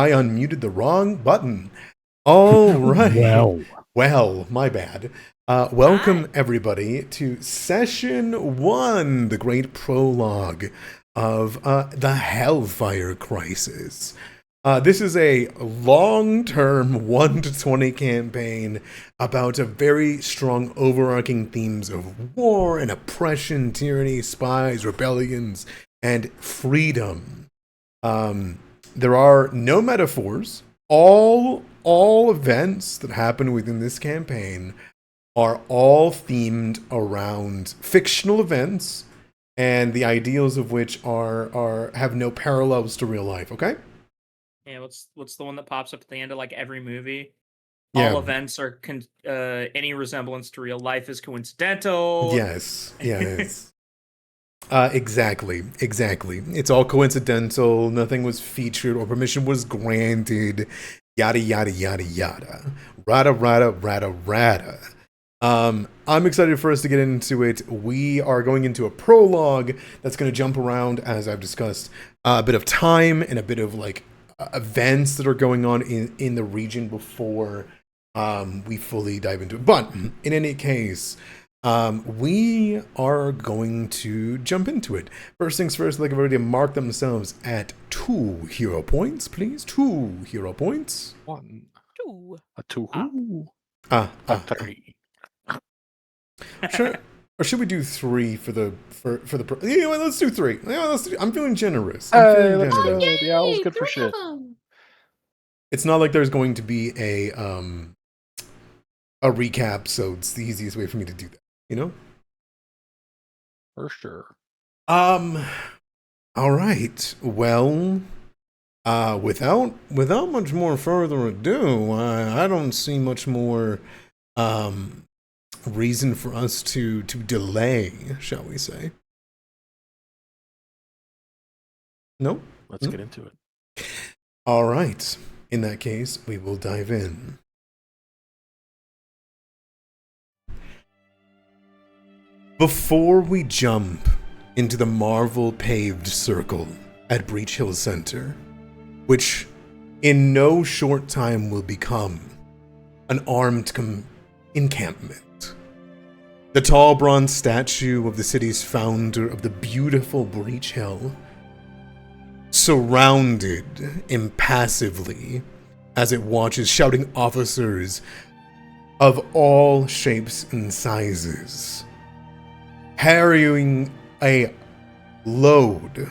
I unmuted the wrong button. All right. Well, Well, my bad. Welcome, Hi. everybody, to Session 1, the great prologue of the Hellfire Crisis. This is a long-term 1 to 20 campaign about a very strong overarching themes of war and oppression, tyranny, spies, rebellions, and freedom. There are no metaphors. All events that happen within this campaign are all themed around fictional events, and the ideals of which are have no parallels to real life. Okay? Yeah, what's the one that pops up at the end of like every movie? Yeah. All events are any resemblance to real life is coincidental. Yes. Yes. Exactly. It's all coincidental. Nothing was featured or permission was granted. Yada yada yada yada. Rada. I'm excited for us to get into it. We are going into a prologue that's going to jump around, as I've discussed, a bit of time and a bit of like events that are going on in the region before we fully dive into it. But in any case, we are going to jump into it. First things first, I'd like everybody to mark themselves at 2 hero points, please. 2 hero points. 1, Two. a 2, A a 3. Sure. Or should we do 3 for the you know what, let's do 3. You know, I'm feeling generous. I'm feeling Let's generous. go. The owl's good for shit. It's not like there's going to be a recap, so it's the easiest way for me to do that, you know? For sure. All right. Well, without much more further ado, I don't see much more reason for us to delay, shall we say? No? Let's get into it. All right. In that case, we will dive in. Before we jump into the marvel-paved circle at Breachill Center, which in no short time will become an armed encampment, the tall bronze statue of the city's founder of the beautiful Breachill, surrounded impassively as it watches shouting officers of all shapes and sizes, harrying a load.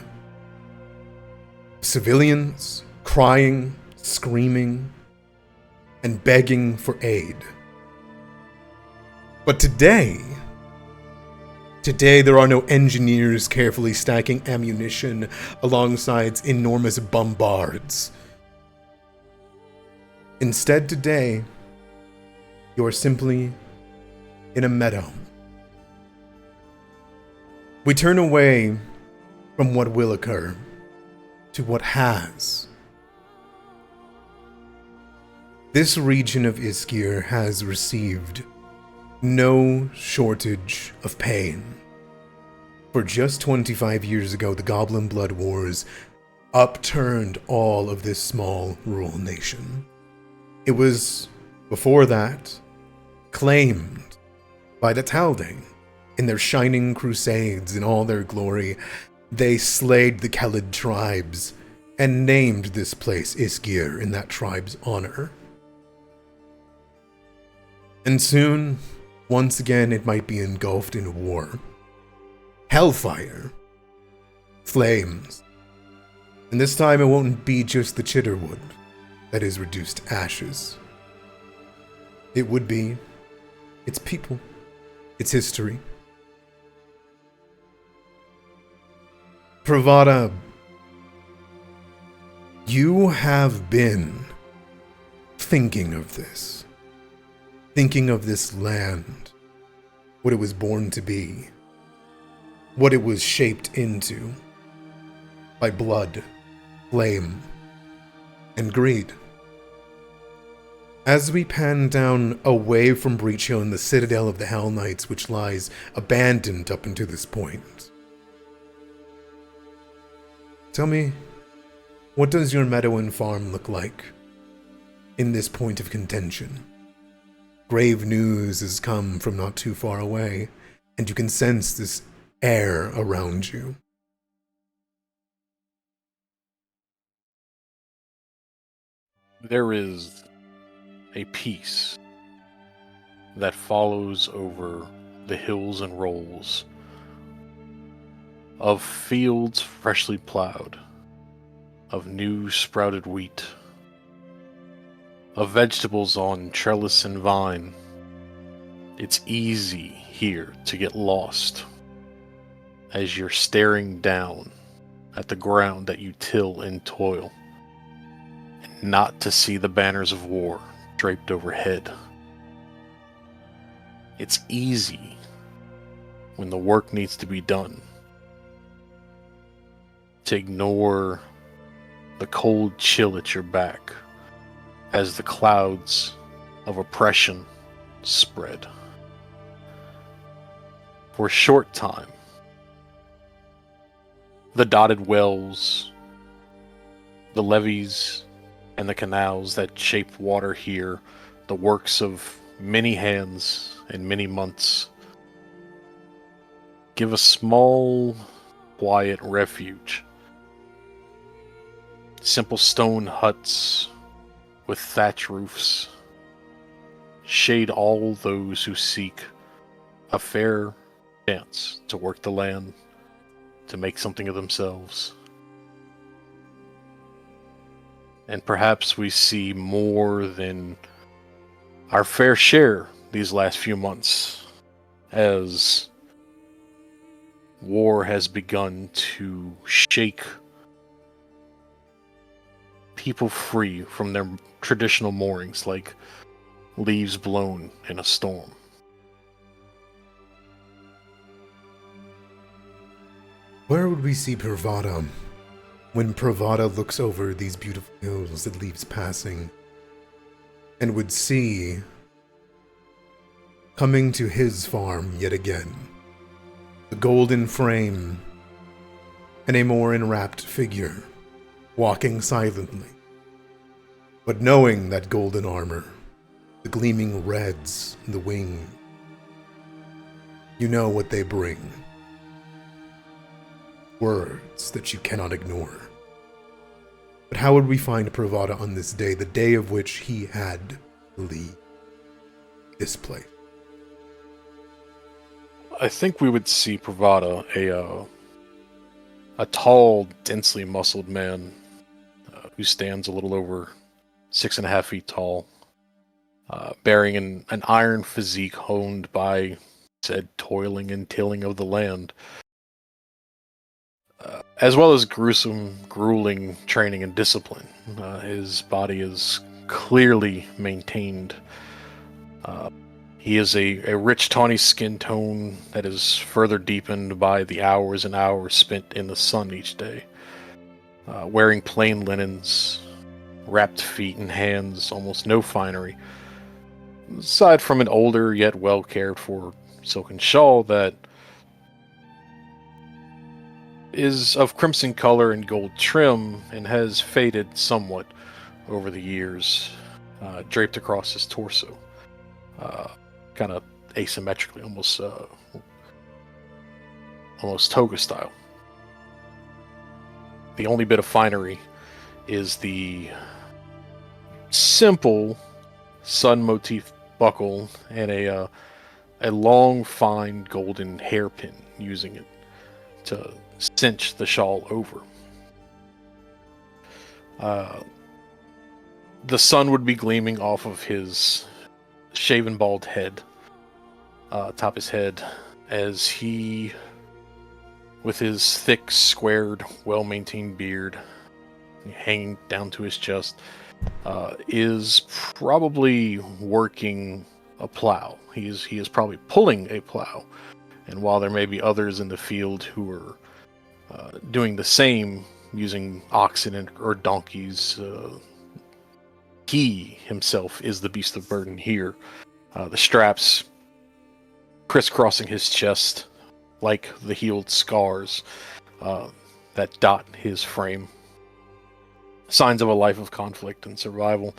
Civilians crying, screaming, and begging for aid. But today there are no engineers carefully stacking ammunition alongside enormous bombards. Instead today, you're simply in a meadow. We turn away from what will occur to what has. This region of Isger has received no shortage of pain. For just 25 years ago, the Goblin Blood Wars upturned all of this small rural nation. It was, before that, claimed by the Taldane. In their shining crusades in all their glory, they slayed the Kelid tribes and named this place Isger in that tribe's honor. And soon, once again, it might be engulfed in war. Hellfire. Flames. And this time it won't be just the chitterwood that is reduced to ashes. It would be its people, its history. Pravada, you have been thinking of this. Thinking of this land, what it was born to be, what it was shaped into by blood, flame, and greed. As we pan down away from Breachill in the citadel of the Hellknights, which lies abandoned up until this point, tell me, What does your meadow and farm look like in this point of contention? Grave news has come from not too far away, and you can sense this air around you. There is a peace that follows over the hills and rolls of fields freshly plowed, of new sprouted wheat, of vegetables on trellis and vine. It's easy here to get lost as you're staring down at the ground that you till and toil, and not to see the banners of war draped overhead. It's easy when the work needs to be done to ignore the cold chill at your back as the clouds of oppression spread. For a short time, the dotted wells, the levees, and the canals that shape water here, the works of many hands and many months, give a small, quiet refuge. Simple stone huts with thatch roofs shade all those who seek a fair chance to work the land, to make something of themselves. And perhaps we see more than our fair share these last few months, as war has begun to shake people free from their traditional moorings like leaves blown in a storm. Where would we see Pravada when Pravada looks over these beautiful hills that leaves passing and would see, coming to his farm yet again, the golden frame and a more enwrapped figure walking silently, but knowing that golden armor, the gleaming reds, the wing, you know what they bring. Words that you cannot ignore. But how would we find Pravada on this day, the day of which he had to leave this place? I think we would see Pravada, a tall, densely muscled man who stands a little over 6.5 feet tall, bearing an iron physique honed by said toiling and tilling of the land, as well as grueling training and discipline. His body is clearly maintained. He is a rich tawny skin tone that is further deepened by the hours and hours spent in the sun each day. Wearing plain linens, wrapped feet and hands, almost no finery. Aside from an older yet well cared for silken shawl that is of crimson color and gold trim and has faded somewhat over the years, draped across his torso, kind of asymmetrically, almost toga style. The only bit of finery is the simple sun motif buckle and a long, fine golden hairpin, using it to cinch the shawl over. The sun would be gleaming off of his shaven bald head, top his head, as he, with his thick, squared, well-maintained beard hanging down to his chest, is probably working a plow. He is probably pulling a plow. And while there may be others in the field who are doing the same, using oxen or donkeys, he himself is the beast of burden here. The straps crisscrossing his chest like the healed scars that dot his frame. signs of a life of conflict and survival.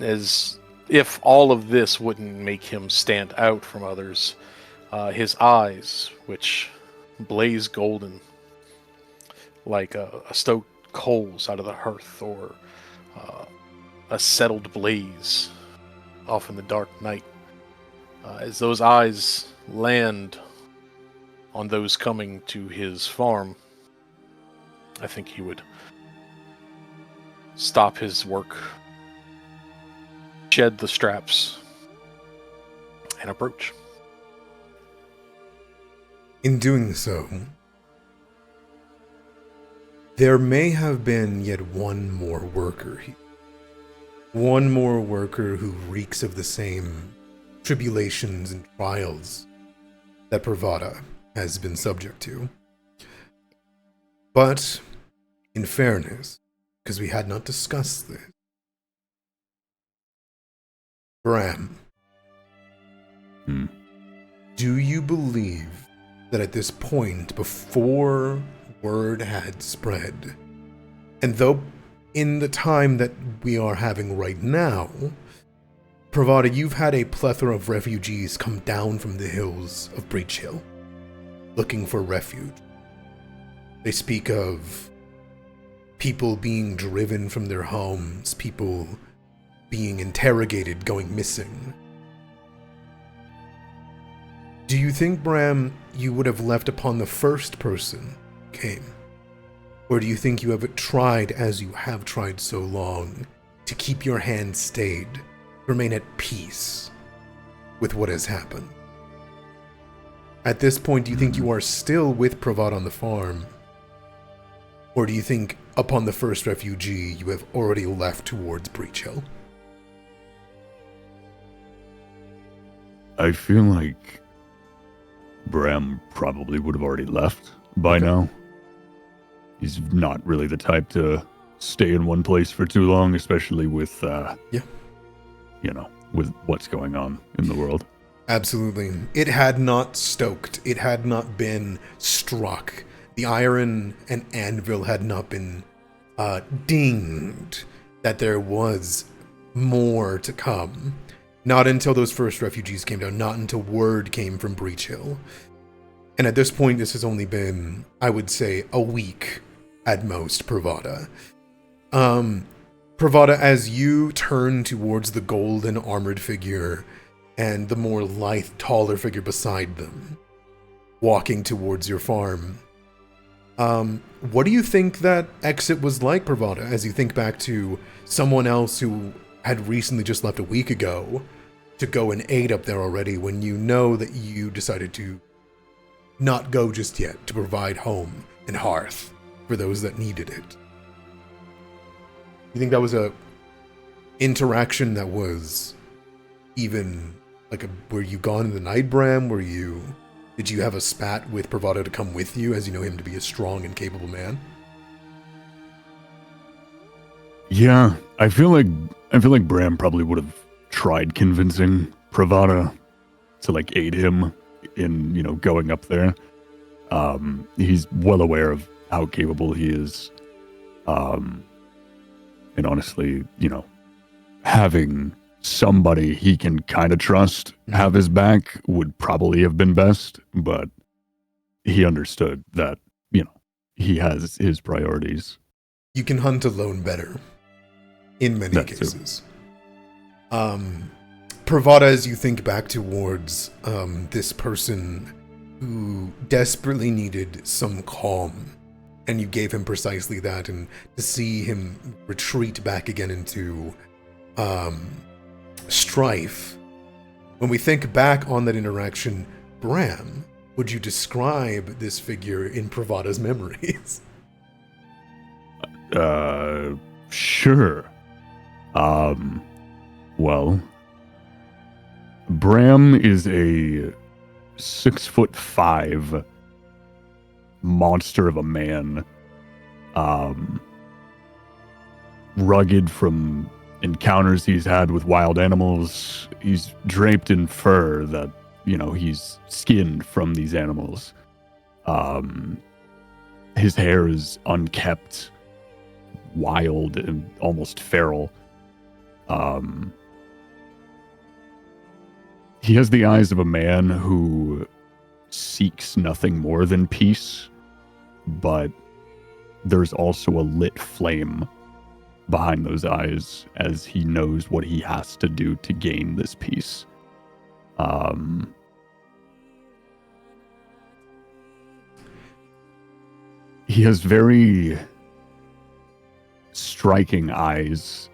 As if all of this wouldn't make him stand out from others, his eyes, which blaze golden like a stoked coals out of the hearth, or a settled blaze off in the dark night, as those eyes land on those coming to his farm, I think he would stop his work, shed the straps, and approach. In doing so, there may have been yet one more worker here. One more worker who reeks of the same tribulations and trials that Pravada has been subject to. But, in fairness, because we had not discussed this, Bram, do you believe that at this point, before word had spread, and though in the time that we are having right now, Pravada, you've had a plethora of refugees come down from the hills of Breachill, looking for refuge. They speak of people being driven from their homes, people being interrogated, going missing. Do you think, Bram, you would have left upon the first person who came? Or do you think you have tried, as you have tried so long, to keep your hand stayed, remain at peace with what has happened? At this point, do you think you are still with Pravada on the farm? Or do you think, upon the first refugee, you have already left towards Breachill? I feel like Bram probably would have already left by now. He's not really the type to stay in one place for too long, especially with, with what's going on in the world. Absolutely. It had not stoked. It had not been struck. The iron and anvil had not been dinged that there was more to come. Not until those first refugees came down, not until word came from Breachill. And at this point, this has only been, I would say, a week at most, Pravada. Pravada, as you turn towards the golden armored figure and the more lithe, taller figure beside them, walking towards your farm, what do you think that exit was like, Pravada, as you think back to someone else who had recently just left a week ago to go and aid up there already, when you know that you decided to not go just yet, to provide home and hearth for those that needed it? You think that was a interaction that was even like were you gone in the night, Bram? Did you have a spat with Pravada to come with you, as you know him to be a strong and capable man? Yeah, I feel like Bram probably would have tried convincing Pravada to like aid him in, going up there. He's well aware of how capable he is. And honestly, having somebody he can kind of trust have his back would probably have been best, but he understood that, he has his priorities. You can hunt alone better in many cases. Pravada, as you think back towards this person who desperately needed some calm, and you gave him precisely that, and to see him retreat back again into strife. When we think back on that interaction, Bram, would you describe this figure in Pravada's memories? Sure. Well, Bram is a 6'5" monster of a man, rugged from encounters he's had with wild animals. He's draped in fur that, he's skinned from these animals. His hair is unkempt, wild, and almost feral. He has the eyes of a man who seeks nothing more than peace, but there's also a lit flame behind those eyes as he knows what he has to do to gain this peace. He has very striking eyes,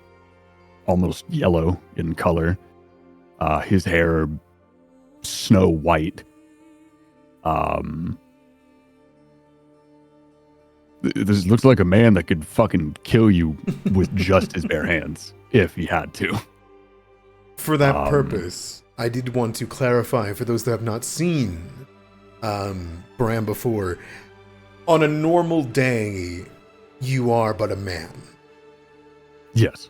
almost yellow in color. His hair, snow white. This looks like a man that could fucking kill you with just his bare hands, if he had to. For that purpose, I did want to clarify for those that have not seen Bram before. On a normal day, you are but a man. Yes.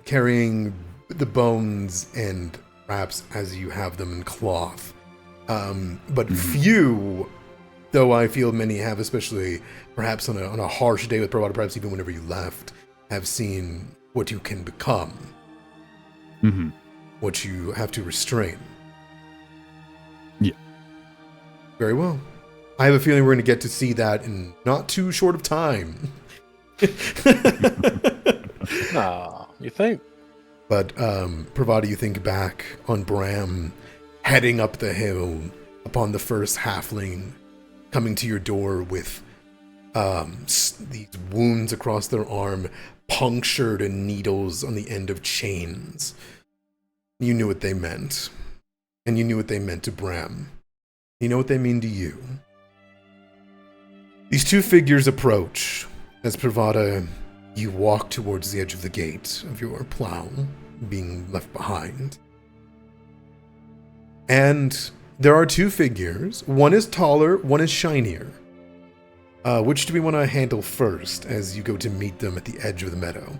Carrying the bones and perhaps as you have them in cloth. But few, though I feel many have, especially perhaps on a harsh day with Pravada, perhaps even whenever you left, have seen what you can become. What you have to restrain. Yeah. Very well. I have a feeling we're going to get to see that in not too short of time. You think? But, Pravada, you think back on Bram heading up the hill upon the first halfling coming to your door with these wounds across their arm, punctured and needles on the end of chains. You knew what they meant. And you knew what they meant to Bram. You know what they mean to you. These two figures approach as Pravada, you walk towards the edge of the gate of your plow being left behind. And there are two figures. One is taller, one is shinier. Which do we want to handle first as you go to meet them at the edge of the meadow?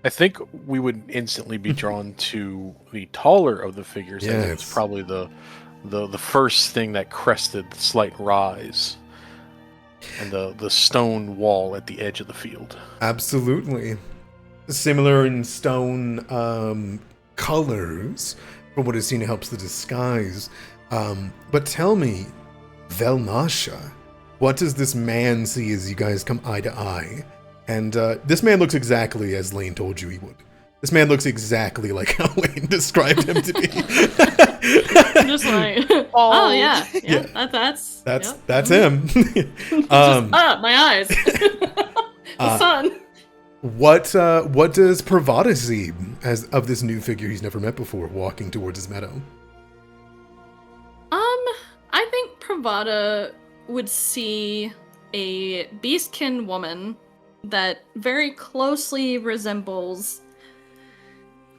I think we would instantly be drawn to the taller of the figures. Yes. I think it's probably the first thing that crested the slight rise and the stone wall at the edge of the field. Absolutely. Similar in stone colors, from what is seen, it helps the disguise. But tell me, Velnasha, what does this man see as you guys come eye to eye? And this man looks exactly as Lane told you he would. This man looks exactly like how Lane described him to be. I'm just like, oh yeah, that's him. My eyes, the sun. What does Pravada see as of this new figure he's never met before, walking towards his meadow? I think Pravada would see a beastkin woman that very closely resembles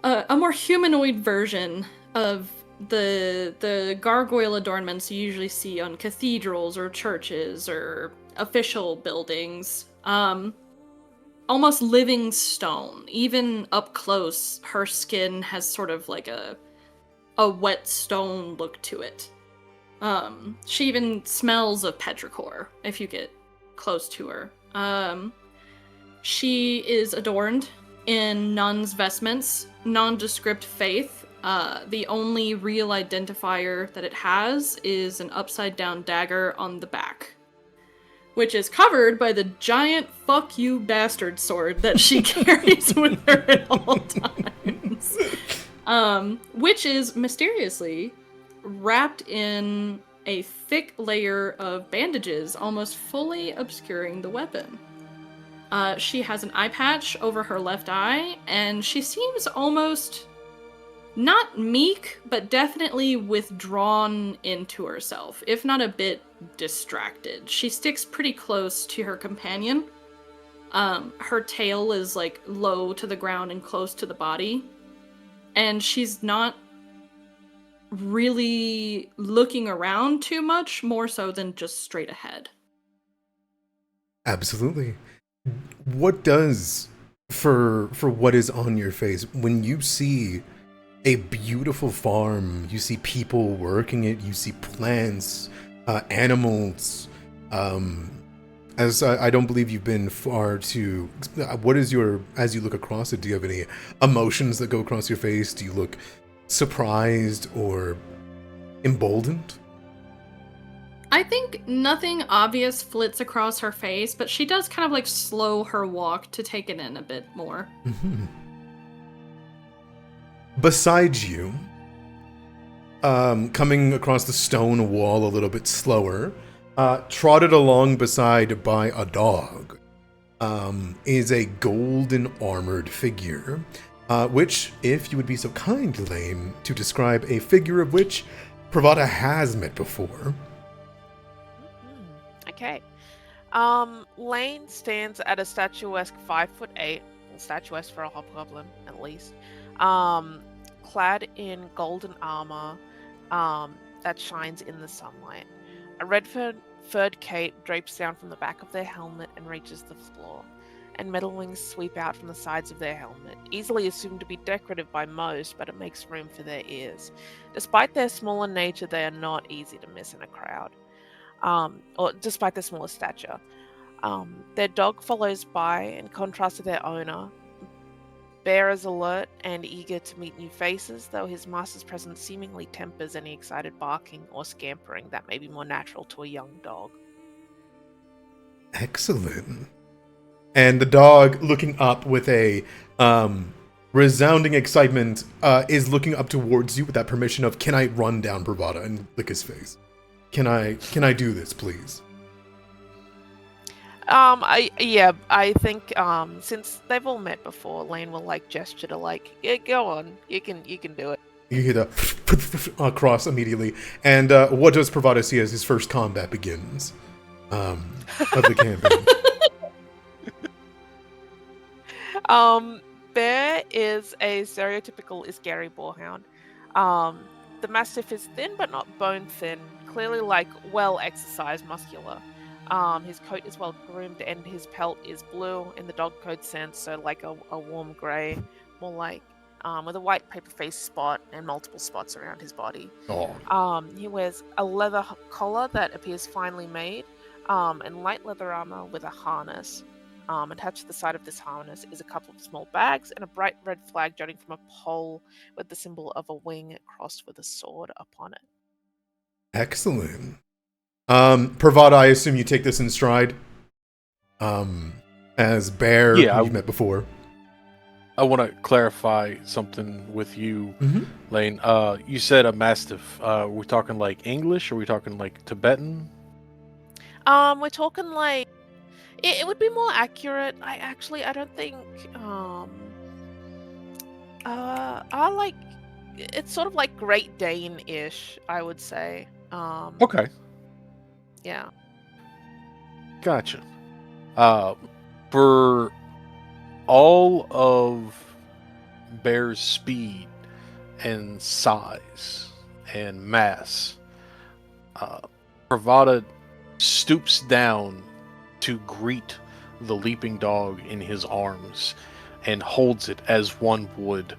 a more humanoid version of the gargoyle adornments you usually see on cathedrals or churches or official buildings. Almost living stone. Even up close, her skin has sort of like a wet stone look to it. She even smells of petrichor if you get close to her. She is adorned in nun's vestments, nondescript faith. The only real identifier that it has is an upside-down dagger on the back, which is covered by the giant fuck you bastard sword that she carries with her at all times. Which is mysteriously wrapped in a thick layer of bandages, almost fully obscuring the weapon. She has an eye patch over her left eye, and she seems almost not meek, but definitely withdrawn into herself, if not a bit distracted. She sticks pretty close to her companion. Her tail is like low to the ground and close to the body, and she's not really looking around too much, more so than just straight ahead. Absolutely. What does, for what is on your face, when you see a beautiful farm, you see people working it, you see plants, animals. As I don't believe you've been far to. What is your, as you look across it, do you have any emotions that go across your face? Do you look surprised or emboldened? I think nothing obvious flits across her face, but she does kind of like slow her walk to take it in a bit more. Mm-hmm. Beside you, coming across the stone wall a little bit slower, trotted along beside by a dog, is a golden armored figure, which, if you would be so kind, Lane, to describe a figure of which Pravada has met before. Okay. Lane stands at a statuesque 5'8", well, statuesque for a hobgoblin, at least, clad in golden armor that shines in the sunlight. A red furred cape drapes down from the back of their helmet and reaches the floor, and metal wings sweep out from the sides of their helmet, easily assumed to be decorative by most, but it makes room for their ears. Despite their smaller nature, they are not easy to miss in a crowd. Or despite their smaller stature. Their dog follows by, in contrast to their owner. Bear is alert and eager to meet new faces, though his master's presence seemingly tempers any excited barking or scampering that may be more natural to a young dog. Excellent. And the dog, looking up with a resounding excitement, is looking up towards you with that permission of, can I run down Bravada and lick his face? Can I do this, please? I think since they've all met before, Lane will like gesture to like, yeah, go on, you can do it. You hear the across immediately, and what does Pravada see as his first combat begins of the campaign? Bear is a stereotypical Isgari boarhound. The Mastiff is thin but not bone thin, clearly like well exercised, muscular. His coat is well groomed and his pelt is blue in the dog code sense, so like a warm grey, more like with a white paper face spot and multiple spots around his body. Oh. He wears a leather collar that appears finely made, and light leather armor with a harness. Attached to the side of this harness is a couple of small bags and a bright red flag jutting from a pole with the symbol of a wing crossed with a sword upon it. Excellent. Pravada, I assume you take this in stride. As Bear, Yeah, who you've met before. I want to clarify something with you, Mm-hmm. Lane. You said a Mastiff. We're talking like English, or are we talking like Tibetan? We're talking like it would be more accurate. I don't think I like it's sort of like Great Dane-ish, I would say. Okay, Yeah. gotcha. For all of Bear's speed and size and mass, Pravada stoops down to greet the leaping dog in his arms and holds it as one would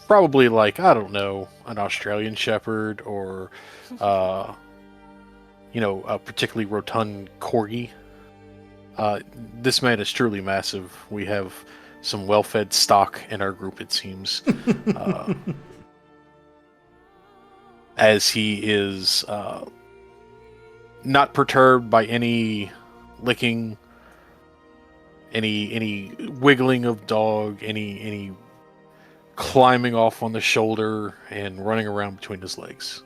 probably, like, I don't know, an Australian Shepherd or a particularly rotund corgi. This man is truly massive. We have some well-fed stock in our group, it seems. As he is not perturbed by any licking, any wiggling of dog, any climbing off on the shoulder and running around between his legs.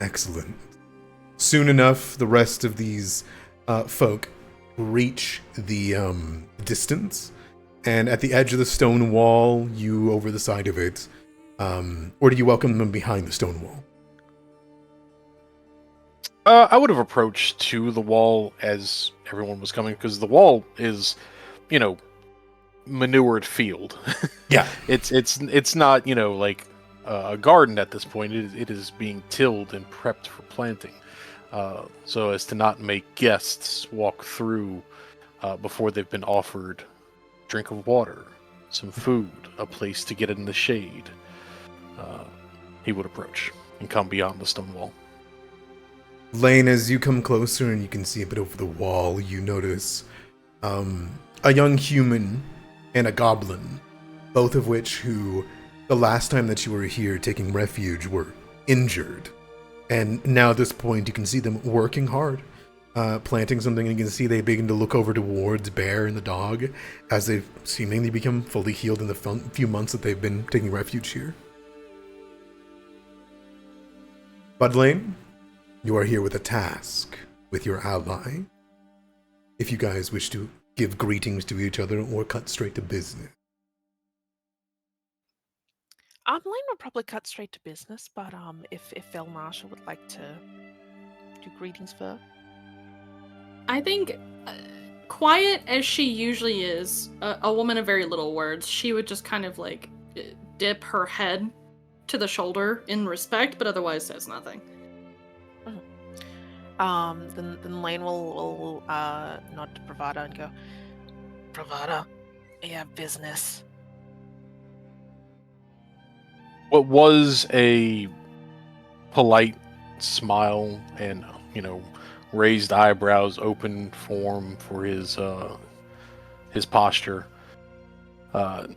Excellent. Soon enough, the rest of these folk reach the distance, and at the edge of the stone wall, you over the side of it, or do you welcome them behind the stone wall? I would have approached to the wall as everyone was coming, because the wall is, manured field. Yeah. It's not, like a garden at this point. It is being tilled and prepped for planting, so as to not make guests walk through before they've been offered a drink of water, some food, a place to get in the shade. He would approach and come beyond the stone wall. Lane, as you come closer and you can see a bit over the wall, you notice a young human and a goblin, both of which who, the last time that you were here taking refuge, were injured. And now at this point, you can see them working hard, planting something, and you can see they begin to look over towards Bear and the dog as they've seemingly become fully healed in the few months that they've been taking refuge here. Budlane, you are here with a task with your ally. If you guys wish to give greetings to each other or cut straight to business. Lane would probably cut straight to business, but if Elmarsha would like to do greetings first. I think, quiet as she usually is, a woman of very little words, she would just kind of like dip her head to the shoulder in respect, but otherwise says nothing. Then Lane will nod to Bravada and go, Bravada, we have business. What was a polite smile and, raised eyebrows, open form for his posture,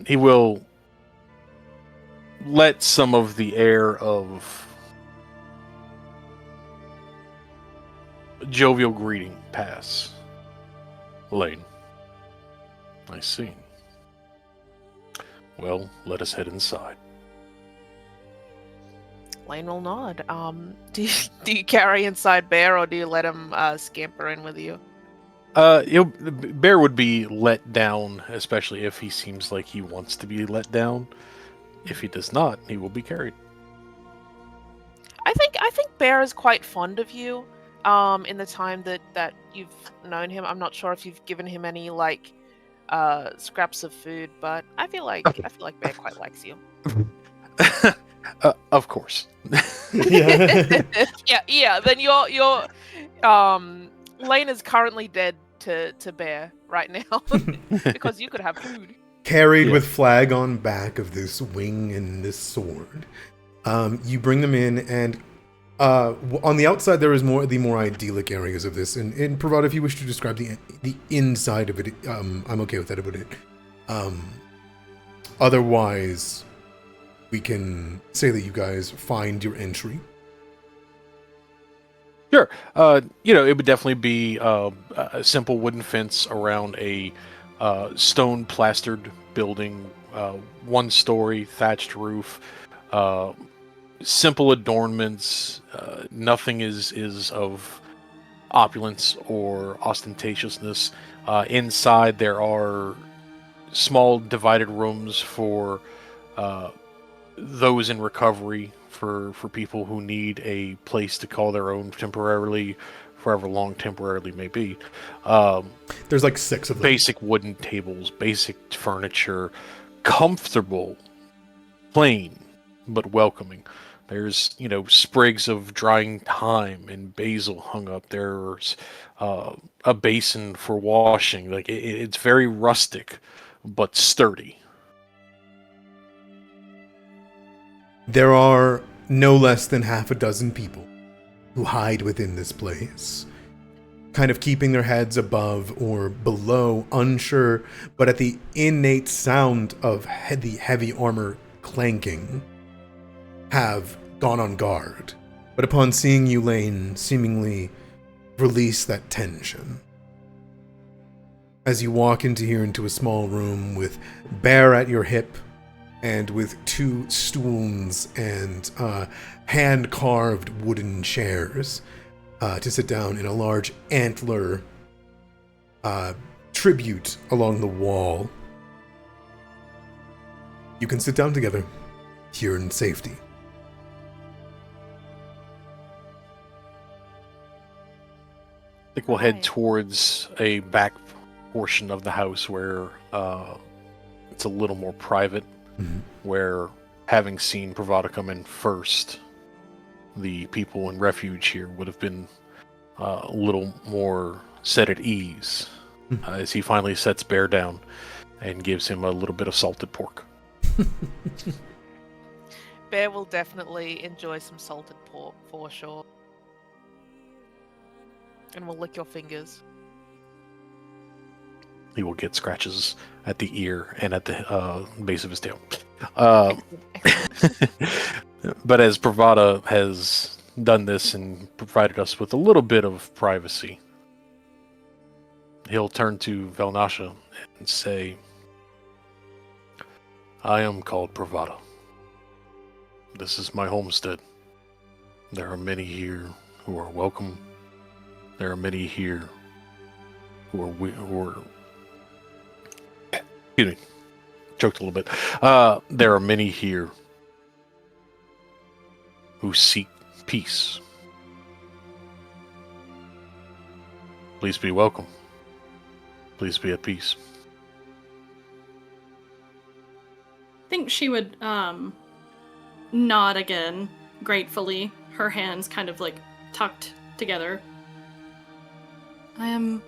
he will let some of the air of jovial greeting pass. Lane, I see. Well, let us head inside. Lane will nod. Do you carry inside Bear, or do you let him scamper in with you? Bear would be let down, especially if he seems like he wants to be let down. If he does not, he will be carried. I think Bear is quite fond of you. In the time that you've known him, I'm not sure if you've given him any scraps of food, but I feel like Bear quite likes you. Of course. Yeah. yeah. Then your Lane is currently dead to Bear right now because you could have food. Carried with flag on back of this wing and this sword. You bring them in, and on the outside there is the more idyllic areas of this. And Pravada, if you wish to describe the inside of it, I'm okay with that about it. Otherwise, we can say that you guys find your entry. Sure. It would definitely be a simple wooden fence around a stone plastered building, 1-story thatched roof, simple adornments. Nothing is of opulence or ostentatiousness. Inside there are small divided rooms for those in recovery, for people who need a place to call their own temporarily, forever long temporarily may be. There's like 6 of them. Basic wooden tables, basic furniture, comfortable, plain, but welcoming. There's, sprigs of drying thyme and basil hung up. There's a basin for washing. Like it's very rustic, but sturdy. There are no less than half a dozen people who hide within this place, kind of keeping their heads above or below, unsure, but at the innate sound of the heavy armor clanking, have gone on guard. But upon seeing you, Lane, seemingly release that tension. As you walk into a small room with Bear at your hip, and with 2 stools and hand-carved wooden chairs to sit down in a large antler tribute along the wall. You can sit down together here in safety. I think we'll head towards a back portion of the house where it's a little more private. Mm-hmm. Where, having seen Pravada come in first, the people in refuge here would have been a little more set at ease as he finally sets Bear down and gives him a little bit of salted pork. Bear will definitely enjoy some salted pork for sure. And we'll lick your fingers. He will get scratches at the ear and at the base of his tail. Excellent. But as Pravada has done this and provided us with a little bit of privacy, he'll turn to Velnasha and say, I am called Pravada. This is my homestead. There are many here who are welcome. There are many here who are excuse me, choked a little bit. There are many here who seek peace. Please be welcome. Please be at peace. I think she would nod again, gratefully, her hands kind of like tucked together. I am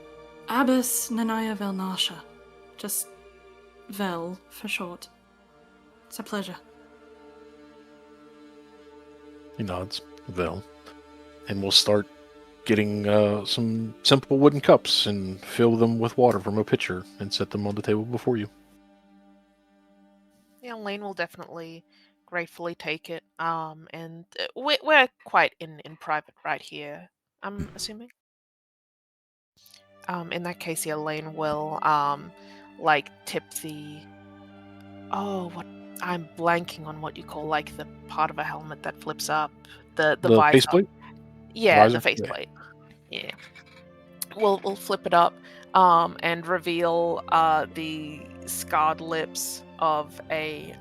Abbess Nanaya Velnasha. Just Vel for short. It's a pleasure. He nods, Vel, and we'll start getting some simple wooden cups and fill them with water from a pitcher and set them on the table before you. Yeah, Lane will definitely gratefully take it. And we're quite in private right here, I'm assuming. In that case, yeah, Lane will like tip the. Oh, what? I'm blanking on what you call like the part of a helmet that flips up. The visor. Faceplate? Yeah, Visor? the faceplate. Yeah. We'll flip it up and reveal the scarred lips of a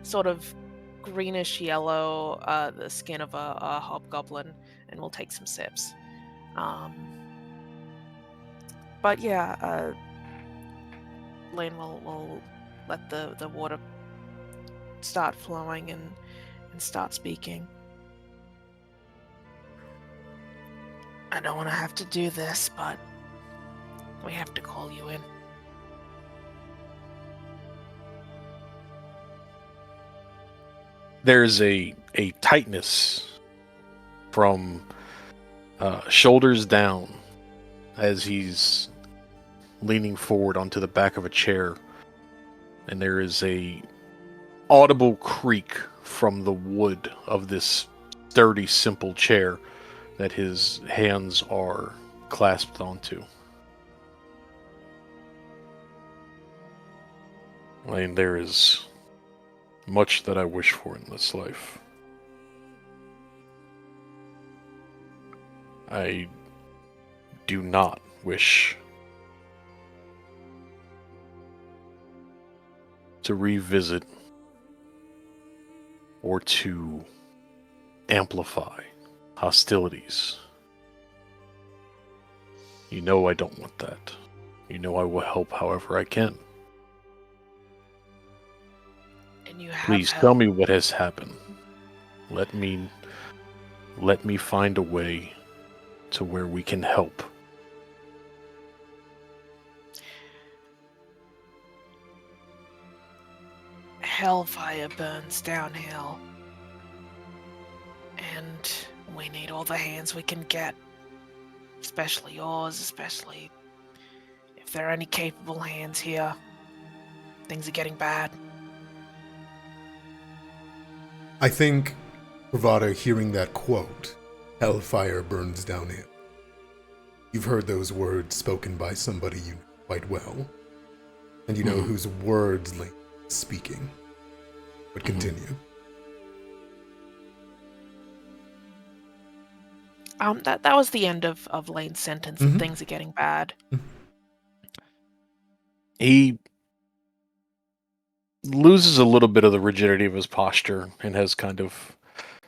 sort of greenish yellow, the skin of a hobgoblin, and we'll take some sips. But yeah, Lane will let the water start flowing and start speaking. I don't want to have to do this, but we have to call you in. There's a tightness from shoulders down as he's leaning forward onto the back of a chair, and there is a audible creak from the wood of this sturdy, simple chair that his hands are clasped onto. I mean, there is much that I wish for in this life. I do not wish to revisit or to amplify hostilities. You know I don't want that. You know I will help however I can. And you have Please help. tell me what has happened. Let me find a way to where we can help. Hellfire burns downhill. And we need all the hands we can get. Especially yours, especially if there are any capable hands here. Things are getting bad. I think Pravada hearing that quote, Hellfire burns downhill. You've heard those words spoken by somebody you know quite well. And you know whose words Lane is speaking. But continue. That was the end of Lane's sentence, and things are getting bad. He loses a little bit of the rigidity of his posture and has kind of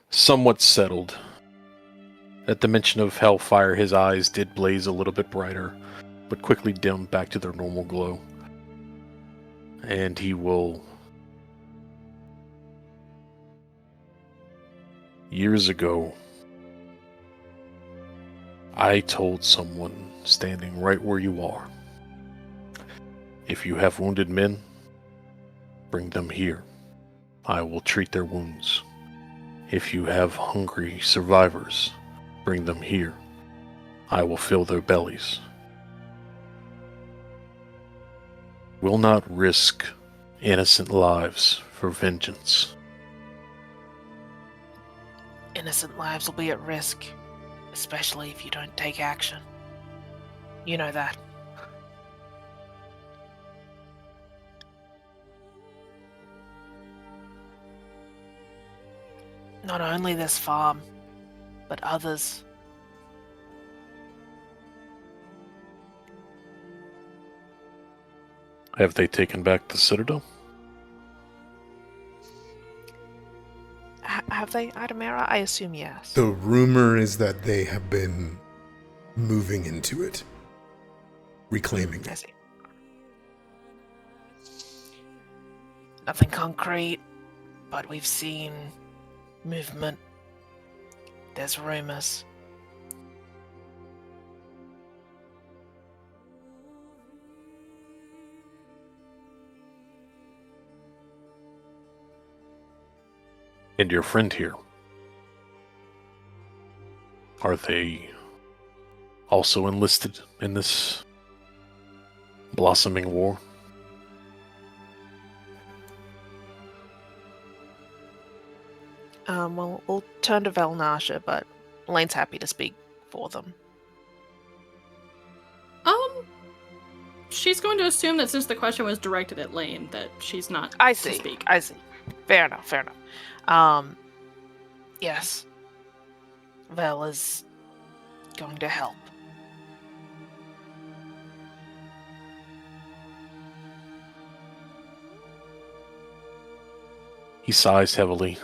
somewhat settled. At the mention of Hellfire, his eyes did blaze a little bit brighter, but quickly dimmed back to their normal glow. And he will... Years ago, I told someone standing right where you are, if you have wounded men, bring them here. I will treat their wounds. If you have hungry survivors, bring them here. I will fill their bellies. Will not risk innocent lives for vengeance. Innocent lives will be at risk, especially if you don't take action. You know that. Not only this farm, but others. Have they taken back the Citadel? Have they, Adamera? I assume yes. The rumor is that they have been moving into it, reclaiming I it. see. Nothing concrete, but we've seen movement. There's rumors. And your friend here, are they also enlisted in this blossoming war? Well, we'll turn to Velnasha, but Lane's happy to speak for them. She's going to assume that since the question was directed at Lane, that she's not I to see. speak. I see. Fair enough. Fair enough. Yes. Vel is going to help. He sighs heavily.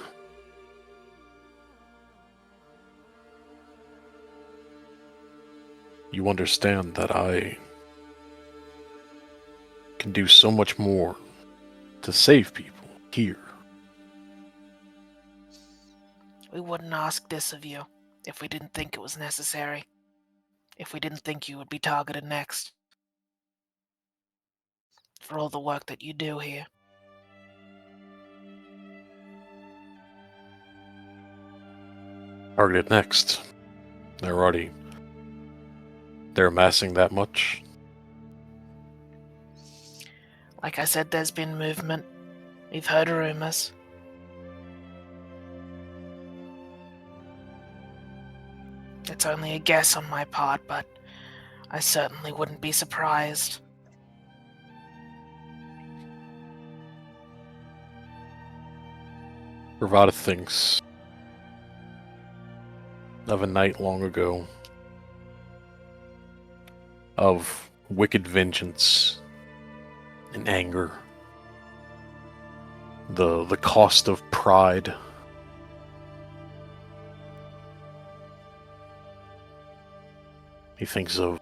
You understand that I can do so much more to save people here. We wouldn't ask this of you if we didn't think it was necessary. If we didn't think you would be targeted next. For all the work that you do here. Targeted next. They're amassing that much. Like I said, there's been movement. We've heard rumors. It's only a guess on my part, but I certainly wouldn't be surprised. Bravada thinks of a night long ago, of wicked vengeance and anger, the cost of pride. He thinks of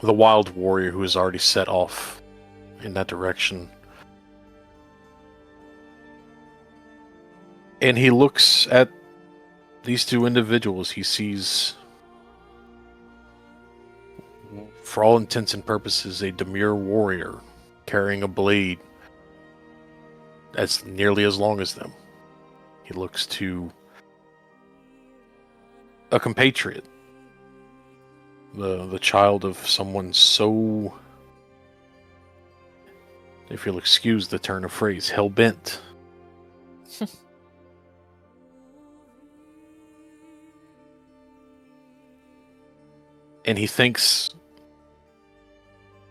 the wild warrior who has already set off in that direction. And he looks at these two individuals. He sees, for all intents and purposes, a demure warrior carrying a blade that's nearly as long as them. He looks to a compatriot, the child of someone so, if you'll excuse the turn of phrase, hell-bent. And he thinks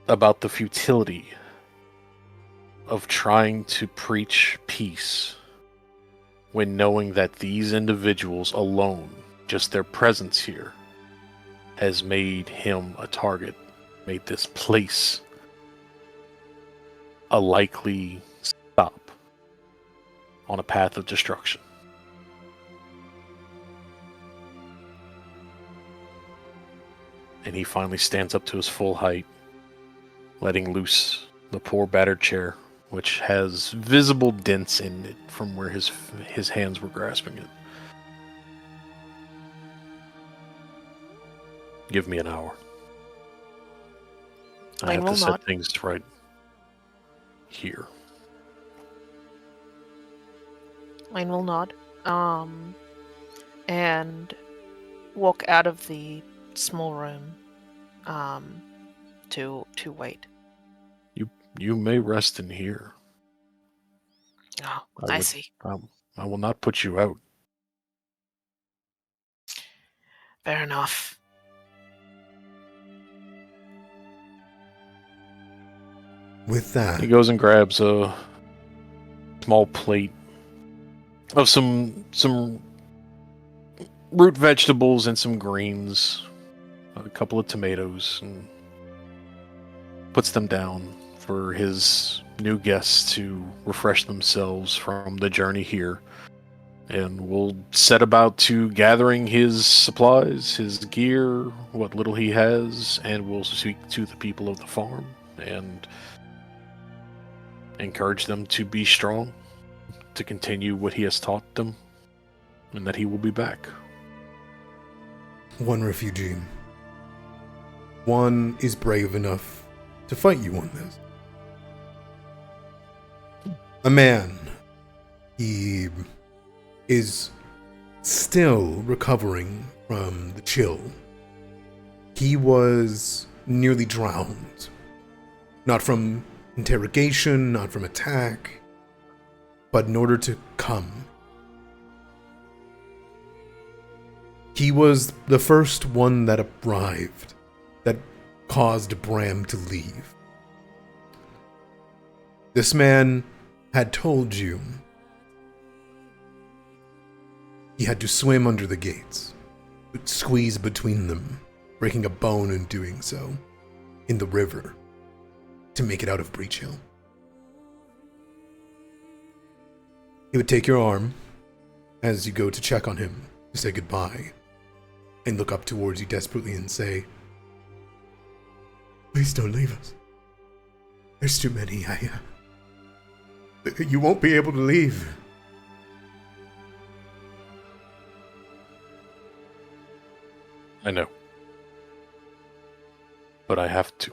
about the futility of trying to preach peace when knowing that these individuals alone, just their presence here, has made him a target, made this place a likely stop on a path of destruction. And he finally stands up to his full height, letting loose the poor battered chair, which has visible dents in it from where his hands were grasping it. Give me an hour. I Lane have to will set nod. things right here. Lane will nod. And walk out of the small room to wait. You may rest in here. Oh, I I would- see. I will not put you out. Fair enough. With that, He goes and grabs a small plate of some root vegetables and some greens, a couple of tomatoes, and puts them down for his new guests to refresh themselves from the journey here. And we'll set about to gathering his supplies, his gear, what little he has, and we'll speak to the people of the farm and encourage them to be strong, to continue what he has taught them, and that he will be back. one refugee. One is brave enough to fight you on this. A man. He is still recovering from the chill. He was nearly drowned. Not from interrogation, not from attack, but in order to come. He was the first one that arrived, that caused Bram to leave. This man had told you he had to swim under the gates, squeeze between them, breaking a bone in doing so, in the river, to make it out of Breachill. He would take your arm as you go to check on him, to say goodbye, and look up towards you desperately and say, "Please don't leave us. There's too many. You won't be able to leave." I know. But I have to.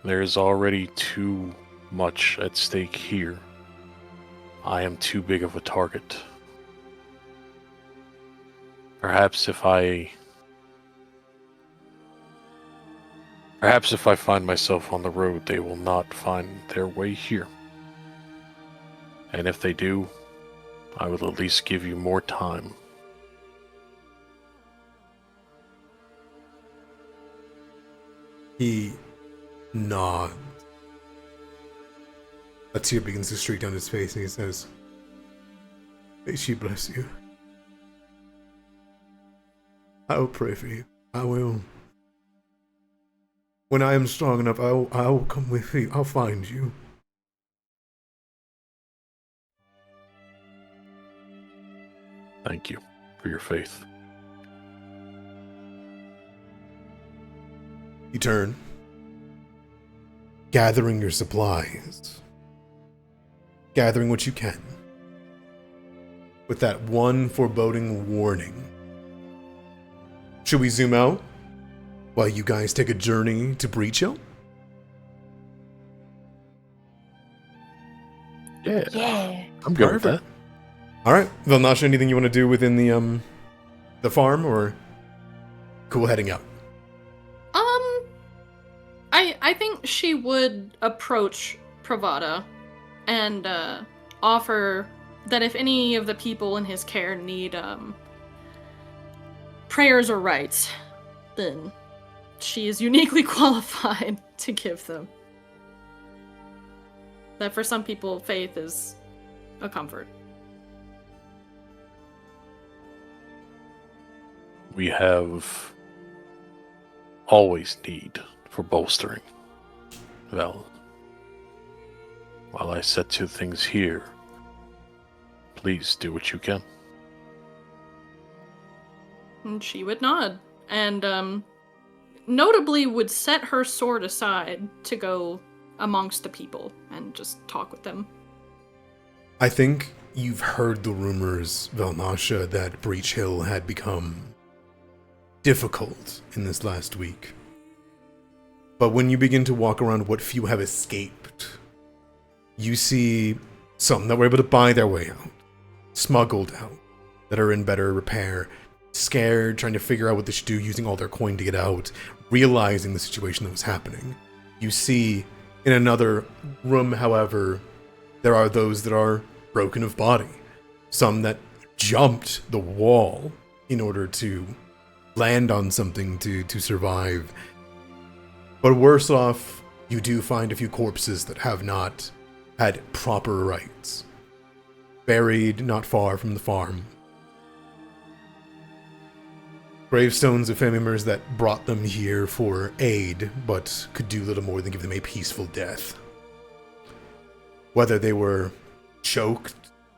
There is already too much at stake here. I am too big of a target. Perhaps if I find myself on the road, they will not find their way here. And if they do, I will at least give you more time. He nods. A tear begins to streak down his face, and he says, "May she bless you. I will pray for you. I will. When I am strong enough, I will come with you. I'll find you." Thank you for your faith. You turn, gathering your supplies, gathering what you can, with that one foreboding warning. Should we zoom out while you guys take a journey to Breachill? Yeah. Yeah. I'm good with Perfect. that. All right, Vilnasha, anything you want to do within the farm, or cool heading out? I think she would approach Pravada and offer that if any of the people in his care need prayers or rites, then she is uniquely qualified to give them. That for some people, faith is a comfort. We have always need for bolstering. Well, while I set to things here, please do what you can. And she would nod, and notably would set her sword aside to go amongst the people and just talk with them. I think you've heard the rumors, Vilnasha, that Breachill had become difficult in this last week. But when you begin to walk around what few have escaped, you see some that were able to buy their way out, smuggled out, that are in better repair, scared, trying to figure out what they should do, using all their coin to get out, realizing the situation that was happening. You see, in another room, however, there are those that are broken of body. Some that jumped the wall in order to land on something to survive. But worse off, you do find a few corpses that have not had proper rites, buried not far from the farm. Gravestones of family members that brought them here for aid, but could do little more than give them a peaceful death. Whether they were choked,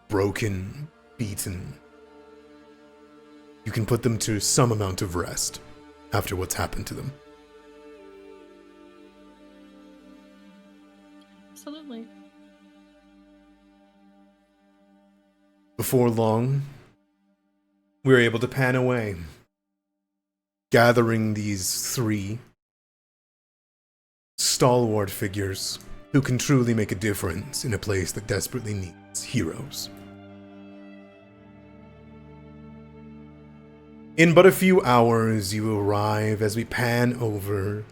broken, beaten, you can put them to some amount of rest after what's happened to them. Absolutely. Before long, we were able to pan away, gathering these 3 stalwart figures who can truly make a difference in a place that desperately needs heroes. In but a few hours, you arrive as we pan over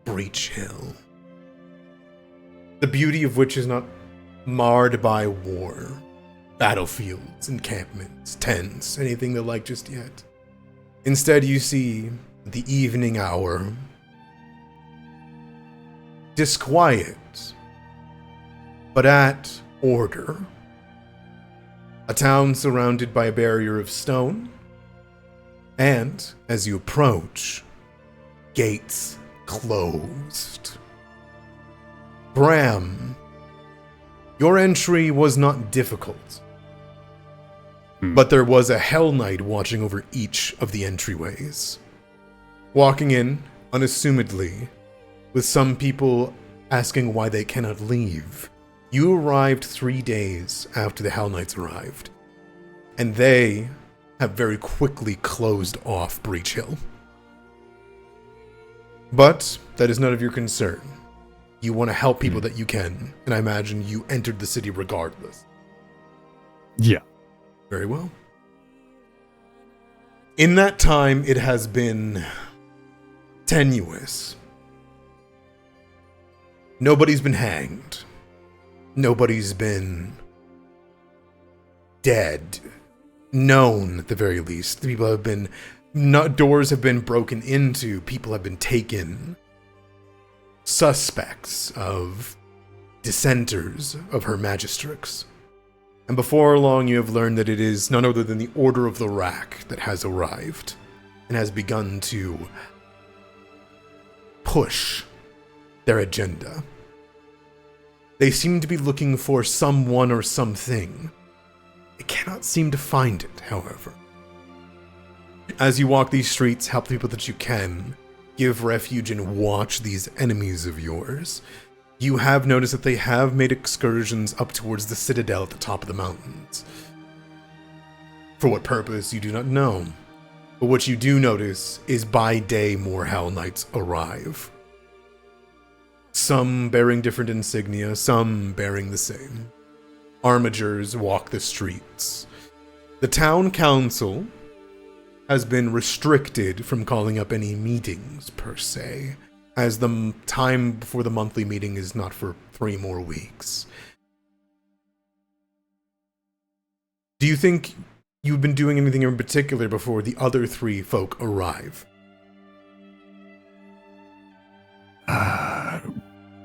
Breachill, the beauty of which is not marred by war, battlefields, encampments, tents, anything the like just yet. Instead, you see the evening hour, disquiet, but at order. A town surrounded by a barrier of stone, and as you approach, gates closed. Bram, your entry was not difficult, but there was a Hell Knight watching over each of the entryways. Walking in, unassumedly, with some people asking why they cannot leave. You arrived 3 days after the Hell Knights arrived, and they have very quickly closed off Breachill. But that is none of your concern. You want to help people that you can, and I imagine you entered the city regardless. Yeah. Very well. In that time, it has been tenuous. Nobody's been hanged. Nobody's been dead. Known, at the very least. People have been... doors have been broken into. People have been taken. Suspects of dissenters of her magistrix. And before long, you have learned that it is none other than the Order of the Rack that has arrived and has begun to push their agenda. They seem to be looking for someone or something. They cannot seem to find it, however. As you walk these streets, help the people that you can, give refuge and watch these enemies of yours, you have noticed that they have made excursions up towards the citadel at the top of the mountains. For what purpose, you do not know. But what you do notice is by day more Hell Knights arrive. Some bearing different insignia, some bearing the same. Armigers walk the streets. The town council has been restricted from calling up any meetings, per se, as the time before the monthly meeting is not for 3 more weeks. Do you think you've been doing anything in particular before the other 3 folk arrive?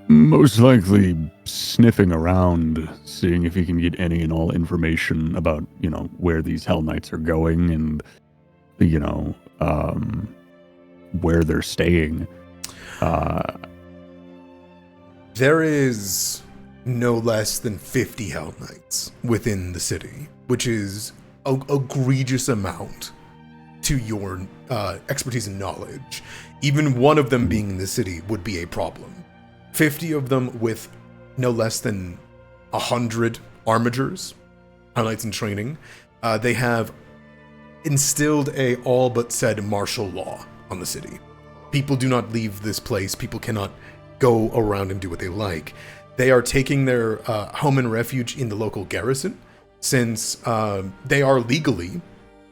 Most likely sniffing around, seeing if you can get any and all information about, where these Hell Knights are going and, where they're staying. There is no less than 50 Hell Knights within the city, which is an egregious amount to your expertise and knowledge. Even one of them being in the city would be a problem. 50 of them with no less than 100 armigers, Hell Knights in training. They have instilled a all but said martial law on the city. People do not leave this place. People cannot go around and do what they like. They are taking their home and refuge in the local garrison, since they are legally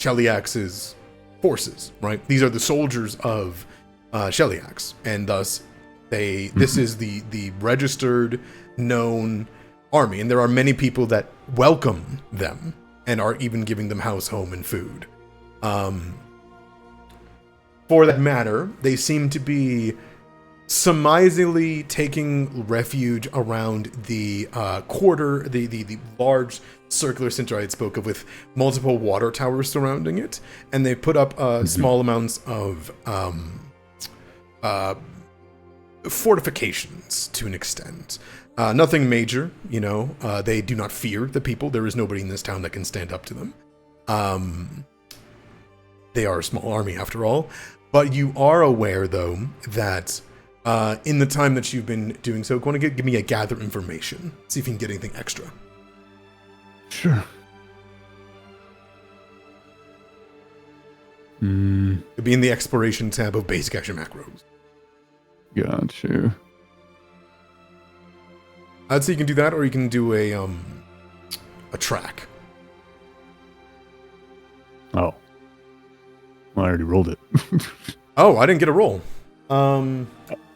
Cheliax's forces, right? These are the soldiers of Cheliax, and thus this is the registered, known army, and there are many people that welcome them and are even giving them house, home, and food. For that matter, they seem to be surmisingly taking refuge around the the large circular center I had spoke of, with multiple water towers surrounding it, and they put up small amounts of fortifications to an extent. Nothing major, they do not fear the people. There is nobody in this town that can stand up to them. They are a small army after all, but you are aware though that in the time that you've been doing so, go on and give me a gather information. See if you can get anything extra. Sure. It'd be in the exploration tab of basic action macros. Got you. I'd say you can do that, or you can do a track. Oh. Well, I already rolled it. Oh, I didn't get a roll. Oh,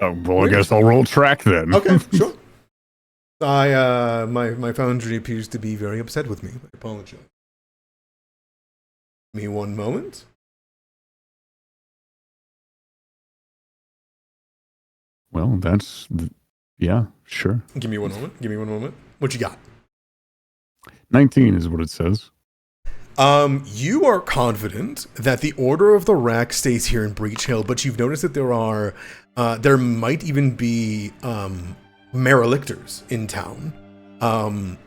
well, I guess I'll roll track then. Okay, sure. My foundry appears to be very upset with me. I apologize. Give me one moment. Well, yeah, sure. Give me one moment. What you got? 19 is what it says. You are confident that the Order of the Rack stays here in Breachill, but you've noticed that there might even be Merelictors in town.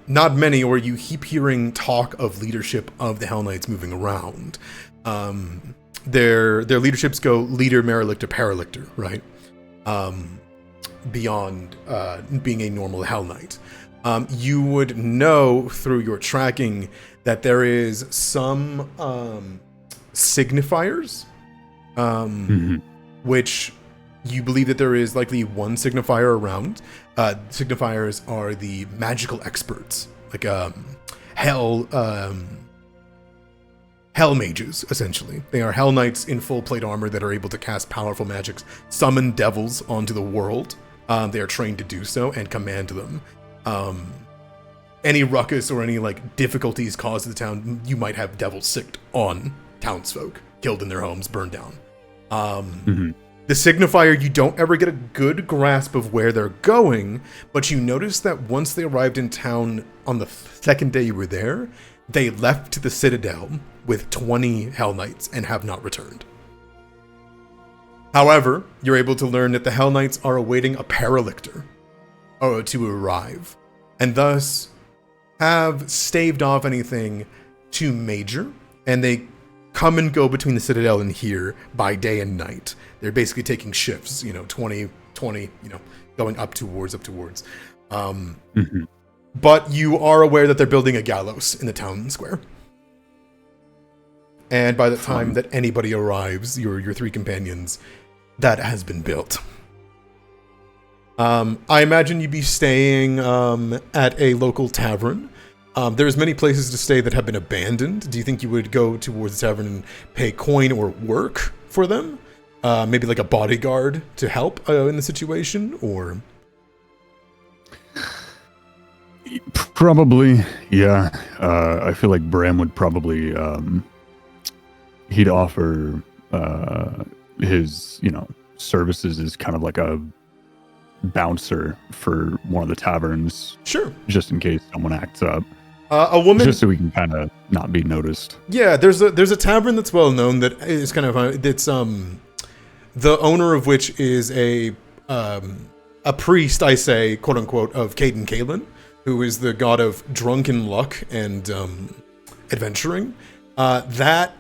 Not many, or you keep hearing talk of leadership of the Hellknights moving around. Their leaderships go leader, Merelictor, Paralictor, right? Beyond being a normal Hellknight. You would know through your tracking that there is some signifiers, which you believe that there is likely one signifier around. Signifiers are the magical experts, like hell mages, essentially. They are Hell Knights in full plate armor that are able to cast powerful magics, summon devils onto the world. They are trained to do so and command them. Any ruckus or any difficulties caused to the town, you might have devils sicked on townsfolk, killed in their homes, burned down. The signifier, you don't ever get a good grasp of where they're going, but you notice that once they arrived in town on the second day you were there, they left to the Citadel with 20 Hell Knights and have not returned. However, you're able to learn that the Hell Knights are awaiting a Paralictor to arrive, and thus have staved off anything too major, and they come and go between the Citadel and here by day and night. They're basically taking shifts, 20, going up towards. But you are aware that they're building a gallows in the town square. And by the time that anybody arrives, your three companions, that has been built. I imagine you'd be staying at a local tavern. There's many places to stay that have been abandoned. Do you think you would go towards the tavern and pay coin or work for them? Maybe like a bodyguard to help in the situation, or... Probably, yeah. I feel like Bram would probably... he'd offer his, services as kind of like a bouncer for one of the taverns. Sure. Just in case someone acts up. A woman... Just so we can kind of not be noticed. Yeah, there's a tavern that's well known that is kind of... It's, the owner of which is a priest, I say, quote unquote, of Caden Kalen, who is the god of drunken luck and adventuring. That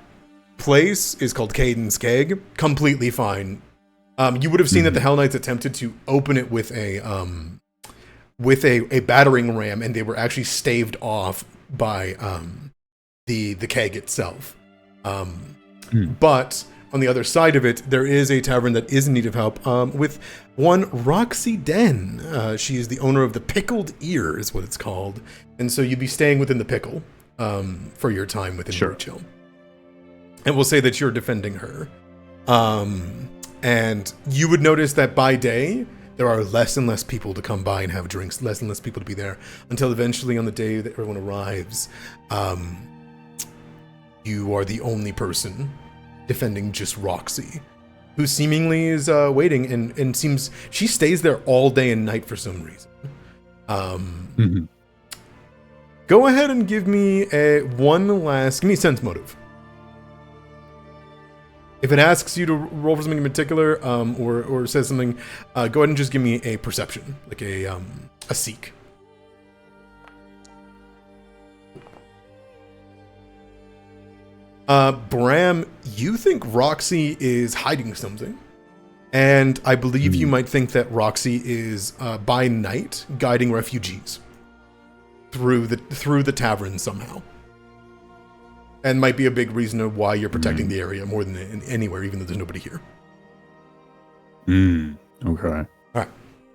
place is called Caden's Keg. Completely fine. You would have seen that the Hell Knights attempted to open it with a battering ram, and they were actually staved off by the keg itself. But on the other side of it, there is a tavern that is in need of help with one Roxy Den. She is the owner of the Pickled Ear, is what it's called. And so you'd be staying within the pickle for your time within Breachill. and we'll say that you're defending her. And you would notice that by day, there are less and less people to come by and have drinks, less and less people to be there, until eventually on the day that everyone arrives, you are the only person defending just Roxy, who seemingly is waiting and seems... She stays there all day and night for some reason. Go ahead and give me give me a sense motive. If it asks you to roll for something in particular, or says something, go ahead and just give me a perception, like a seek. Bram, you think Roxy is hiding something, and I believe you might think that Roxy is by night guiding refugees through the tavern somehow. And might be a big reason of why you're protecting the area more than anywhere, even though there's nobody here. Okay. All right.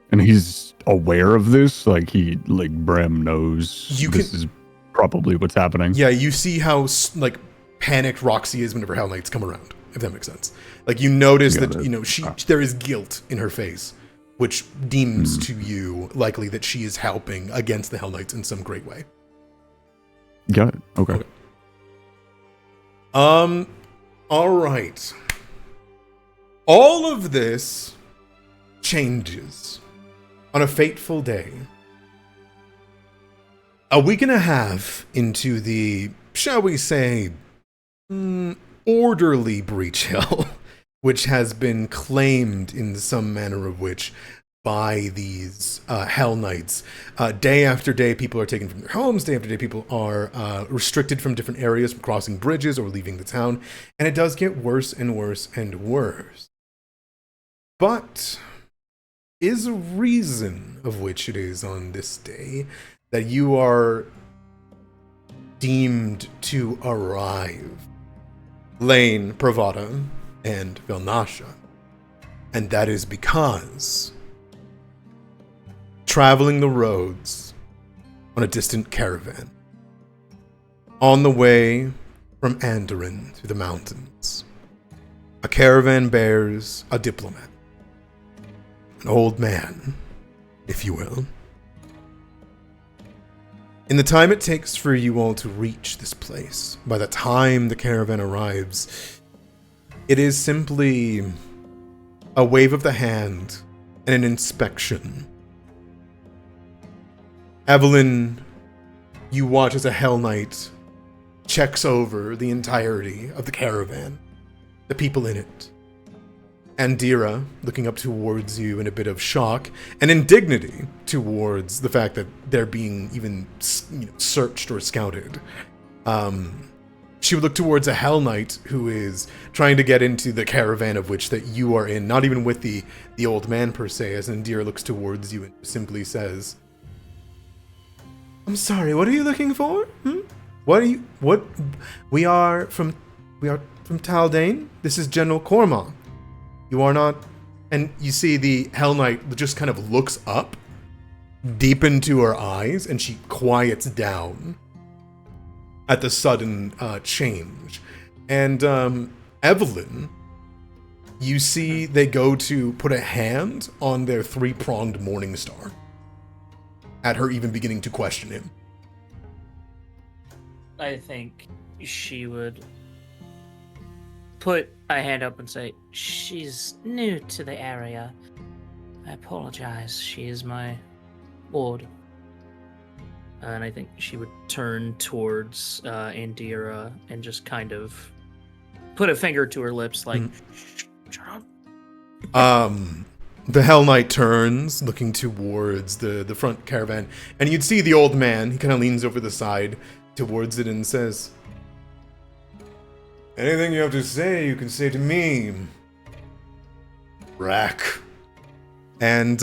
And he's aware of this? Like, Bram knows this is probably what's happening? Yeah, you see how, panicked Roxy is whenever Hellknights come around, if that makes sense. Like, you notice that, there is guilt in her face, which deems to you likely that she is helping against the Hellknights in some great way. Got it. Okay. All right. All of this changes on a fateful day. A week and a half into the, shall we say, orderly Breachill, which has been claimed in some manner of which by these Hellknights. Day after day, people are taken from their homes. Day after day, people are restricted from different areas, from crossing bridges or leaving the town. And it does get worse and worse and worse. But is a reason of which it is on this day that you are deemed to arrive. Lane, Pravada, and Vilnasha. And that is because traveling the roads on a distant caravan, on the way from Andoran through the mountains, a caravan bears a diplomat, an old man, if you will. In the time it takes for you all to reach this place, by the time the caravan arrives, it is simply a wave of the hand and an inspection. Evelyn, you watch as a Hell Knight checks over the entirety of the caravan, the people in it. Andira, looking up towards you in a bit of shock and indignity towards the fact that they're being even searched or scouted. She would look towards a Hell Knight who is trying to get into the caravan of which that you are in, not even with the old man per se, as Andira looks towards you and simply says, "I'm sorry, what are you looking for? We are from Taldane. This is General Cormoth. You are not..." And you see the Hell Knight just kind of looks up, deep into her eyes, and she quiets down at the sudden change. And Evelyn, you see they go to put a hand on their three-pronged morning star, at her even beginning to question him. I think she would put a hand up and say, "She's new to the area. I apologize. She is my ward." And I think she would turn towards Andira and just kind of put a finger to her lips like, "Shut up." The Hell Knight turns, looking towards the front caravan, and you'd see the old man. He kind of leans over the side towards it and says, "Anything you have to say, you can say to me, Rack." And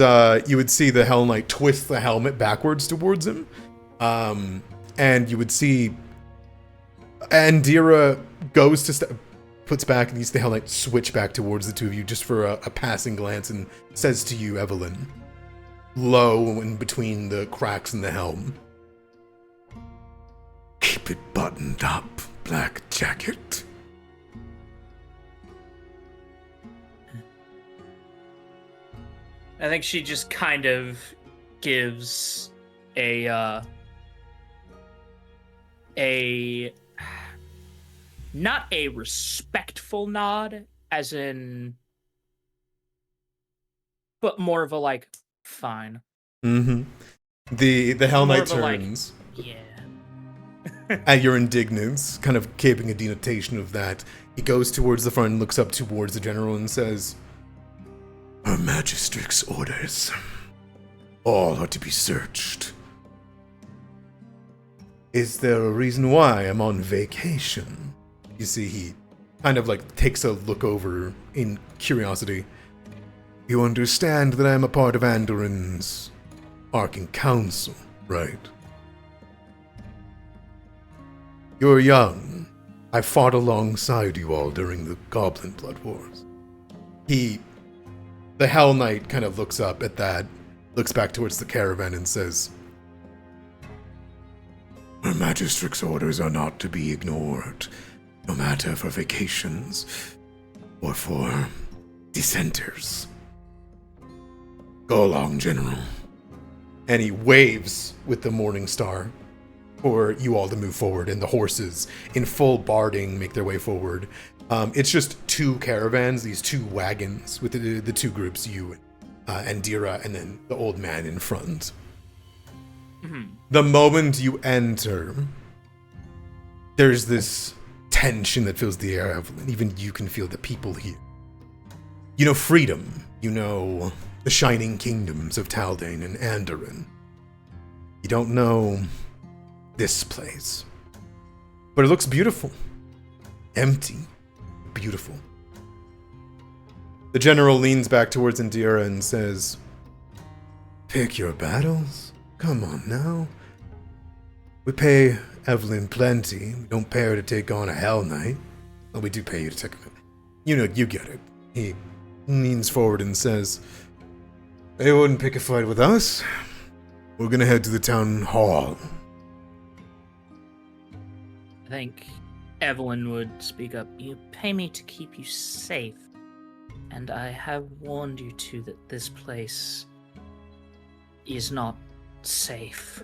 you would see the Hell Knight twist the helmet backwards towards him. And you would see Andira goes to puts back, and you see the Hell Knight switch back towards the two of you just for a passing glance, and says to you, Evelyn, low in between the cracks in the helm, "Keep it buttoned up, Black Jacket. I think she just kind of gives a not a respectful nod, as in, but more of a like, fine. Mm-hmm. The Hell More Knight of a, like, turns yeah. at your indignance, kind of keeping a denotation of that. He goes towards the front and looks up towards the general and says, "Her Magistrix orders. All are to be searched. Is there a reason why I'm on vacation?" You see, he kind of like takes a look over in curiosity. "You understand that I'm a part of Andoran's Arcane Council, right? You're young. I fought alongside you all during the Goblin Blood Wars." The Hell Knight kind of looks up at that, looks back towards the caravan and says, "Her Magistrix orders are not to be ignored, no matter for vacations or for dissenters. Go along, General." And he waves with the Morning Star for you all to move forward, and the horses in full barding make their way forward. It's just two caravans, these two wagons with the two groups, you and Dira, and then the old man in front. Mm-hmm. The moment you enter, there's this tension that fills the air, Evelyn. Even you can feel the people here. You know freedom. You know the shining kingdoms of Taldane and Andoran. You don't know this place. But it looks beautiful. Empty. Beautiful. The general leans back towards Indira and says, "Pick your battles. Come on now. We pay Evelyn plenty. We don't pay her to take on a Hell Knight. Well, we do pay you to take on. You know, you get it." He leans forward and says, "They wouldn't pick a fight with us. We're gonna head to the town hall." I think Evelyn would speak up. "You pay me to keep you safe, and I have warned you too that this place is not safe."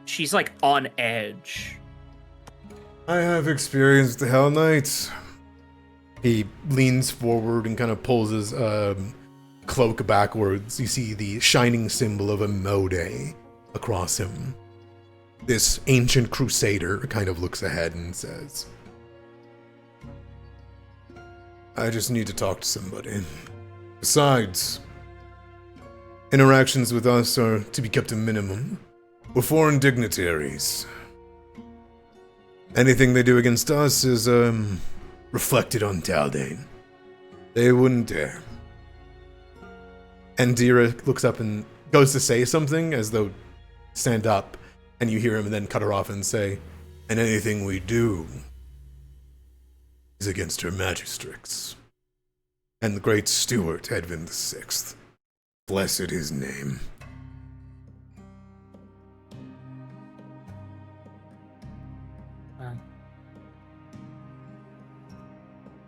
She's like on edge. "I have experienced the Hell Knights." He leans forward and kind of pulls his cloak backwards. You see the shining symbol of a Mode across him. This ancient crusader kind of looks ahead and says, "I just need to talk to somebody. Besides, interactions with us are to be kept a minimum. We're foreign dignitaries. Anything they do against us is reflected on Taldane. They wouldn't dare." And Dira looks up and goes to say something as though stand up, and you hear him then cut her off and say, "And anything we do is against her Magistrix and the great steward Hedvend VI. Blessed his name."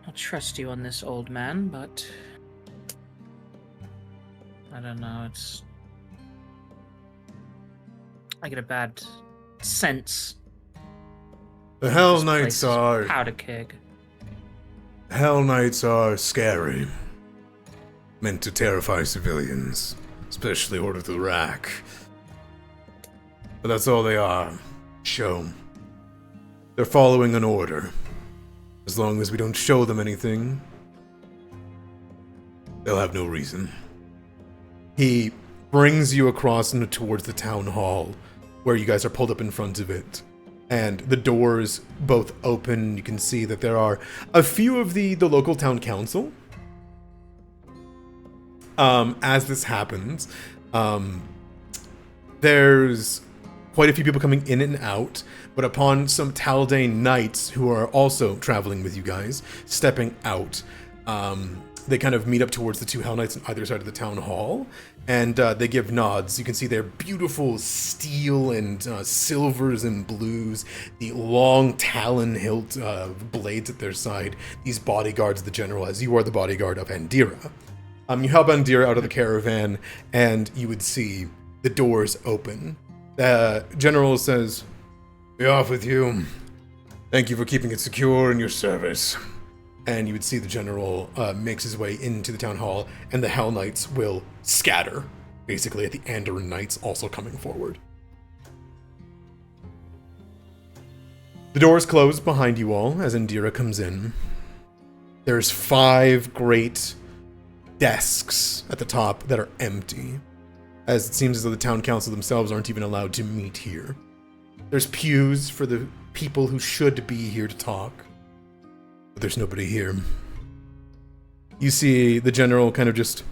I'll trust you on this, old man, but I don't know, I get a bad sense. The Hell This place Knights is are powder keg. Hell Knights are scary, meant to terrify civilians, especially Order of the Rack. But that's all they are. Show. They're following an order. As long as we don't show them anything, they'll have no reason. He brings you across and towards the town hall, where you guys are pulled up in front of it. And the doors both open. You can see that there are a few of the local town council. As this happens, there's quite a few people coming in and out, but upon some Taldane knights who are also traveling with you guys stepping out, they kind of meet up towards the two Hell Knights on either side of the town hall, and they give nods. You can see their beautiful steel and silvers and blues, the long talon hilt blades at their side, these bodyguards of the general, as you are the bodyguard of Andira. You help Andira out of the caravan, and you would see the doors open. The general says, "Be off with you. Thank you for keeping it secure in your service." And you would see the general makes his way into the town hall, and the Hellknights will scatter, basically, at the Andoran Knights also coming forward. The doors close behind you all as Andira comes in. There's 5 great desks at the top that are empty, as it seems as though the town council themselves aren't even allowed to meet here. There's pews for the people who should be here to talk, but there's nobody here. You see the general kind of just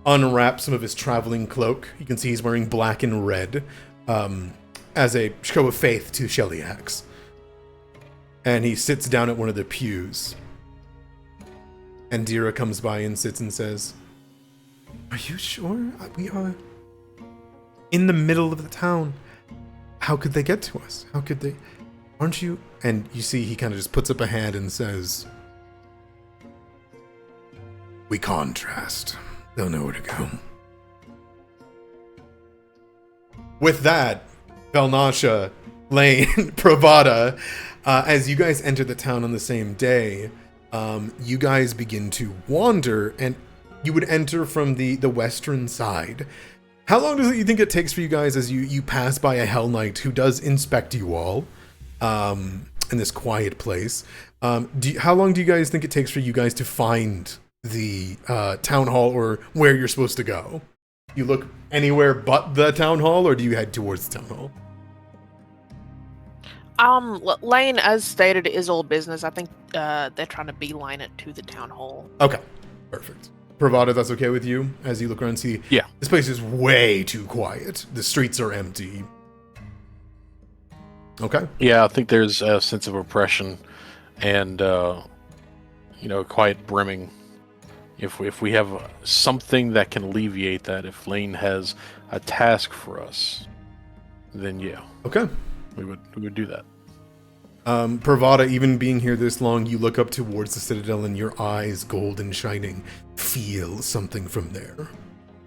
unwrap some of his traveling cloak. You can see he's wearing black and red as a show of faith to Cheliax. And he sits down at one of the pews. Andira comes by and sits and says, "Are you sure? We are in the middle of the town. How could they get to us? How could they? Aren't you?" And you see he kind of just puts up a hand and says, "We contrast. They'll know where to go." With that, Velnasha, Lane, Pravada, as you guys enter the town on the same day, you guys begin to wander, and you would enter from the western side. How long does it you think it takes for you guys as you pass by a Hell Knight who does inspect you all in this quiet place? How long do you guys think it takes for you guys to find the town hall or where you're supposed to go? You look anywhere but the town hall, or do you head towards the town hall? Lane, as stated, is all business. I think they're trying to beeline it to the town hall. Okay, perfect. Pravada, that's okay with you? As you look around and see, Yeah. This place is way too quiet. The streets are empty. Okay. Yeah, I think there's a sense of oppression and, quiet brimming. If we have something that can alleviate that, if Lane has a task for us, then yeah. Okay. We would do that. Pravada, even being here this long, you look up towards the citadel and your eyes, golden shining, feel something from there.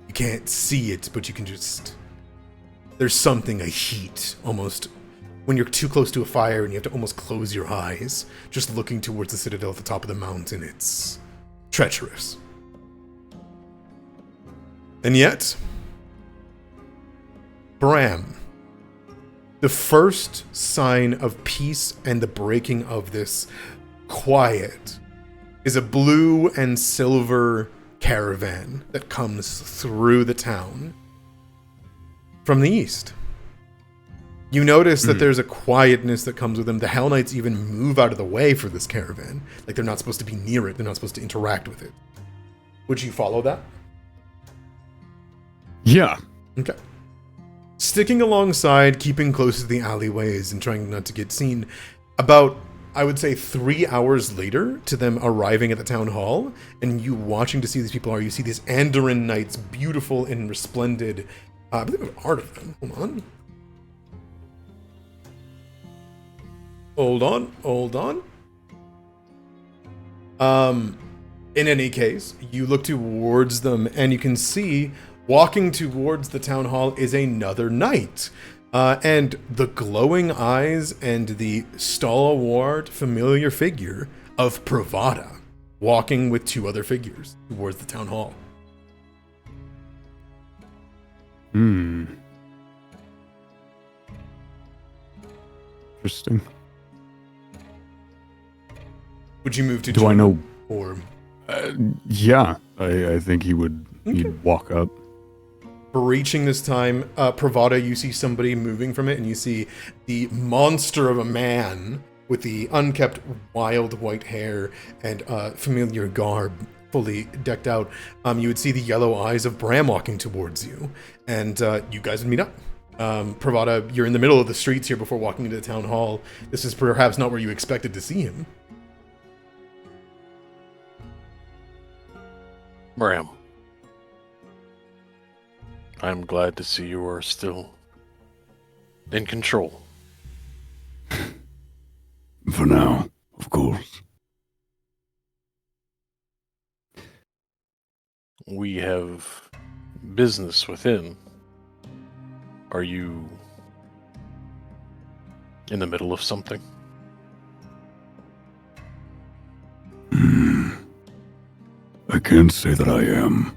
You can't see it, but you can just... There's something, a heat, almost... When you're too close to a fire and you have to almost close your eyes, just looking towards the citadel at the top of the mountain, it's treacherous. And yet, Bram, the first sign of peace and the breaking of this quiet is a blue and silver caravan that comes through the town from the east. You notice that there's a quietness that comes with them. The Hell Knights even move out of the way for this caravan. Like, they're not supposed to be near it. They're not supposed to interact with it. Would you follow that? Yeah. Okay. Sticking alongside, keeping close to the alleyways and trying not to get seen. About, I would say, 3 hours later to them arriving at the town hall and you watching to see these people you see these Andoran knights, beautiful and resplendent. I believe it's art of them. Hold on. In any case, you look towards them and you can see walking towards the town hall is another knight. And the glowing eyes and the stalwart familiar figure of Pravada walking with 2 other figures towards the town hall. Interesting. Would you move to Do I know? Or Yeah, I think he would. Okay. He'd walk up. breaching this time, Pravada, you see somebody moving from it, and you see the monster of a man with the unkept wild white hair and familiar garb fully decked out. You would see the yellow eyes of Bram walking towards you, and you guys would meet up. Pravada, you're in the middle of the streets here before walking into the town hall. This is perhaps not where you expected to see him. Bram, I'm glad to see you are still in control. For now, of course. We have business within. Are you in the middle of something? I can't say that I am.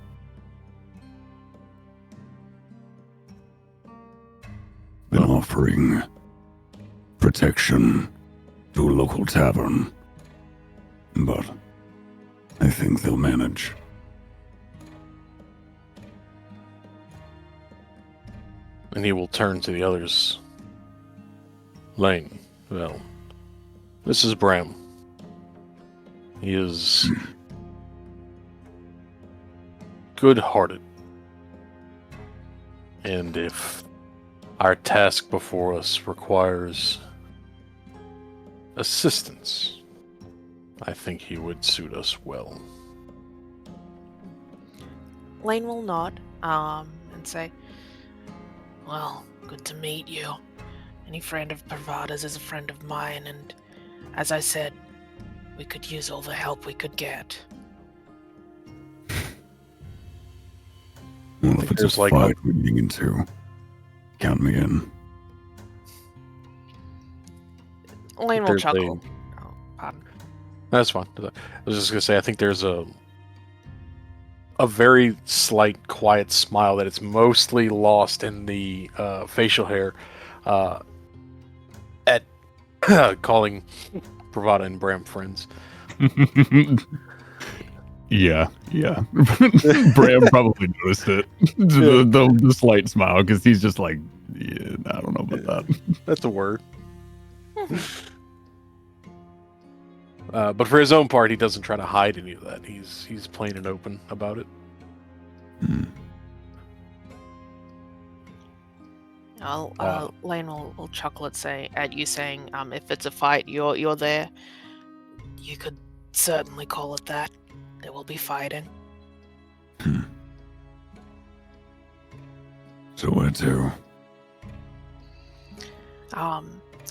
Been offering protection to a local tavern, but I think they'll manage. And he will turn to the others. Lane, well, this is Bram. He is good-hearted. And if our task before us requires assistance, I think he would suit us well. Lane will nod, and say, "Well, good to meet you. Any friend of Pravada's is a friend of mine, and as I said, we could use all the help we could get." Well, if it's a fight we're getting into, count me in. Lane will chuckle. Oh, pardon. That's fine. I was just gonna say, I think there's a very slight, quiet smile that it's mostly lost in the facial hair at calling Pravada and Bram friends. Yeah. Bram probably noticed it. The slight smile, because he's just like, yeah, I don't know about that. That's a word. But for his own part, he doesn't try to hide any of that. He's plain and open about it. Lane will chuckle at you saying, if it's a fight, you're there. You could certainly call it that. There will be fighting. So where to?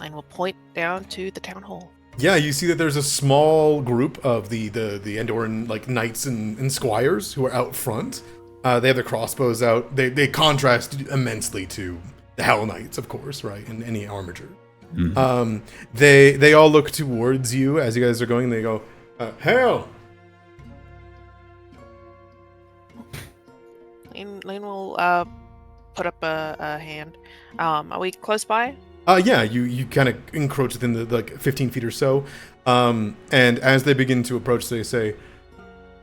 Lane will point down to the town hall. Yeah, you see that there's a small group of the Andoran like knights and squires who are out front. They have their crossbows out. They contrast immensely to the Hellknights, of course, right? And any armature. Mm-hmm. They all look towards you as you guys are going. And they go, "Hail!" Lane will put up a hand. Are we close by? Yeah, you kind of encroach within the like 15 feet or so. And as they begin to approach, they say,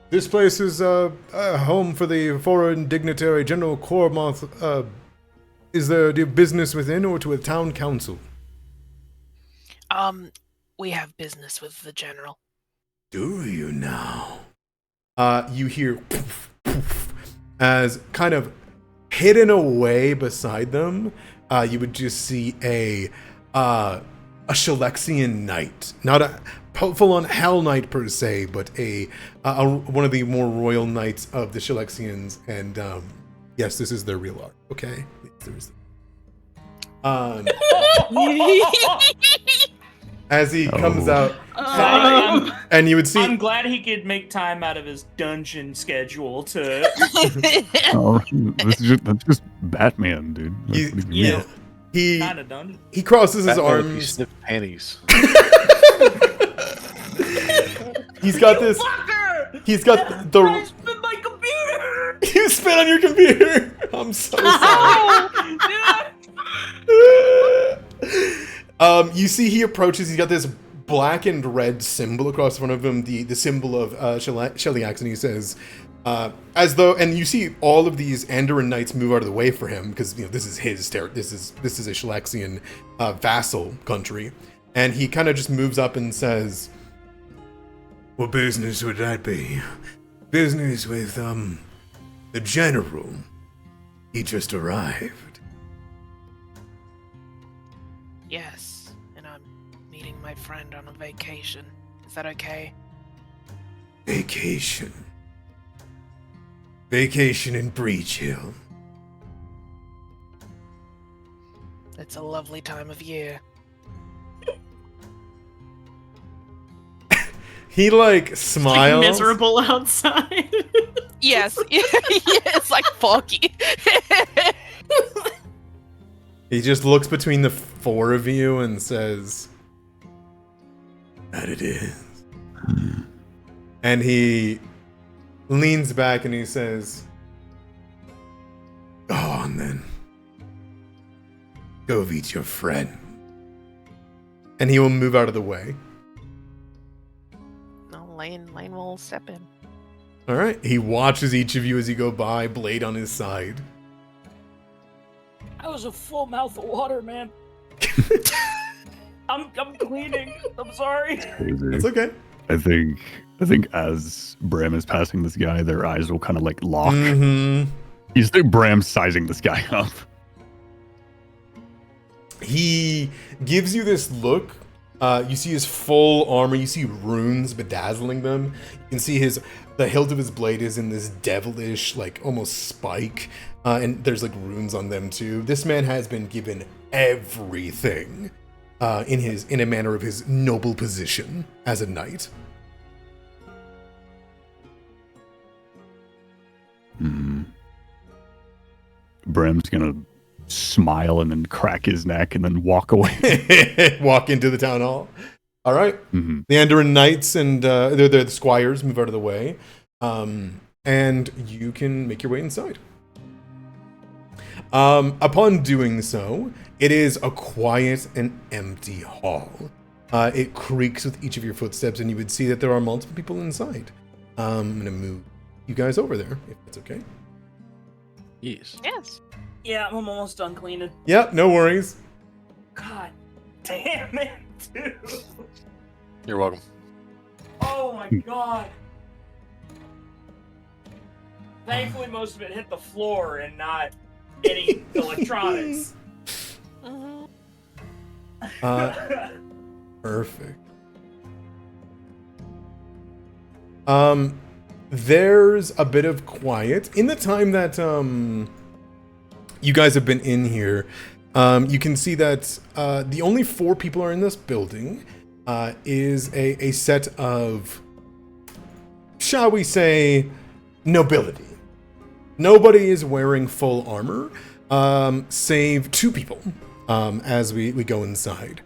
"This place is a home for the foreign dignitary General Cormoth. Is there business within or to a town council?" We have business with the general. Do you now? You hear poof, poof, as kind of hidden away beside them, you would just see a Cheliaxian knight, not a full-on Hell Knight per se, but a one of the more royal knights of the Cheliaxians, and yes, this is their real art. Okay, as he comes out, and you would see. I'm glad he could make time out of his dungeon schedule to. That's just Batman, dude. He kind of done. He crosses his Batman, arms. he sniffed panties. He's got this. Fucker! He's got the. I spit my computer. You spit on your computer. I'm so sorry. You see, he approaches. He's got this black and red symbol across the front of him, the symbol of Cheliax, and he says, as though, and you see all of these Andoran knights move out of the way for him because this is his territory. This is a Cheliaxian vassal country, and he kind of just moves up and says, "What business would that be? Business with the general. He just arrived." Yes, and I'm meeting my friend on a vacation. Is that okay? Vacation. Vacation in Breachill. It's a lovely time of year. He like smiles. Like miserable outside. Yes. Yeah, it's like foggy. He just looks between the four of you and says, "That it is." And he leans back and he says, "Go on then. Go meet your friend." And he will move out of the way. No, Lane will step in. All right. He watches each of you as you go by, blade on his side. That was a full mouth of water, man. I'm cleaning. I'm sorry. Crazy. It's okay. I think as Bram is passing this guy, their eyes will kind of like lock. Mm-hmm. You think Bram's sizing this guy up. He gives you this look. You see his full armor. You see runes bedazzling them. You can see the hilt of his blade is in this devilish, like almost spike, and there's like runes on them too. This man has been given everything in a manner of his noble position as a knight. Bram's gonna smile and then crack his neck and then walk away. Walk into the town hall. All right. Mm-hmm. The Andoran knights and the squires move out of the way, and you can make your way inside. Upon doing so, it is a quiet and empty hall. It creaks with each of your footsteps, and you would see that there are multiple people inside. I'm going to move you guys over there, if that's okay. Yes. Yes. Yeah, I'm almost done cleaning. Yep, no worries. God damn it, dude. You're welcome. Oh my god. Thankfully, most of it hit the floor and not any electronics. Mhm. Perfect. There's a bit of quiet in the time that you guys have been in here. You can see that the only 4 people are in this building. Is a set of, shall we say, nobility. Nobody is wearing full armor, save 2 people as we go inside.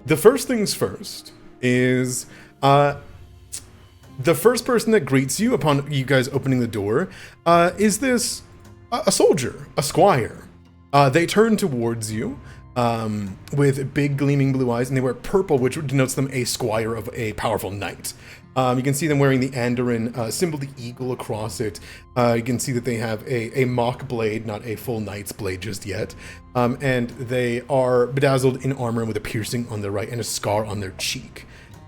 The first things first is the first person that greets you upon you guys opening the door is this a soldier, a squire. They turn towards you with big gleaming blue eyes, and they wear purple, which denotes them a squire of a powerful knight. You can see them wearing the Andoran symbol, the eagle across it. You can see that they have a mock blade, not a full knight's blade just yet. And they are bedazzled in armor with a piercing on their right and a scar on their cheek.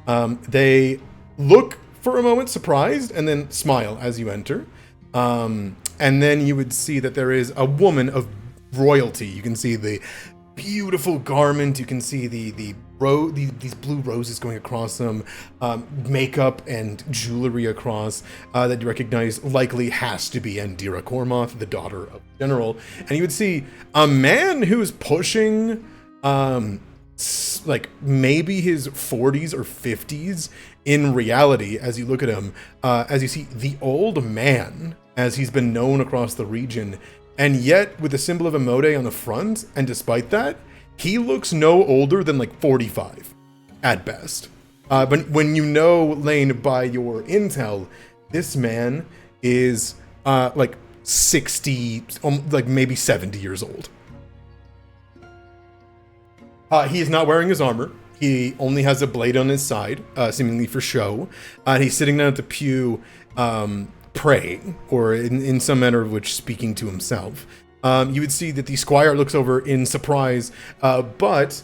They look for a moment surprised and then smile as you enter. And then you would see that there is a woman of royalty. You can see the beautiful garment. You can see these blue roses going across them, makeup and jewelry across that you recognize likely has to be Reginald Cormoth, the daughter of the general. And you would see a man who's pushing like maybe his 40s or 50s in reality as you look at him, as you see the old man as he's been known across the region. And yet, with the symbol of Amode on the front, and despite that, he looks no older than like 45, at best. But when you know Lane by your intel, this man is like 60, like maybe 70 years old. He is not wearing his armor. He only has a blade on his side, seemingly for show. He's sitting down at the pew, praying, or in some manner of which speaking to himself. You would see that the squire looks over in surprise, but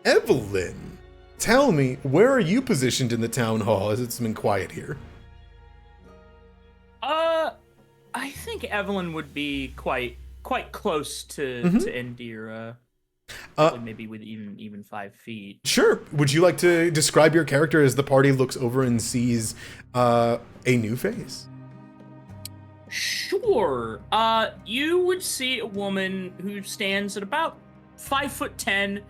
Evelyn, tell me, where are you positioned in the town hall as it's been quiet here? I think Evelyn would be quite close to Indira. Maybe with even 5 feet. Sure. Would you like to describe your character as the party looks over and sees a new face? Sure. You would see a woman who stands at about 5'10".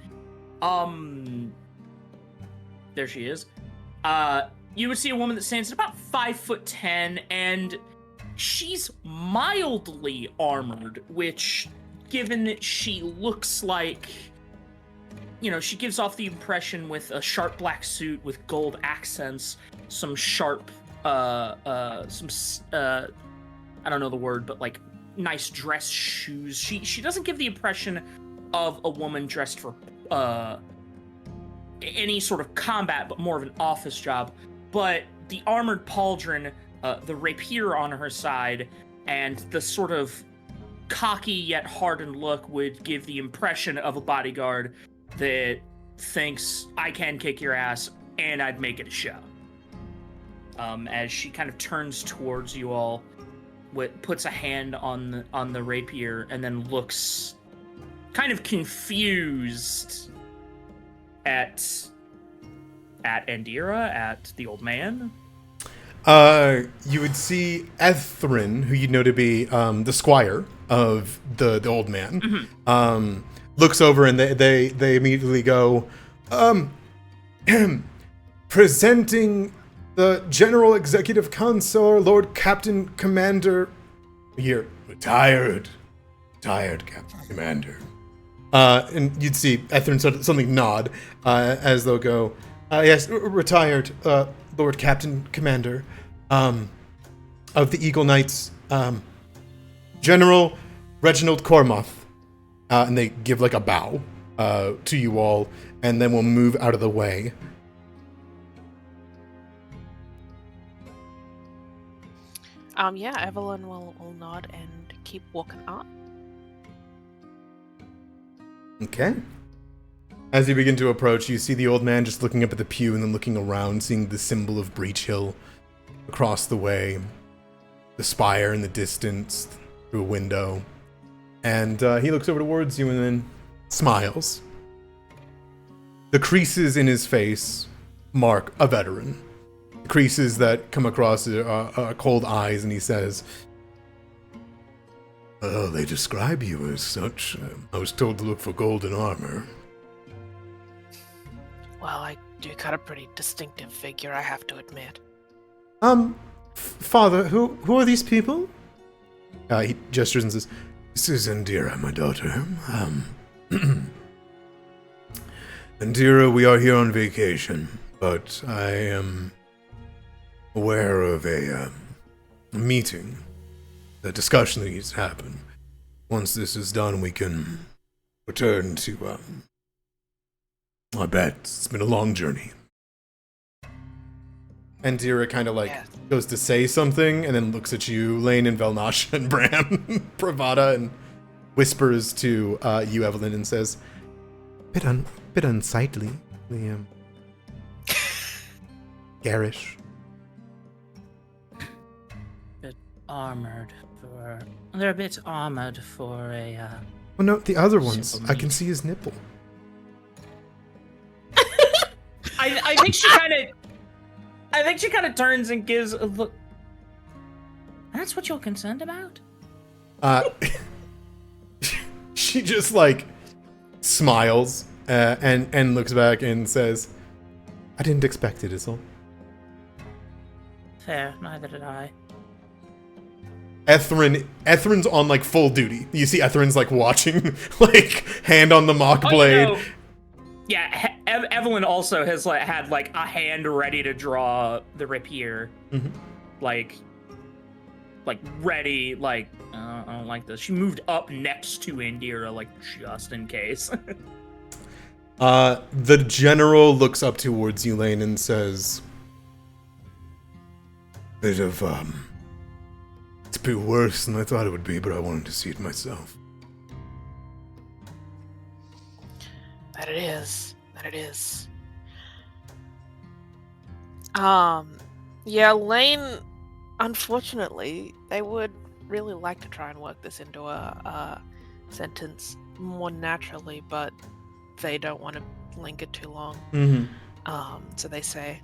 There she is. you would see a woman that stands at about 5'10", and she's mildly armored, which, given that she looks like, she gives off the impression with a sharp black suit with gold accents, some sharp, I don't know the word, but like nice dress shoes. She doesn't give the impression of a woman dressed for any sort of combat, but more of an office job. But the armored pauldron, the rapier on her side, and the sort of cocky yet hardened look would give the impression of a bodyguard that thinks, I can kick your ass and I'd make it a show. As she kind of turns towards you all, puts a hand on the rapier, and then looks kind of confused at Andira, at the old man. You would see Thrune, who you know to be the squire of the old man. Mm-hmm. Looks over, and they immediately go, presenting the General Executive Consort, Lord Captain Commander, here, retired Captain Commander. And you'd see Thrune something nod, as they'll go, yes, retired Lord Captain Commander of the Eagle Knights, General Reginald Cormoth. And they give like a bow to you all, and then we'll move out of the way. Yeah, Evelyn will nod and keep walking up. Okay. As you begin to approach, you see the old man just looking up at the pew and then looking around, seeing the symbol of Breachill across the way, the spire in the distance through a window. And he looks over towards you and then smiles. The creases in his face mark a veteran. The creases that come across are cold eyes, and he says, "Oh, they describe you as such. I was told to look for golden armor." Well, I do cut a pretty distinctive figure, I have to admit. Father, who are these people? He gestures and says, "This is Andira, my daughter. Andira, we are here on vacation, but I am aware of a meeting, a discussion that needs to happen. Once this is done, we can return to our beds. It's been a long journey." Andira kind of goes to say something, and then looks at you, Lane and Velnash and Bram, Pravada, and whispers to you, Evelyn, and says, bit unsightly, garish. They're a bit armored for a, Oh no, the other ones, I can see his nipple. I think she kind of turns and gives a look. That's what you're concerned about? She just smiles and looks back and says, "I didn't expect it, is all." Fair, neither did I. Ethrin's on full duty. You see Ethrin's watching, hand on the mock blade. No. Yeah, Evelyn also has had a hand ready to draw the rapier. Mm-hmm. Ready, I don't like this. She moved up next to Andira, just in case. The general looks up towards you, Lane, and says, "Bit of, it's a bit worse than I thought it would be, but I wanted to see it myself." That it is. Yeah, Lane, unfortunately, they would really like to try and work this into a sentence more naturally, but they don't want to linger too long. Mm-hmm. So they say,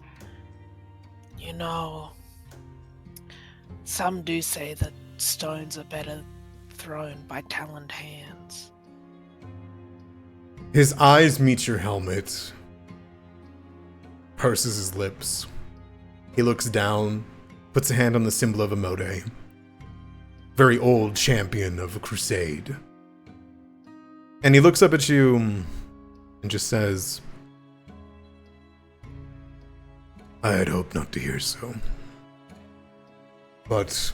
some do say that stones are better thrown by taloned hands. His eyes meet your helmet, purses his lips, He looks down, puts a hand on the symbol of a Mode. Very old champion of a crusade. And he looks up at you and just says, I had hoped not to hear so. But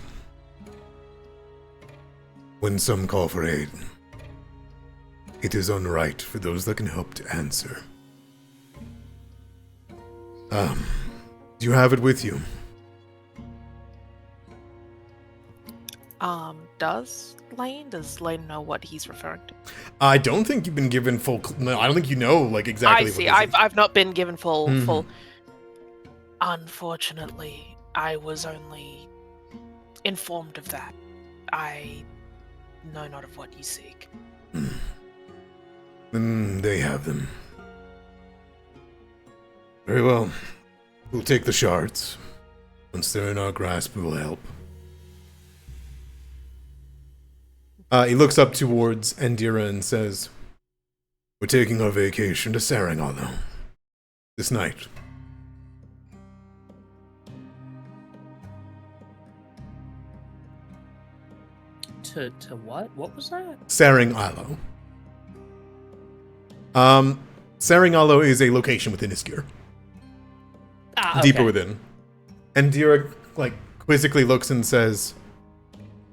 when some call for aid, it is unright for those that can hope to answer. Do you have it with you? Does Lane know what he's referring to? I don't think you've been given full. No, I don't think you know like exactly. I see. What this is. I've not been given full. Mhm. Unfortunately, I was only informed of that. I know not of what you seek. They have them. Very well. We'll take the shards. Once they're in our grasp, we will help. He looks up towards Endira and says, we're taking our vacation to Sarangalo this night. To what? What was that? Sarangalo. Sarangalo is a location within Isger. Deeper within. Endira, like, quizzically looks and says,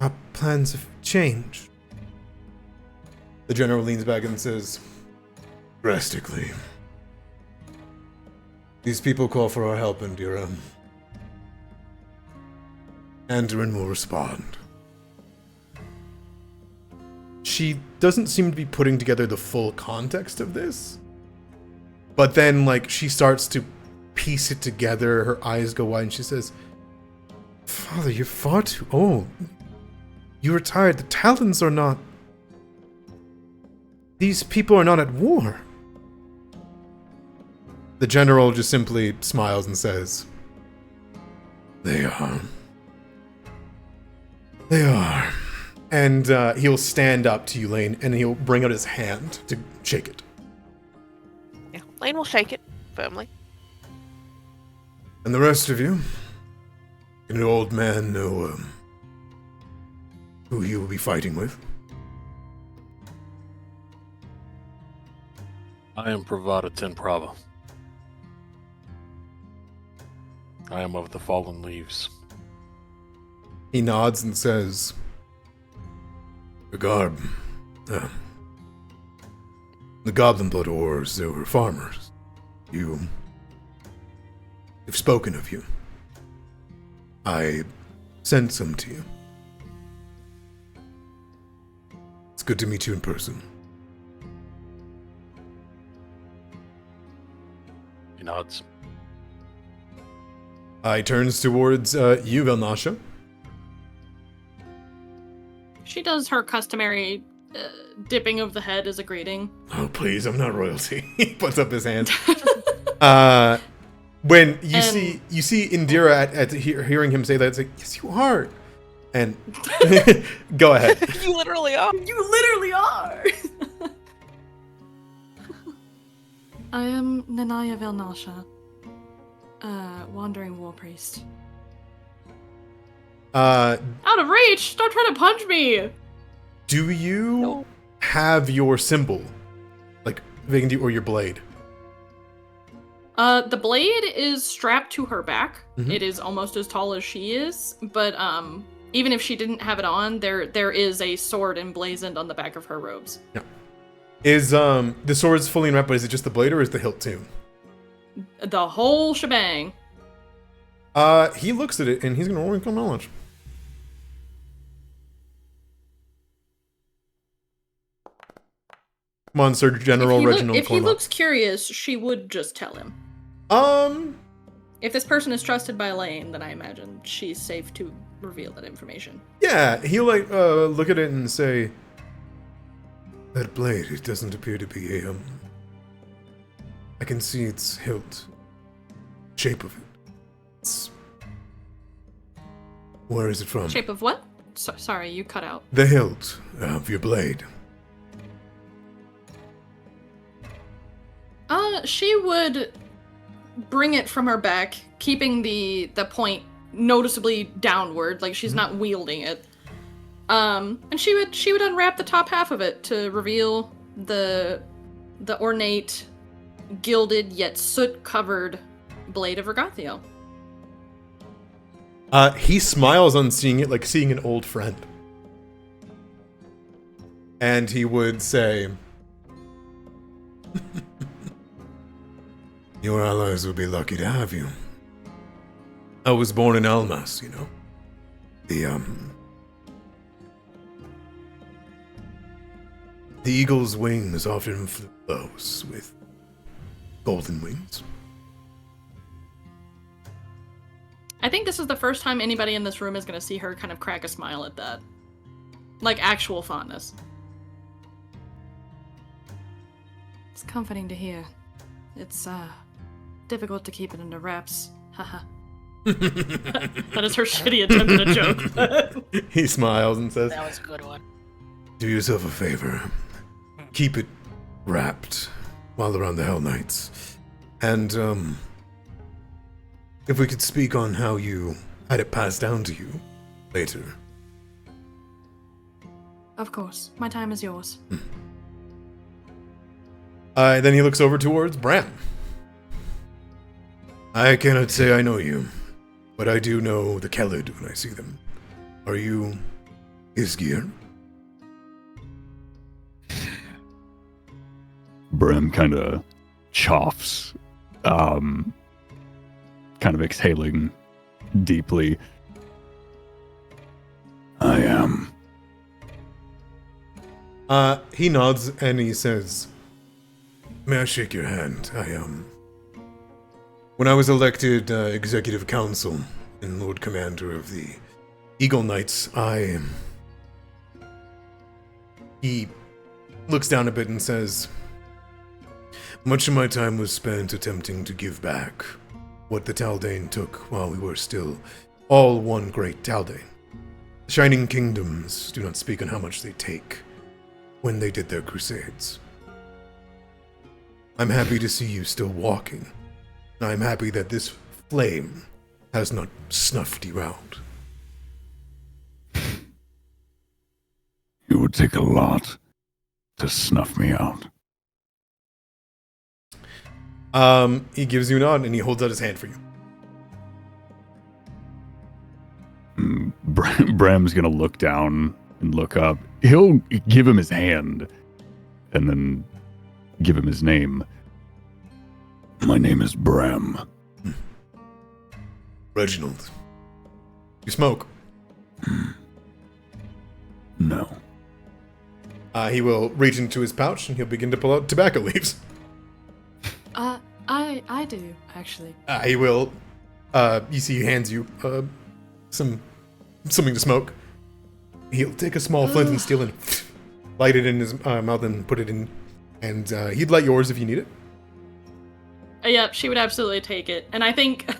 our plans have changed. The general leans back and says, drastically. These people call for our help, Endira. Andoran will respond. She doesn't seem to be putting together the full context of this. But then, like, she starts to piece it together. Her eyes go wide and she says, Father, you're far too old. You retired. The Talons are not... These people are not at war. The general just simply smiles and says, They are. They are. And he'll stand up to you, Lane, and he'll bring out his hand to shake it. Yeah, Lane will shake it firmly. And the rest of you, can an old man know who he will be fighting with? I am Pravada Tenprava. I am of the Fallen Leaves. He nods and says, The garb. The Goblin Blood Wars, they were farmers. They've spoken of you. I sent some to you. It's good to meet you in person. He nods. He turns towards you, Velnasha. She does her customary dipping of the head as a greeting. Oh, please, I'm not royalty. He puts up his hand. When you see Indira at hearing him say that, it's like, yes, you are. And go ahead. You literally are. You literally are! I am Nanaya Velnasha, wandering war priest. Out of reach! Stop trying to punch me! Do you have your symbol? Like, Vigandi or your blade? The blade is strapped to her back. Mhm. It is almost as tall as she is, but even if she didn't have it on, there is a sword emblazoned on the back of her robes. No. Is the sword's fully wrapped, but is it just the blade or is the hilt too? The whole shebang. He looks at it and he's gonna roll income knowledge. Come on, Sir General Reginald Cormoth. If he looks curious, she would just tell him. If this person is trusted by Elaine, then I imagine she's safe to reveal that information. Yeah, he'll like look at it and say, that blade, it doesn't appear to be a I can see its hilt, shape of it. It's... Where is it from? Shape of what? Sorry, you cut out. The hilt of your blade. She would bring it from her back, keeping the point noticeably downward, like she's not wielding it. And she would unwrap the top half of it to reveal the ornate, gilded yet soot-covered blade of Regathiel. He smiles on seeing it, like seeing an old friend. And he would say, "Your allies will be lucky to have you. I was born in Almas, you know. The eagle's wings often flows with golden wings." I think this is the first time anybody in this room is going to see her kind of crack a smile at that. Like actual fondness. It's comforting to hear. It's, difficult to keep it under wraps. Haha. That is her shitty attempt at a joke. He smiles and says, That was a good one. "Do yourself a favor. Keep it wrapped while they're on the Hellknights. And, if we could speak on how you had it passed down to you later." Of course. My time is yours. Then he looks over towards Bram. "I cannot say I know you, but I do know the Kellid when I see them. Are you Isger?" Bram kind of choughs, kind of exhaling deeply. "I am." He nods and he says, "May I shake your hand? When I was elected Executive Council and Lord Commander of the Eagle Knights, He looks down a bit and says, much of my time was spent attempting to give back what the Taldane took while we were still all one great Taldane. The Shining Kingdoms do not speak on how much they take when they did their crusades. I'm happy to see you still walking. I'm happy that this flame has not snuffed you out." "It would take a lot to snuff me out." He gives you a nod and he holds out his hand for you. Bram's gonna look down and look up. He'll give him his hand and then give him his name. "My name is Bram." Reginald. You smoke? "No." He will reach into his pouch and he'll begin to pull out tobacco leaves. I do, actually. He will, you see he hands you, something to smoke. He'll take a small flint and steel and light it in his mouth and put it in, and he'd light yours if you need it. Yep, she would absolutely take it. And I think,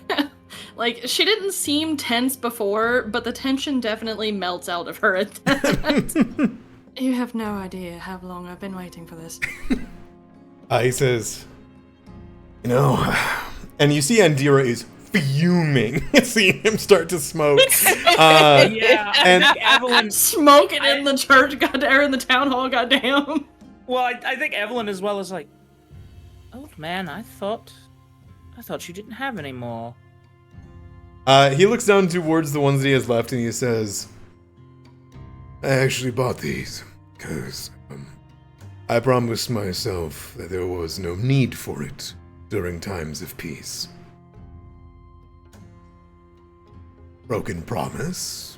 like, she didn't seem tense before, but the tension definitely melts out of her at that. You have no idea how long I've been waiting for this. He says, you know, and you see Andira is fuming seeing him start to smoke. Yeah, and Evelyn smoking in the church, or in the town hall, goddamn. Well, I think Evelyn as well is like, old man, I thought you didn't have any more. He looks down towards the ones that he has left and he says, I actually bought these because I promised myself that there was no need for it during times of peace. Broken promise?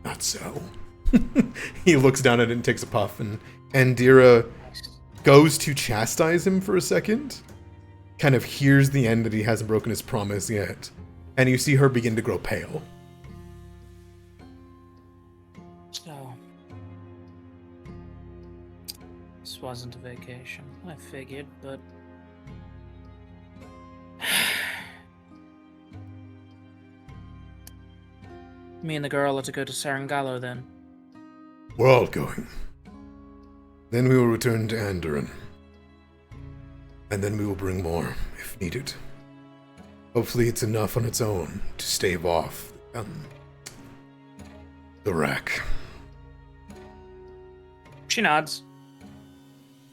Not so. He looks down at it and takes a puff, and Andira goes to chastise him for a second, kind of hears the end that he hasn't broken his promise yet, and you see her begin to grow pale. So, this wasn't a vacation, I figured, but... Me and the girl are to go to Sarangalo then. We're all going. Then we will return to Andoran. And then we will bring more, if needed. Hopefully it's enough on its own to stave off the wreck. She nods.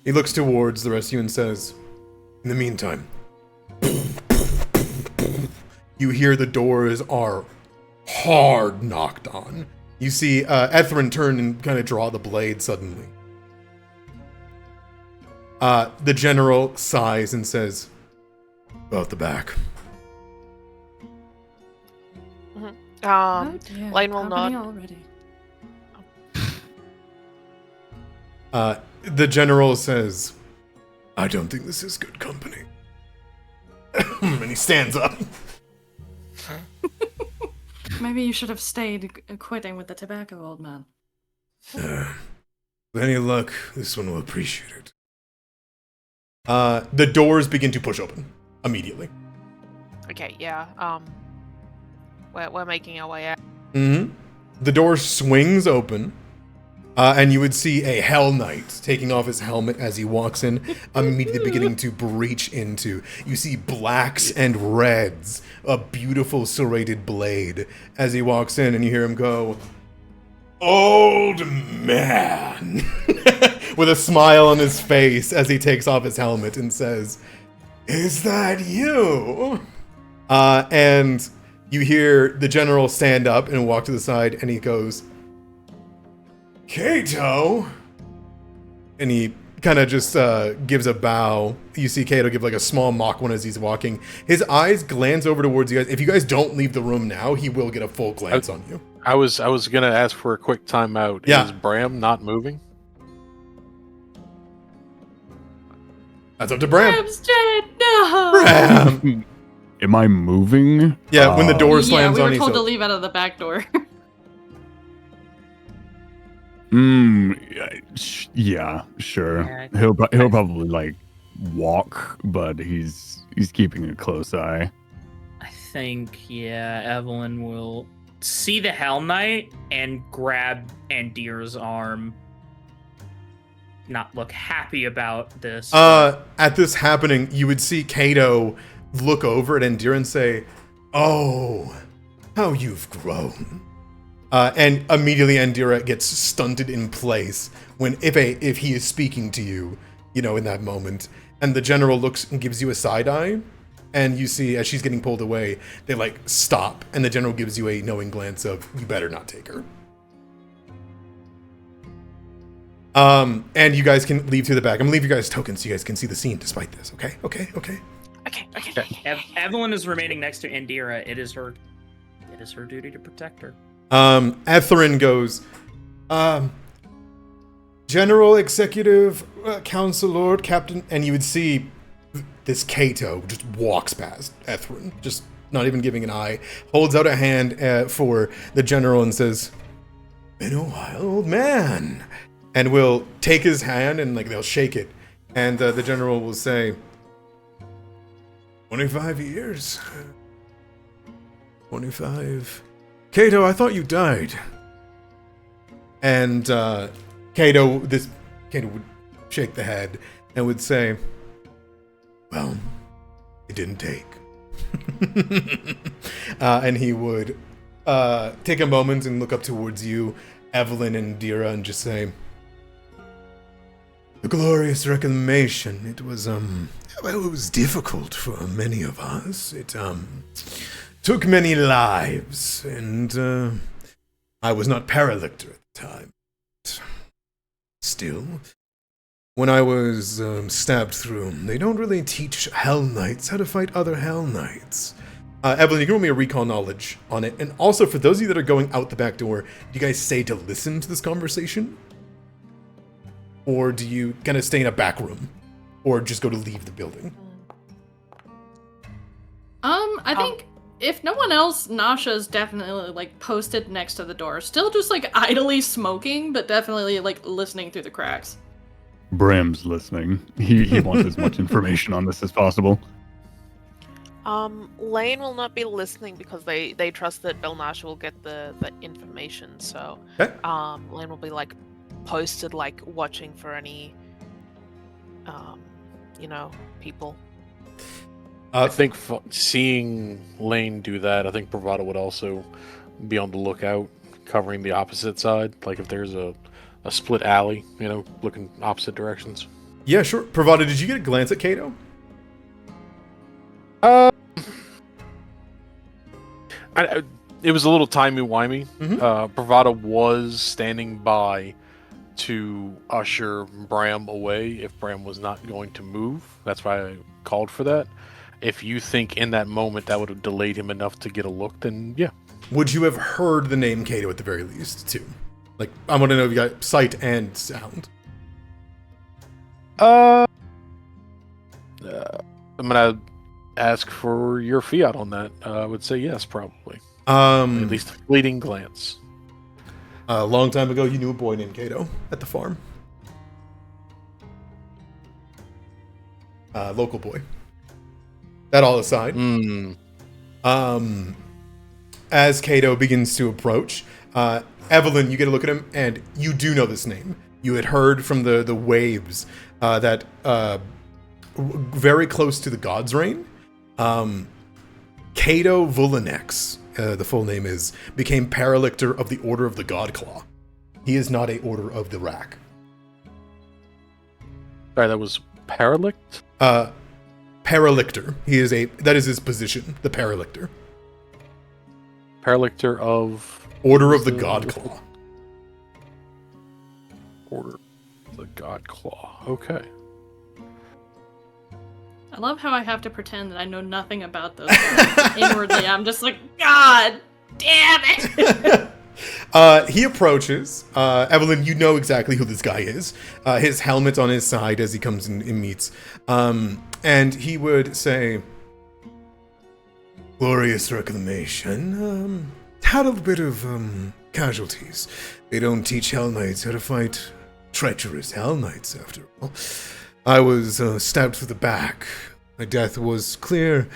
He looks towards the rest of you and says, in the meantime, you hear the doors are hard knocked on. You see Ethrin turn and kind of draw the blade suddenly. The general sighs and says, about the back. Lane will nod. Already. The general says, I don't think this is good company. And he stands up. Maybe you should have stayed quitting with the tobacco, old man. With any luck, this one will appreciate it. The doors begin to push open immediately. Okay, yeah. We're making our way out. Mm-hmm. The door swings open, and you would see a Hell Knight taking off his helmet as he walks in, immediately beginning to breach into. You see blacks and reds, a beautiful serrated blade as he walks in, and you hear him go, "Old man," with a smile on his face as he takes off his helmet and says, "Is that you?" And you hear the general stand up and walk to the side, and he goes, "Kato," and he kind of just gives a bow. You see Kato give like a small mock one as he's walking. His eyes glance over towards you guys. If you guys don't leave the room now, he will get a full glance on you. I was gonna ask for a quick timeout. Yeah. Is Bram not moving? That's up to Bram. Bram's dead. No. Bram. Am I moving? Yeah, when the door slams we on were you. told so- to leave out of the back door. Yeah, sure. Yeah, He'll probably like walk, but he's keeping a close eye. I think, yeah, Evelyn will see the Hell Knight and grab Andira's arm. Not look happy about this. At this happening, you would see Kato look over at Andira and say, "Oh, how you've grown." And immediately Andira gets stunted in place when if he is speaking to you, you know, in that moment. And the general looks and gives you a side eye, and you see as she's getting pulled away, they like stop, and the general gives you a knowing glance of, "You better not take her." And you guys can leave to the back. I'm gonna leave you guys tokens so you guys can see the scene despite this. Okay. Okay. Evelyn is remaining next to Andira. It is her duty to protect her. Ethrin goes, General, Executive, Council Lord, Captain, and you would see this Kato just walks past Ethrin, just not even giving an eye, holds out a hand for the general and says, "Been a while, old man," and will take his hand and like they'll shake it, and the general will say, 25 years. 25. Kato, I thought you died. And Kato would shake the head and would say, "Well, it didn't take." And he would take a moment and look up towards you, Evelyn and Dira, and just say, "The glorious reclamation. It was well, it was difficult for many of us. It took many lives, and I was not paralictor at the time. Still, when I was stabbed through, they don't really teach Hellknights how to fight other Hellknights." Evelyn, you can roll me a recall knowledge on it. And also, for those of you that are going out the back door, do you guys stay to listen to this conversation? Or do you kind of stay in a back room? Or just go to leave the building? I think if no one else, Nasha's definitely like posted next to the door, still just like idly smoking, but definitely like listening through the cracks. Bram's listening. He wants as much information on this as possible. Lane will not be listening because they trust that Belnasha will get the information. So, Okay. Lane will be like posted, like watching for any, people. I think seeing Lane do that, I think Bravado would also be on the lookout, covering the opposite side. Like if there's a split alley, looking opposite directions. Yeah, sure. Bravado, did you get a glance at Kato? It was a little timey-wimey. Mhm. Bravado was standing by to usher Bram away if Bram was not going to move. That's why I called for that. If you think in that moment that would have delayed him enough to get a look, then yeah. Would you have heard the name Kato at the very least, too? Like, I want to know if you got sight and sound. I'm gonna ask for your fiat on that. I would say yes, probably. At least a fleeting glance. A long time ago, you knew a boy named Kato at the farm. Local boy. That all aside. As Kato begins to approach, Evelyn, you get a look at him, and you do know this name. You had heard from the waves that very close to the Godsrain, Kato Vulanex, the full name is, became Paralictor of the Order of the Godclaw. He is not a Order of the Rack. Sorry, that was Paralict? Paralictor. That is his position, the Paralictor. Paralictor of... Order of the Godclaw. Order of the Godclaw. Okay. I love how I have to pretend that I know nothing about those guys. Inwardly, I'm just like, God damn it! He approaches. Evelyn, you know exactly who this guy is. His helmet's on his side as he comes in and meets. And he would say, glorious reclamation. Had a bit of casualties. They don't teach Hellknights how to fight treacherous Hellknights, after all. I was stabbed through the back. My death was clear.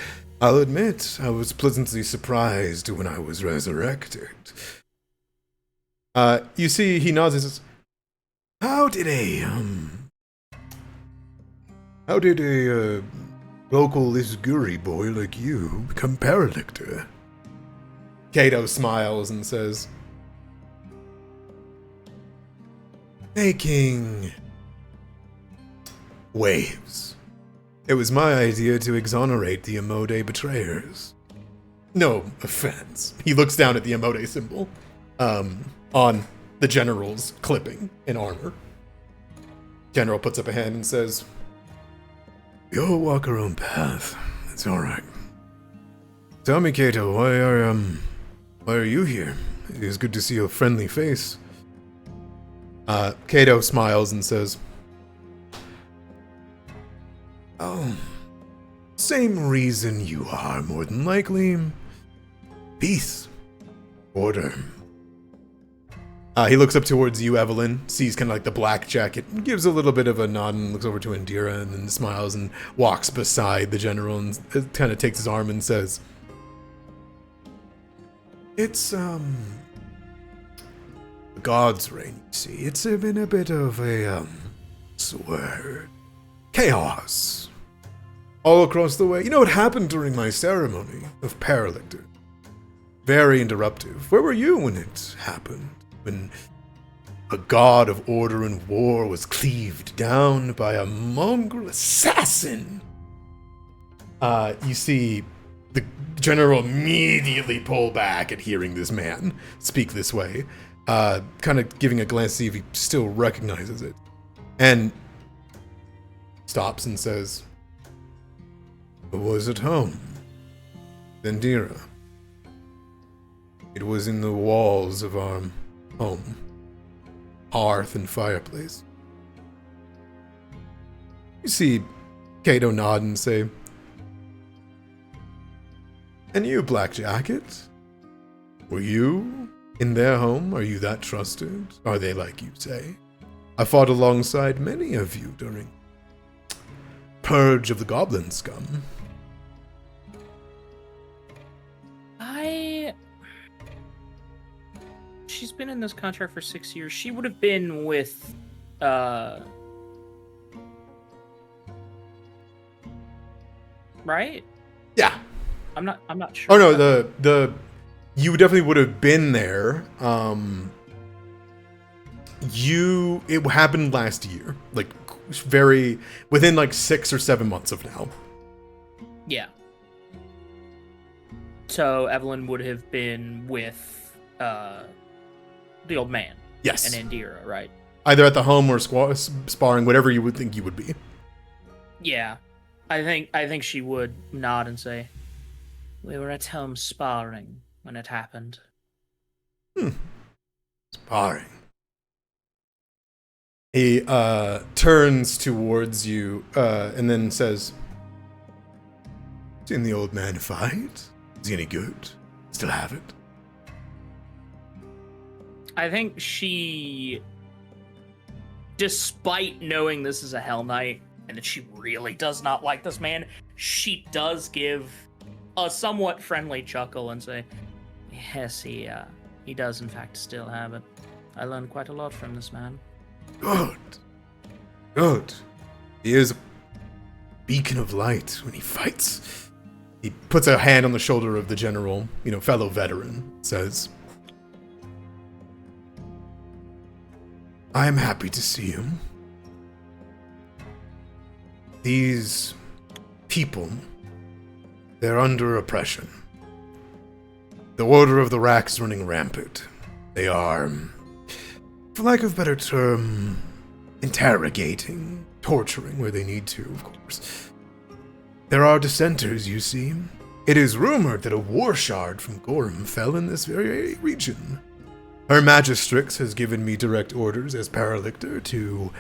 I'll admit, I was pleasantly surprised when I was resurrected. You see, he nods and says, How did a local Isguri boy like you become Paralictor? Kato smiles and says, making waves. It was my idea to exonerate the Amode betrayers. No offense. He looks down at the Amode symbol on the general's clipping in armor. General puts up a hand and says, "We all walk our own path. It's all right. Tell me, Kato, why are you here? It is good to see a friendly face." Kato smiles and says, "Oh, same reason you are, more than likely. Peace. Order." He looks up towards you, Evelyn, sees kind of like the black jacket, gives a little bit of a nod and looks over to Indira and then smiles and walks beside the general and kind of takes his arm and says, "It's, Godsrain, you see. It's been a bit of a, chaos all across the way. You know what happened during my ceremony of Paralictor? Very interruptive. Where were you when it happened? When a god of order and war was cleaved down by a mongrel assassin?" You see the general immediately pull back at hearing this man speak this way, kind of giving a glance to see if he still recognizes it, and stops and says, "It was at home, Indira. It was in the walls of our home, hearth and fireplace." You see Kato nod and say, "And you, Black Jacket? Were you in their home? Are you that trusted? Are they like you say? I fought alongside many of you during Purge of the Goblin Scum." She's been in this contract for 6 years. She would have been with, right? I'm not sure. Oh no, the you definitely would have been there. It happened last year, like very within like 6 or 7 months of now. Yeah. So Evelyn would have been with the old man. Yes. And Indira, right? Either at the home or sparring, whatever you would think you would be. Yeah. I think she would nod and say, "We were at home sparring when it happened." Sparring. He turns towards you and then says, "Seen the old man fight? Is he any good? Still have it?" I think she, despite knowing this is a Hell Knight and that she really does not like this man, she does give a somewhat friendly chuckle and say, "Yes, he does in fact still have it. I learned quite a lot from this man." Good. Good. He is a beacon of light when he fights. He puts a hand on the shoulder of the general, fellow veteran, says, "I am happy to see you. These people, they're under oppression. The Order of the Rack is running rampant. They are, for lack of a better term, interrogating, torturing where they need to, of course. There are dissenters, you see. It is rumored that a warshard from Gorham fell in this very region. Her Magistrix has given me direct orders as Paralictor to,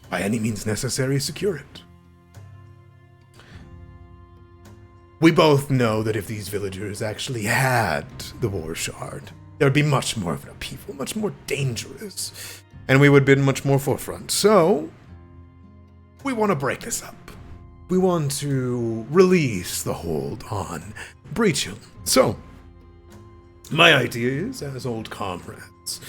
by any means necessary, secure it. We both know that if these villagers actually had the warshard, there would be much more of an upheaval, much more dangerous, and we would be in much more forefront. So, we want to break this up. We want to release the hold on Breachill. So, my idea is, as old comrades,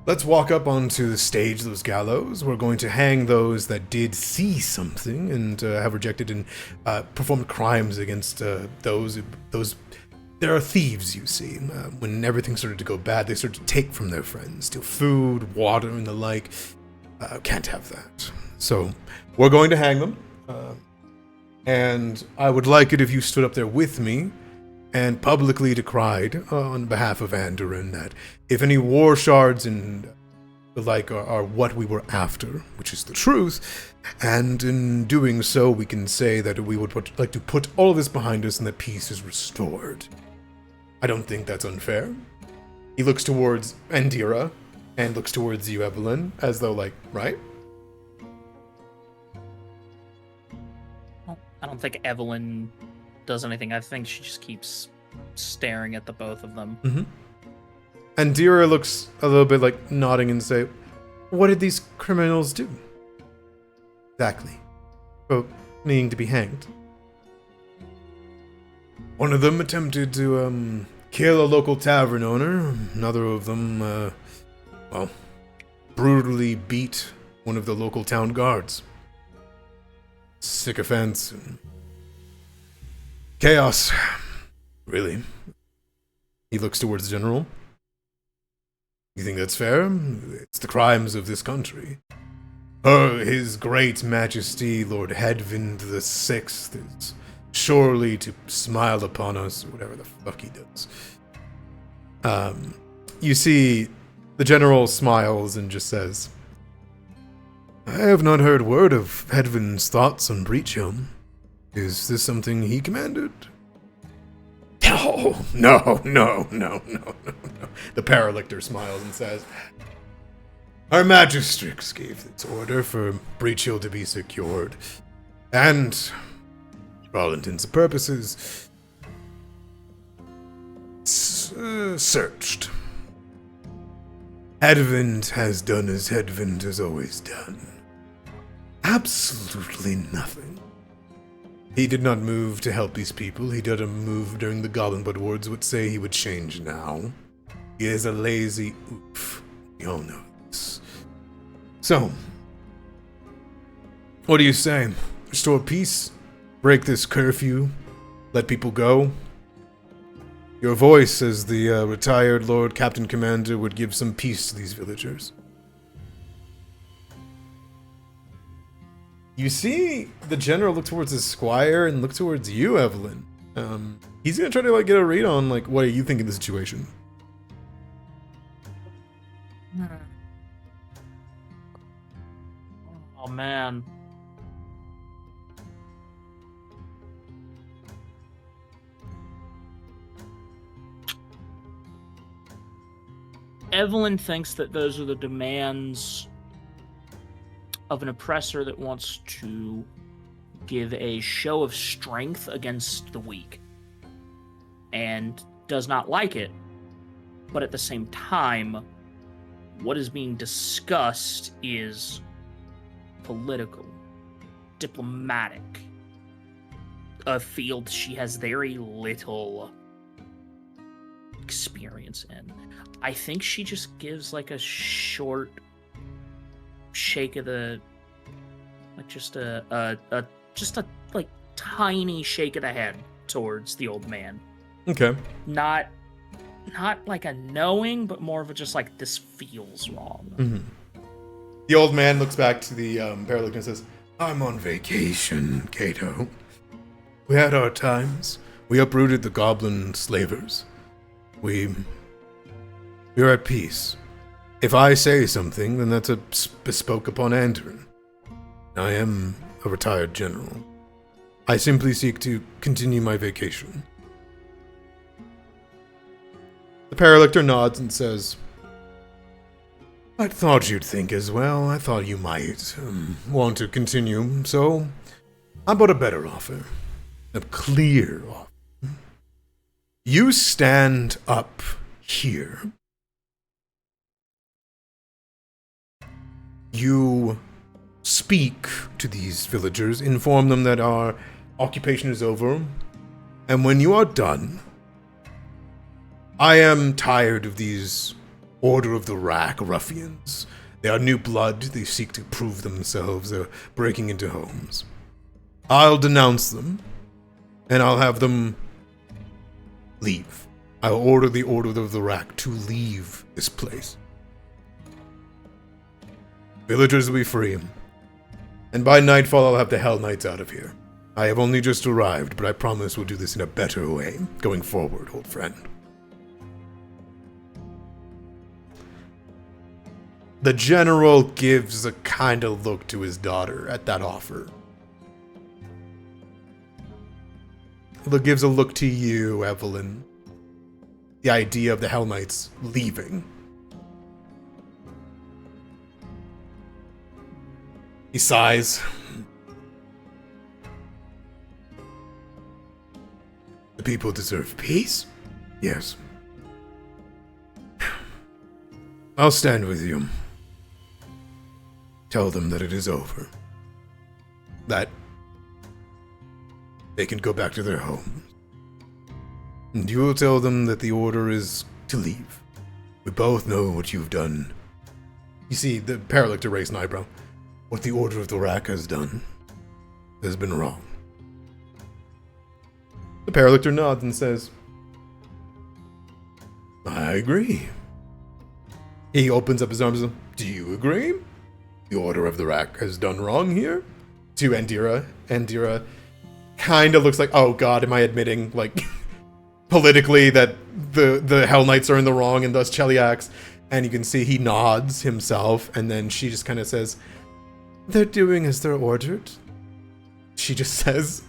let's walk up onto the stage, those gallows. We're going to hang those that did see something and have rejected and performed crimes against those. There are thieves, you see. When everything started to go bad, they started to take from their friends, steal food, water, and the like. Can't have that. So, we're going to hang them. And I would like it if you stood up there with me and publicly decried on behalf of Andoran that if any war shards and the like are what we were after, which is the truth, and in doing so we can say that we would like to put all of this behind us and that peace is restored. I don't think that's unfair. He looks towards Indira and looks towards you, Evelyn, as though right? I don't think Evelyn does anything. I think she just keeps staring at the both of them. Mm-hmm. And Indira looks a little bit nodding and say, "What did these criminals do?" Exactly. Oh, needing to be hanged. One of them attempted to kill a local tavern owner. Another of them, brutally beat one of the local town guards. Sycophants and chaos, really. He looks towards the general. You think that's fair? It's the crimes of this country. His great majesty, Lord Hedvend VI, is surely to smile upon us, whatever the fuck he does. You see, the general smiles and just says, "I have not heard word of Hedvind's thoughts on Breachill. Is this something he commanded?" No. The Paralictor smiles and says, "Our Magistrix gave its order for Breachill to be secured, and, for all intents and purposes, searched. Hedvend has done as Hedvend has always done. Absolutely nothing. He did not move to help these people. He did a move during the Goblin Blood Wars would say he would change now. He is a lazy oof. We all know this. So, what do you say? Restore peace? Break this curfew? Let people go? Your voice as the retired Lord Captain Commander would give some peace to these villagers. You see the general look towards his squire and look towards you, Evelyn. He's gonna try to get a read on what do you think of the situation. Oh man. Evelyn thinks that those are the demands of an oppressor that wants to give a show of strength against the weak and does not like it. But at the same time, what is being discussed is political, diplomatic, a field she has very little experience in. I think she just gives a short shake of the, just a tiny shake of the head towards the old man. Okay. Not like a knowing, but more of a just this feels wrong. Mm-hmm. The old man looks back to the Paralytic and says, I'm on vacation, Cato. We had our times. We uprooted the goblin slavers. We're at peace. If I say something, then that's a bespoke upon Andoran. I am a retired general. I simply seek to continue my vacation. The Paralictor nods and says, I thought you'd think as well. I thought you might want to continue, so I brought a better offer. A clear offer. You stand up here. You speak to these villagers, inform them that our occupation is over, and when you are done, I am tired of these Order of the Rack ruffians. They are new blood, they seek to prove themselves, they're breaking into homes. I'll denounce them, and I'll have them leave. I'll order the Order of the Rack to leave this place. Villagers will be free, and by nightfall I'll have the Hellknights out of here. I have only just arrived, but I promise we'll do this in a better way, going forward, old friend. The general gives a kind of look to his daughter at that offer. He gives a look to you, Evelyn. The idea of the Hellknights leaving. He sighs. The people deserve peace? Yes. I'll stand with you. Tell them that it is over. That they can go back to their homes. And you will tell them that the order is to leave. We both know what you've done. You see, the Paralictor raised an eyebrow. What the Order of the Rack has done has been wrong. The Paralictor nods and says, I agree. He opens up his arms and says, do you agree? The Order of the Rack has done wrong here? To Andira. Andira kind of looks like, oh god, am I admitting, politically that the Hell Knights are in the wrong and thus Cheliax? And you can see he nods himself, and then she just kind of says, they're doing as they're ordered. She just says,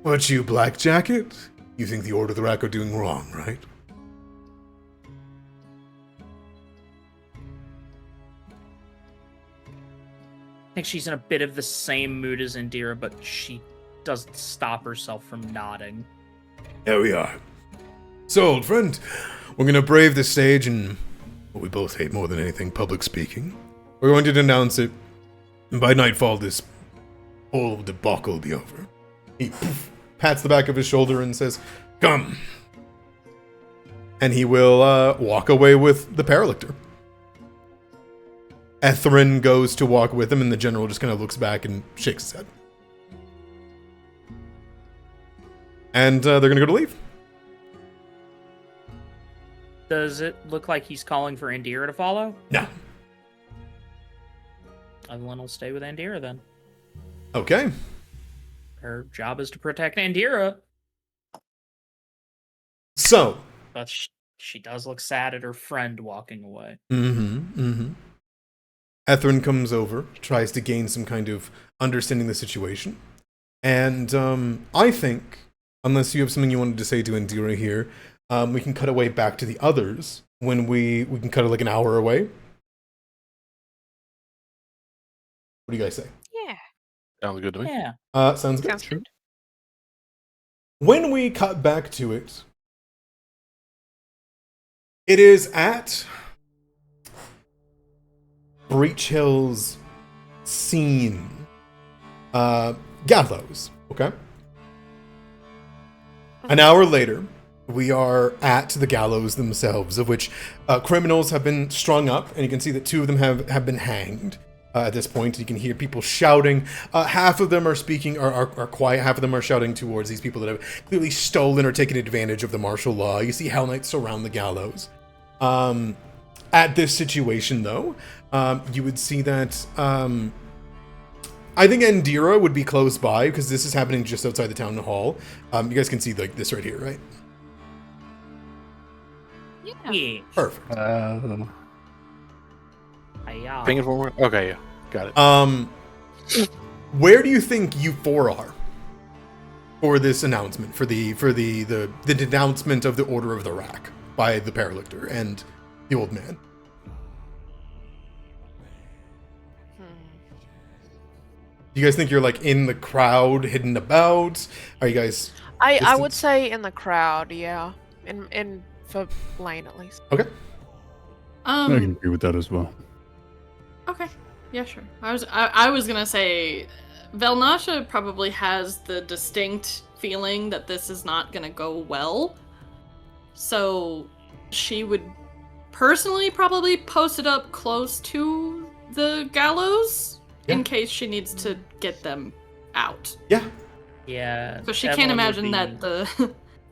what you, Black Jacket? You think the Order of the Rack are doing wrong, right? I think she's in a bit of the same mood as Indira, but she doesn't stop herself from nodding. There we are. So, old friend, we're going to brave this stage and what we both hate more than anything, public speaking. We're going to denounce it, and by nightfall this whole debacle will be over. He pats the back of his shoulder and says, come. And he will walk away with the Paralictor. Ethrin goes to walk with him, and the general just kind of looks back and shakes his head. And they're going to go to leave. Does it look like he's calling for Andira to follow? No. Evelyn will stay with Andira then. Okay. Her job is to protect Andira. So. But she does look sad at her friend walking away. Ethrin comes over, tries to gain some kind of understanding of the situation. And I think, unless you have something you wanted to say to Andira here, we can cut away back to the others when we can cut it like an hour away. What do you guys say? Yeah. Sounds good to me. Yeah. Sounds good. Sounds good. When we cut back to it, it is at Breachill's scene. Gallows, okay? An hour later, we are at the gallows themselves, of which criminals have been strung up, and you can see that 2 of them have been hanged at this point. You can hear people shouting. Half of them are speaking, are quiet. Half of them are shouting towards these people that have clearly stolen or taken advantage of the martial law. You see Hellknights surround the gallows. At this situation, though, you would see that I think Andira would be close by, because this is happening just outside the town hall. You guys can see like this right here, right? Yeah. Perfect. Ping it forward. Okay, yeah, got it. Where do you think you 4 are for this announcement, for the denouncement of the Order of the Rack by the Paralictor and the old man? Do you guys think you're like in the crowd, hidden about? Are you guys? I would say in the crowd, yeah. In for Lane at least. Okay. I can agree with that as well. Okay. Yeah, sure. I was gonna say Velnasha probably has the distinct feeling that this is not gonna go well. So she would personally probably post it up close to the gallows in case she needs to get them out. Yeah. Yeah. So she can't imagine that the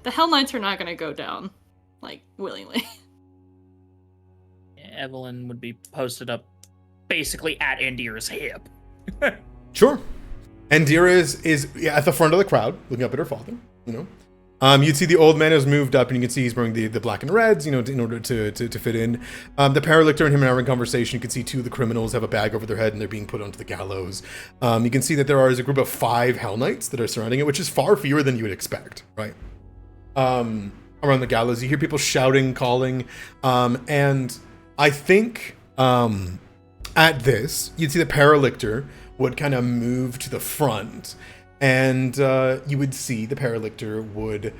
Hell Knights are not gonna go down, like, willingly. Evelyn would be posted up basically at Andira's hip. Sure. Andira is at the front of the crowd, looking up at her father, you know. You'd see the old man has moved up, and you can see he's wearing the black and reds, you know, in order to fit in. The Paralictor and him are having a conversation. You can see 2 of the criminals have a bag over their head, and they're being put onto the gallows. You can see that there is a group of 5 Hell Knights that are surrounding it, which is far fewer than you would expect, right? Around the gallows, you hear people shouting, calling, and I think at this, you'd see the Paralictor would kind of move to the front, and you would see the Paralictor would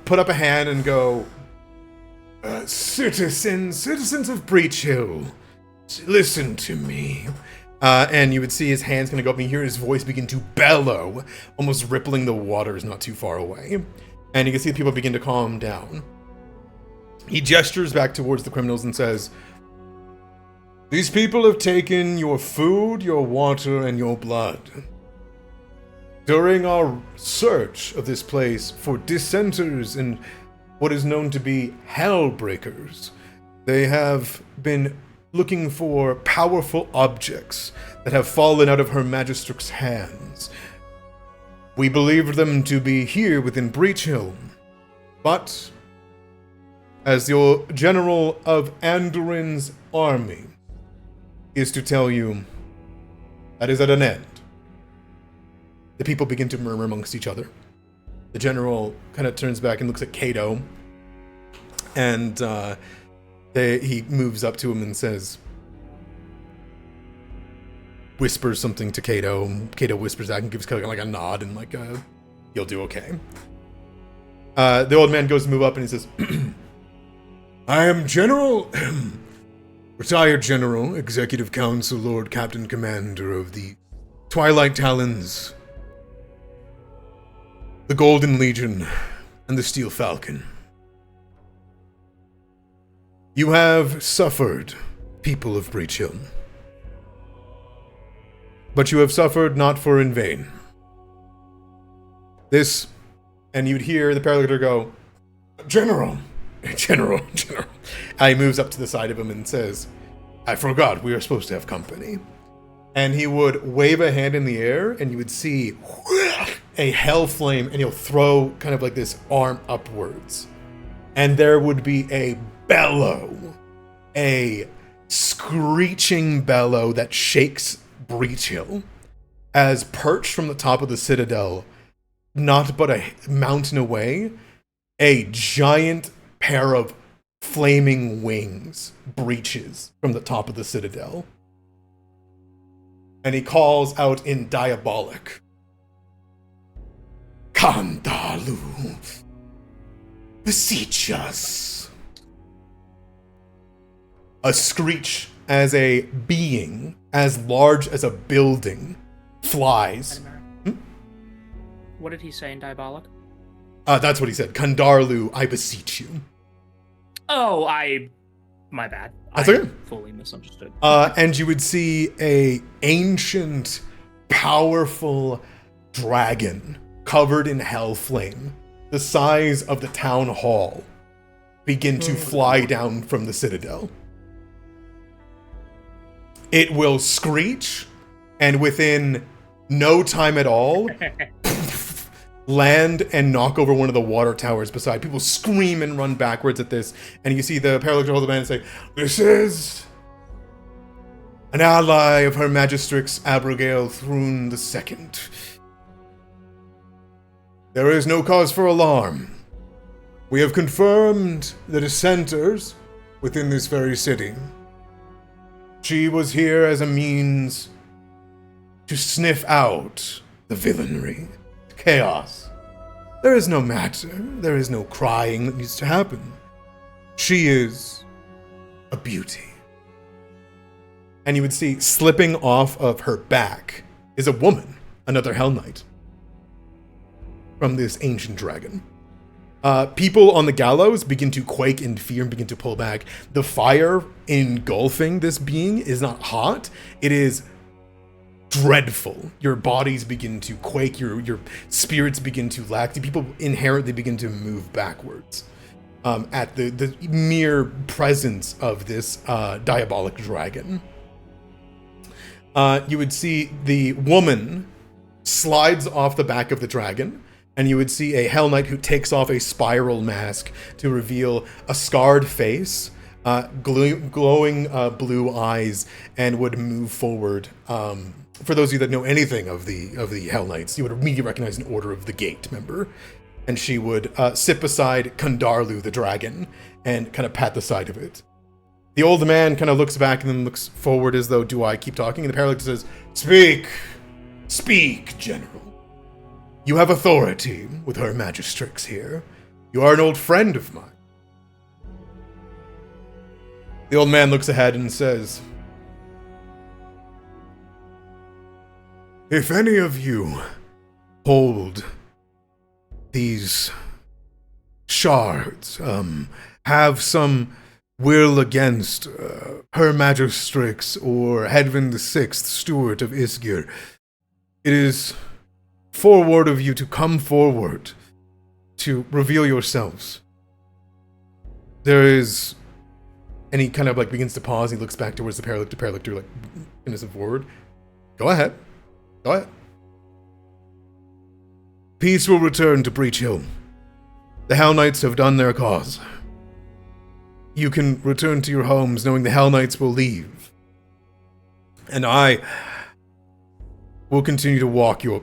put up a hand and go, citizens of Breachill, listen to me. And you would see his hands kind of go up, and you hear his voice begin to bellow, almost rippling the waters not too far away. And you can see the people begin to calm down. He gestures back towards the criminals and says, "These people have taken your food, your water, and your blood. During our search of this place for dissenters and what is known to be Hellbreakers, they have been looking for powerful objects that have fallen out of Her Magistric's hands. We believed them to be here within Breachill, but as your general of Andoran's army is to tell you that is at an end." The people begin to murmur amongst each other. The general kind of turns back and looks at Cato, and he moves up to him and says, whispers something to Cato. Cato whispers back and gives kind of like a nod and like you'll do okay. The old man goes to move up and he says, "I am General, retired General, Executive Council, Lord Captain Commander of the Twilight Talons, the Golden Legion, and the Steel Falcon. You have suffered, people of Breachill, but you have suffered not for in vain. This," and you'd hear the Paralictor go, General, He moves up to the side of him and says, I forgot we are supposed to have company. And he would wave a hand in the air, and you would see a hell flame, and he'll throw kind of like this arm upwards. And there would be a bellow, a screeching bellow that shakes Breachill, as perched from the top of the citadel, not but a mountain away, a giant pair of flaming wings breaches from the top of the citadel. And he calls out in diabolic, Kandalu, beseech us. A screech as a being as large as a building flies. What did he say in diabolic? That's what he said. Kandarlu, I beseech you. Oh, my bad. That's I okay. fully misunderstood. And you would see a ancient, powerful dragon covered in hell flame, the size of the town hall, begin to fly down from the citadel. It will screech, and within no time at all, land and knock over one of the water towers beside. People scream and run backwards at this, and you see the Paralytic hold the man and say, This is an ally of Her Magistrix Abrogail Thrune II. There is no cause for alarm. We have confirmed the dissenters within this very city. She was here as a means to sniff out the villainy, chaos. There is no matter. There is no crying that needs to happen. She is a beauty. And you would see slipping off of her back is a woman, another Hell Knight, from this ancient dragon. People on the gallows begin to quake in fear and begin to pull back. The fire engulfing this being is not hot. It is dreadful. Your bodies begin to quake. Your spirits begin to lack. People inherently begin to move backwards at the mere presence of this diabolic dragon. You would see the woman slides off the back of the dragon, and you would see a Hell Knight who takes off a spiral mask to reveal a scarred face, glowing blue eyes, and would move forward. For those of you that know anything of the Hell Knights, you would immediately recognize an Order of the Gate member. And she would sit beside Kandarlu the dragon and kind of pat the side of it. The old man kind of looks back and then looks forward as though, do I keep talking? And the Paralytic says, Speak, General. You have authority with Her Magistrix here. You are an old friend of mine. The old man looks ahead and says, If any of you hold these shards, have some will against Her Magistrix or Hedvend VI, steward of Isger, it is forward of you to come forward to reveal yourselves. There is, and he kind of like begins to pause. He looks back towards the Paralytic, like innocent forward. Go ahead. Peace will return to Breachill. The Hell Knights have done their cause. You can return to your homes knowing the Hell Knights will leave. And I will continue to walk your...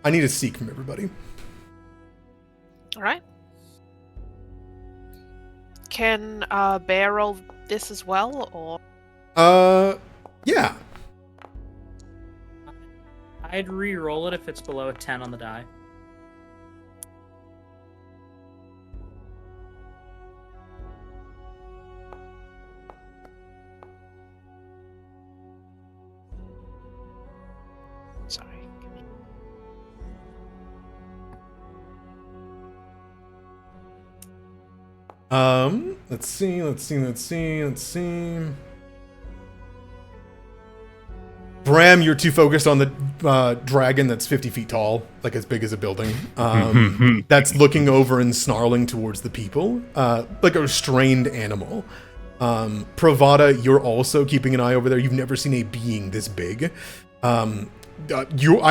I need a seek from everybody. All right. Can Bear roll this as well, or? Yeah. I'd re-roll it if it's below a 10 on the die. Sorry. Let's see. Bram, you're too focused on the dragon that's 50 feet tall, like as big as a building, that's looking over and snarling towards the people, like a restrained animal. Pravada, you're also keeping an eye over there. You've never seen a being this big. I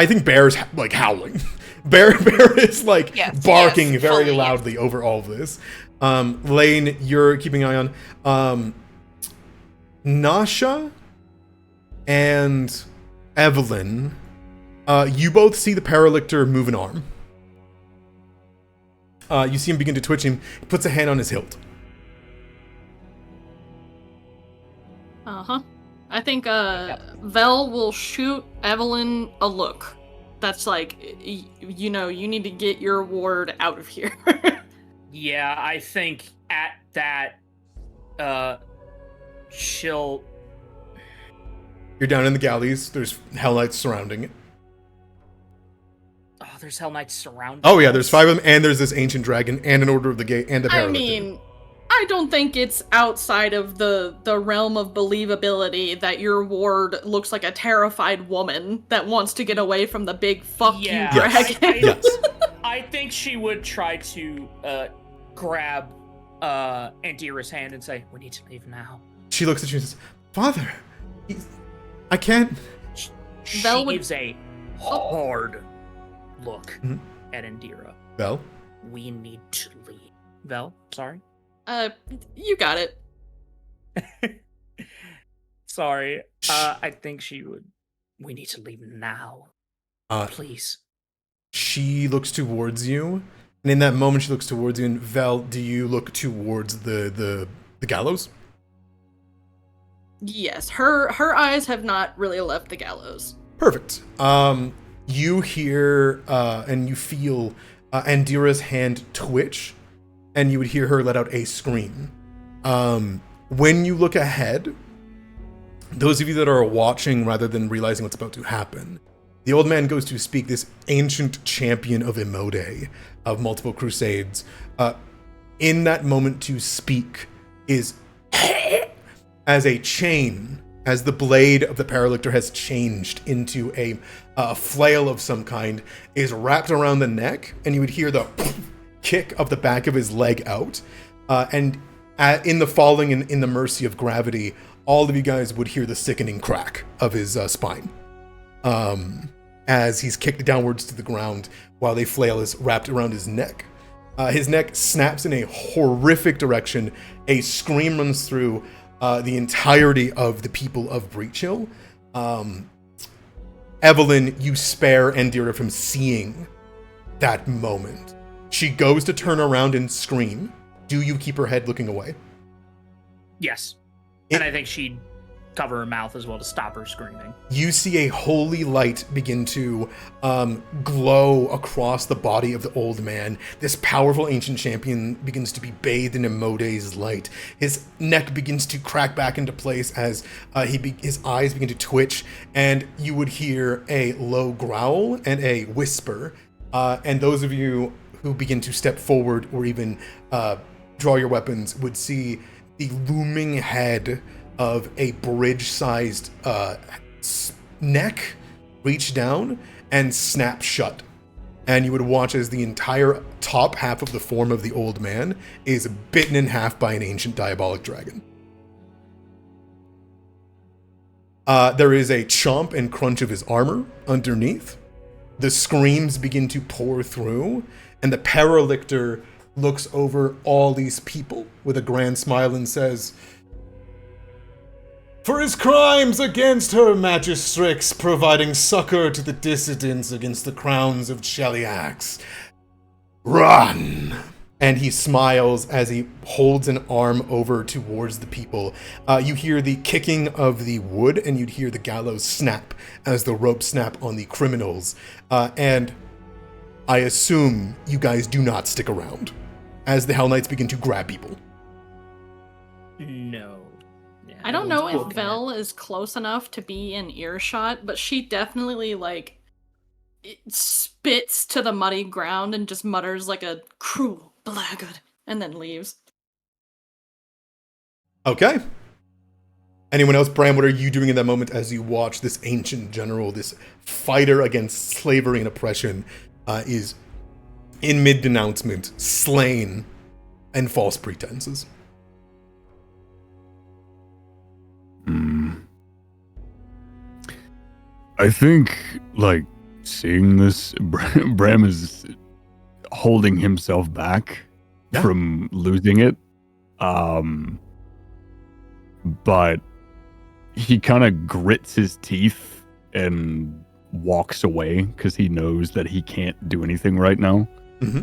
think Bear's like howling. Bear is like barking very loudly over all of this. Lane, you're keeping an eye on. Nasha and Evelyn, you both see the Paralictor move an arm. You see him begin to twitch him. He puts a hand on his hilt. I think Vel will shoot Evelyn a look. That's like, you need to get your ward out of here. Yeah, I think at that, she'll... You're down in the galleys. There's Hellknights surrounding it. Oh, there's Hellknights surrounding Oh yeah, there's 5 of them, and there's this ancient dragon, and an Order of the Gate, and a Paralictor. I mean, I don't think it's outside of the realm of believability that your ward looks like a terrified woman that wants to get away from the big fuck you dragon. Yes. I think she would try to grab Andira's hand and say, "We need to leave now." She looks at you and says, "Father, I can't." She Vel would- gives a hard look at Andira. Vel? We need to leave. Vel, sorry? You got it. Sorry. I think she would. We need to leave now. Please. She looks towards you, and in that moment she looks towards you, and Vel, do you look towards the gallows? Yes, her eyes have not really left the gallows. Perfect. You hear and you feel Andira's hand twitch, and you would hear her let out a scream. When you look ahead, those of you that are watching rather than realizing what's about to happen, the old man goes to speak, this ancient champion of Imode, of multiple crusades. In that moment to speak is as a chain, as the blade of the Paralictor has changed into a flail of some kind, is wrapped around the neck, and you would hear the kick of the back of his leg out. In the falling and in the mercy of gravity, all of you guys would hear the sickening crack of his spine. As he's kicked downwards to the ground while a flail is wrapped around his neck. His neck snaps in a horrific direction. A scream runs through the entirety of the people of Breachill. Evelyn, you spare Andira from seeing that moment. She goes to turn around and scream. Do you keep her head looking away? Yes. And I think she'd cover her mouth as well to stop her screaming. You see a holy light begin to glow across the body of the old man. This powerful ancient champion begins to be bathed in Imode's light. His neck begins to crack back into place as his eyes begin to twitch, and you would hear a low growl and a whisper. And those of you who begin to step forward or even draw your weapons would see the looming head of a bridge-sized neck reach down and snap shut. And you would watch as the entire top half of the form of the old man is bitten in half by an ancient diabolic dragon. There is a chomp and crunch of his armor underneath. The screams begin to pour through, and the Paralictor looks over all these people with a grand smile and says, "For his crimes against her magistrix, providing succor to the dissidents against the crowns of Cheliax, run!" And he smiles as he holds an arm over towards the people. You hear the kicking of the wood, and you'd hear the gallows snap as the rope snap on the criminals. And I assume you guys do not stick around as the Hellknights begin to grab people. No. Yeah, I don't know if looking Vel is close enough to be in earshot, but she definitely, spits to the muddy ground and just mutters like a cruel blackguard, and then leaves. Okay. Anyone else? Bram, what are you doing in that moment as you watch this ancient general, this fighter against slavery and oppression, is in mid-denouncement, slain, and false pretenses? I think, like, seeing this, Bram is holding himself back from losing it. But he kind of grits his teeth and walks away because he knows that he can't do anything right now. Mm-hmm.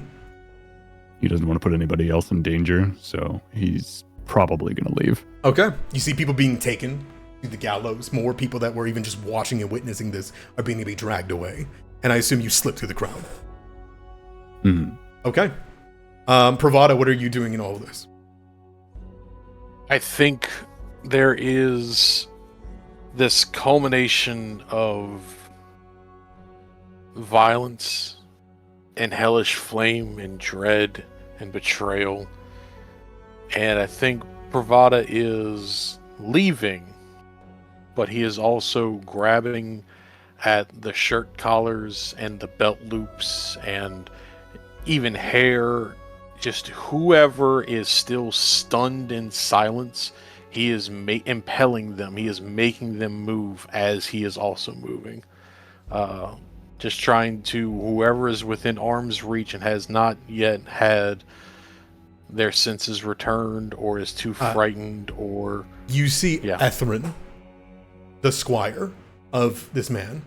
He doesn't want to put anybody else in danger, so he's probably going to leave. Okay. You see people being taken to the gallows. More people that were even just watching and witnessing this are being to be dragged away. And I assume you slip through the crowd. Mm-hmm. Okay. Pravada, what are you doing in all of this? I think there is this culmination of violence and hellish flame and dread and betrayal. And I think Pravada is leaving, but he is also grabbing at the shirt collars and the belt loops and even hair. Just whoever is still stunned in silence, he is impelling them. He is making them move as he is also moving. Just trying to, whoever is within arm's reach and has not yet had their senses returned or is too frightened or... You see Ethrin, the squire of this man,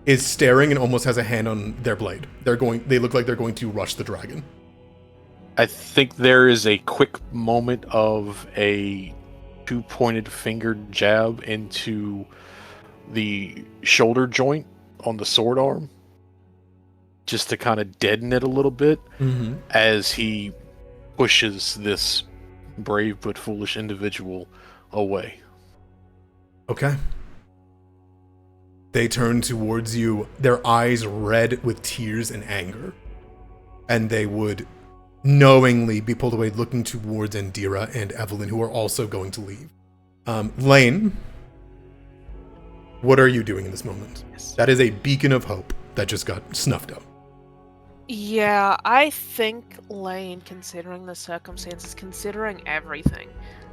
is staring and almost has a hand on their blade. They look like they're going to rush the dragon. I think there is a quick moment of a two-pointed fingered jab into the shoulder joint on the sword arm, just to kind of deaden it a little bit as he pushes this brave but foolish individual away. Okay. They turn towards you, their eyes red with tears and anger, and they would knowingly be pulled away, looking towards Andira and Evelyn, who are also going to leave. Lane, what are you doing in this moment? Yes. That is a beacon of hope that just got snuffed out. Yeah, I think Lane, considering the circumstances, considering everything,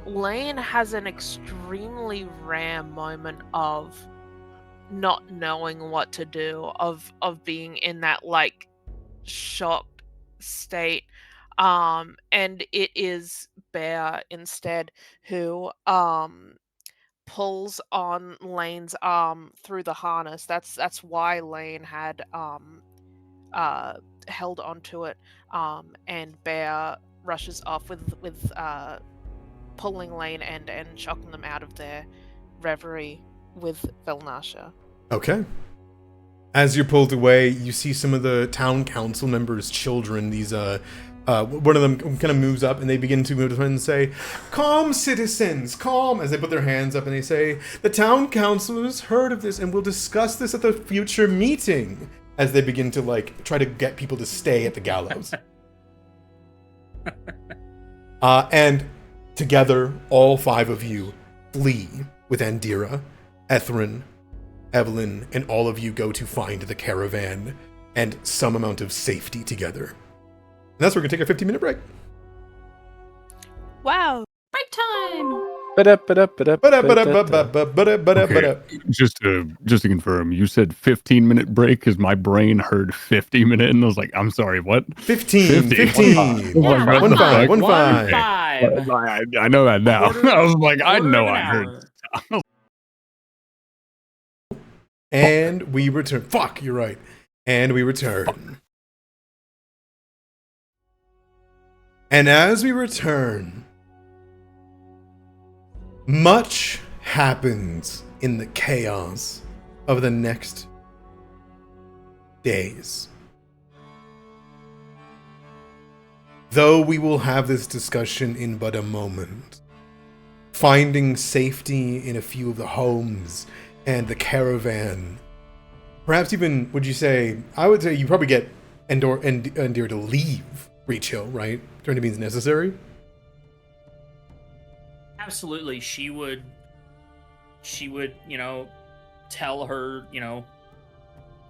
Lane has an extremely rare moment of not knowing what to do, of being in that, like, shocked state. And it is Bear instead who pulls on Lane's arm through the harness. That's why Lane had held onto it. And Bear rushes off with pulling Lane and shocking them out of their reverie with Velnasha. Okay. As you're pulled away, you see some of the town council members' children. These one of them kind of moves up and they begin to move and say, "Calm, citizens, calm," as they put their hands up and they say, "The town council has heard of this and will discuss this at the future meeting," as they begin to, like, try to get people to stay at the gallows. And together, all five of you flee with Andira, Ethrin, Evelyn, and all of you go to find the caravan and some amount of safety together. And that's where we're going to take a 15-minute break. Wow. Break time! Okay, just to confirm, you said 15-minute break because my brain heard 50-minute and I was like, I'm sorry, what? 15. 15. Yeah, One five. I know that now. I was like, I know I heard. And we return. Fuck, you're right. And we return. And as we return, much happens in the chaos of the next days. Though we will have this discussion in but a moment, finding safety in a few of the homes and the caravan, perhaps even, would you say, I would say you probably get Endor to leave Breachill, right? During the means necessary. Absolutely, she would she would, tell her,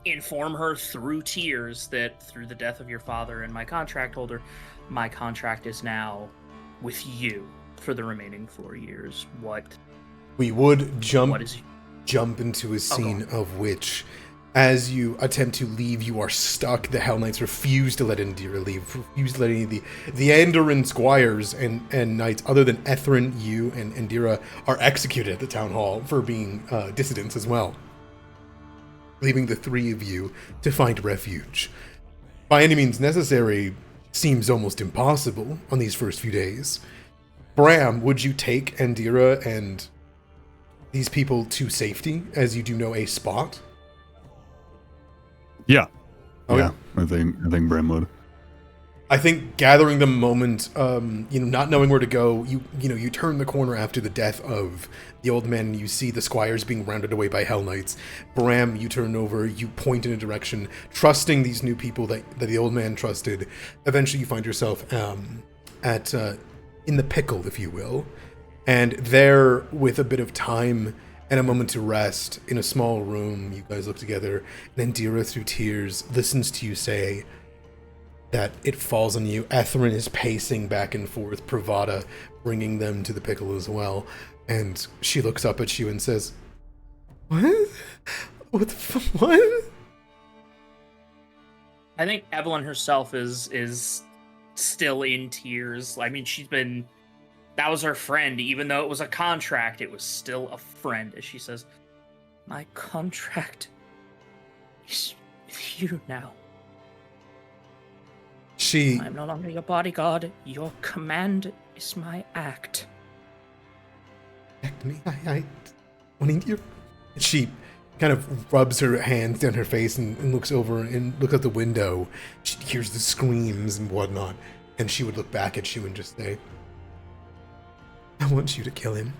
inform her through tears that through the death of your father and my contract holder, my contract is now with you for the remaining 4 years. We would jump What is into a scene of which, as you attempt to leave, you are stuck. The Hellknights refuse to let Indira leave, refuse to let any of the Andoran squires and knights, other than Ethren, you, and Indira, are executed at the town hall for being dissidents as well, leaving the three of you to find refuge. By any means necessary seems almost impossible on these first few days. Bram, would you take Indira and these people to safety, as you do know a spot? Yeah. Okay. Yeah, I think Bram would. I think gathering the moment, not knowing where to go, you turn the corner after the death of the old man, and you see the squires being rounded away by Hellknights. Bram, you turn over, you point in a direction, trusting these new people that the old man trusted. Eventually you find yourself in the pickle, if you will. And there, with a bit of time and a moment to rest, in a small room, you guys look together, and Indira, through tears, listens to you say that it falls on you. Ethren is pacing back and forth, Pravada bringing them to the pickle as well. And she looks up at you and says, "What? What?" I think Evelyn herself is still in tears. I mean, that was her friend. Even though it was a contract, it was still a friend. As she says, my contract is with you now. I'm no longer your bodyguard. Your command is my act. Act me. I wanting you. She kind of rubs her hands down her face and looks over and looks out the window. She hears the screams and whatnot, and she would look back at you and just say, I want you to kill him.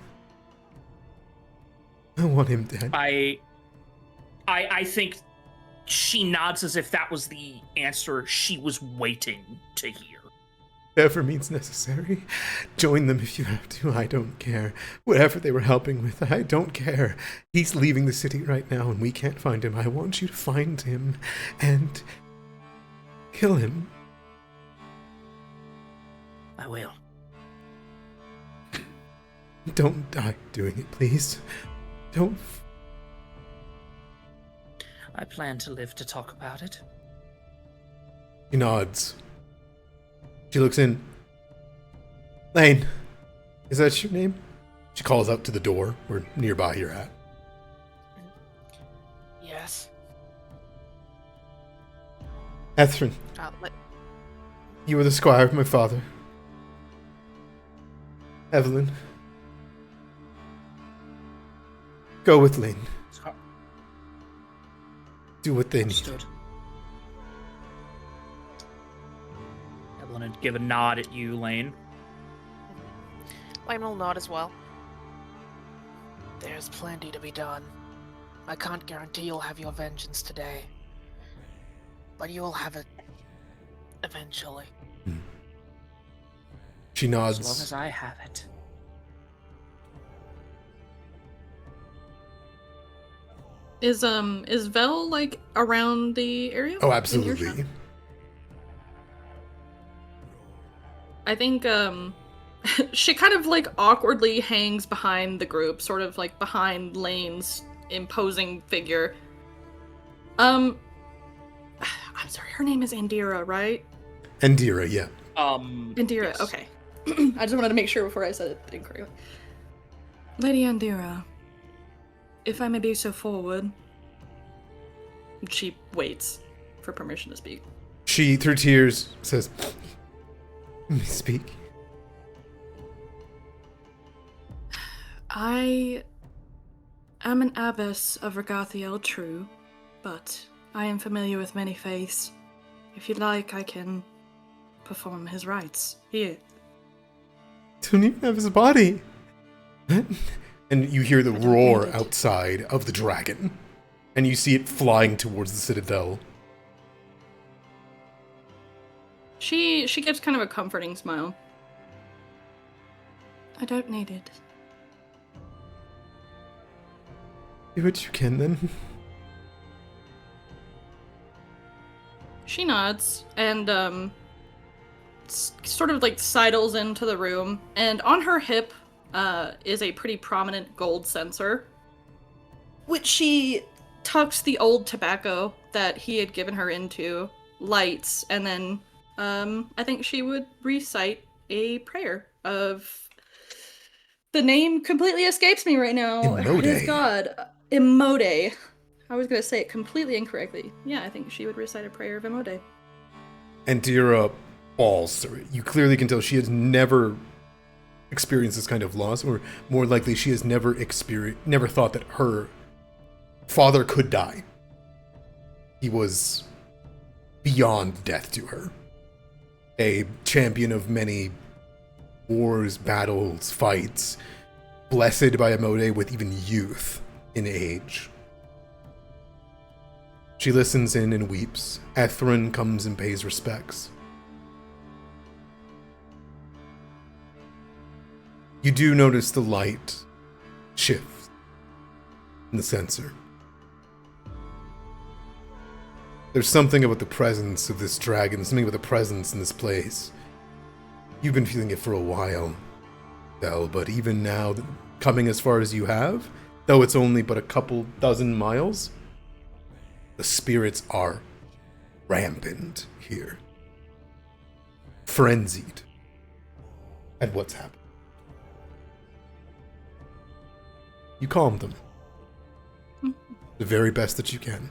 I want him dead. I think she nods as if that was the answer she was waiting to hear. Whatever means necessary. Join them if you have to. I don't care. Whatever they were helping with, I don't care. He's leaving the city right now and we can't find him. I want you to find him and kill him. I will. Don't die doing it, please. Don't. I plan to live to talk about it. He nods. She looks in. Lane, is that your name? She calls out to the door where nearby you're at. Yes. Ethren, you were the squire of my father. Evelyn, go with Lane. Do what they need. Understood. Evelyn would give a nod at you, Lane. Lane will nod as well. There's plenty to be done. I can't guarantee you'll have your vengeance today, but you will have it eventually. She nods. As long as I have it. Is Vel like around the area? Oh, absolutely. I think she kind of like awkwardly hangs behind the group, sort of like behind Lane's imposing figure. I'm sorry, her name is Indira, right? Indira, yeah. Indira, yes. okay. I just wanted to make sure before I said it incorrectly. Lady Indira, if I may be so forward. She waits for permission to speak. She, through tears, says, "Let me speak." I am an abbess of Abrogail II, but I am familiar with many faiths. If you'd like, I can perform his rites here. Don't even have his body. And you hear the roar outside of the dragon, and you see it flying towards the citadel. She gives kind of a comforting smile. I don't need it. Do what you can then. She nods and sort of like sidles into the room, and on her hip is a pretty prominent gold censer, which she tucks the old tobacco that he had given her into, lights, and then I think she would recite a prayer of the name completely escapes me right now. Imode. It is God. Imode. I was gonna say it completely incorrectly. Yeah, I think she would recite a prayer of Imode. And Dira falls through it. You clearly can tell she has never experienced this kind of loss, or more likely, she has never thought that her father could die. He was beyond death to her. A champion of many wars, battles, fights, blessed by Imode with even youth in age. She listens in and weeps. Thrune comes and pays respects. You do notice the light shift in the censer. There's something about the presence of this dragon, something about the presence in this place. You've been feeling it for a while, Belle, but even now, coming as far as you have, though it's only but a couple dozen miles, the spirits are rampant here. Frenzied at what's happened. You calm them. The very best that you can.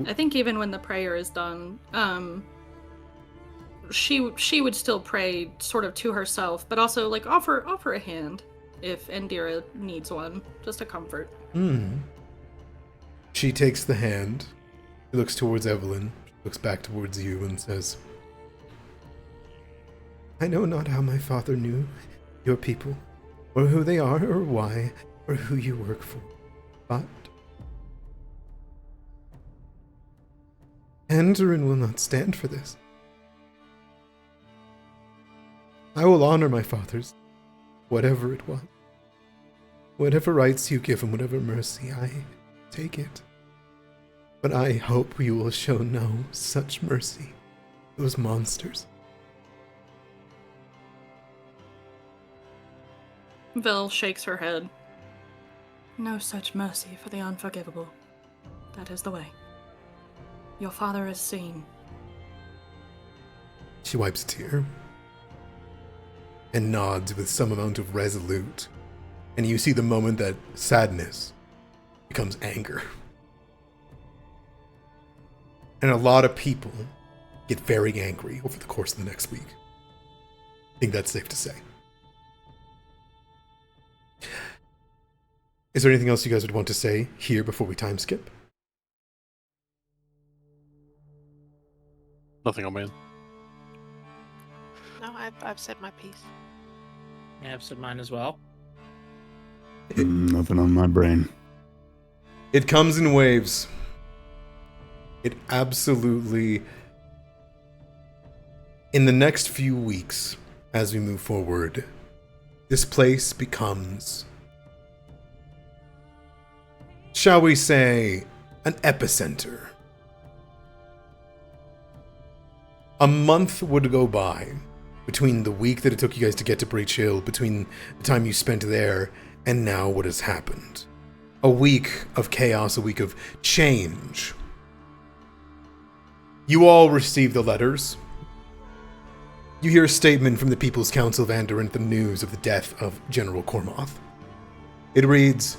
I think even when the prayer is done, she would still pray sort of to herself, but also like offer a hand if Indira needs one, just a comfort. She takes the hand. She looks towards Evelyn, looks back towards you, and says, I know not how my father knew your people, or who they are, or why, or who you work for, but Andoran will not stand for this. I will honor my father's, whatever it was. Whatever rights you give him, whatever mercy, I take it. But I hope you will show no such mercy. Those monsters. Vil shakes her head. No such mercy for the unforgivable. That is the way. Your father is seen. She wipes a tear and nods with some amount of resolute. And you see the moment that sadness becomes anger. And a lot of people get very angry over the course of the next week. I think that's safe to say. Is there anything else you guys would want to say here before we time skip? Nothing on man. No, I've said my piece. Yeah, I've said mine as well. Nothing on my brain. It comes in waves. It absolutely... In the next few weeks, as we move forward, this place becomes, shall we say, an epicenter. A month would go by between the week that it took you guys to get to Breachill, between the time you spent there, and now what has happened. A week of chaos, a week of change. You all receive the letters. You hear a statement from the People's Council of Andoran, the news of the death of General Cormoth. It reads,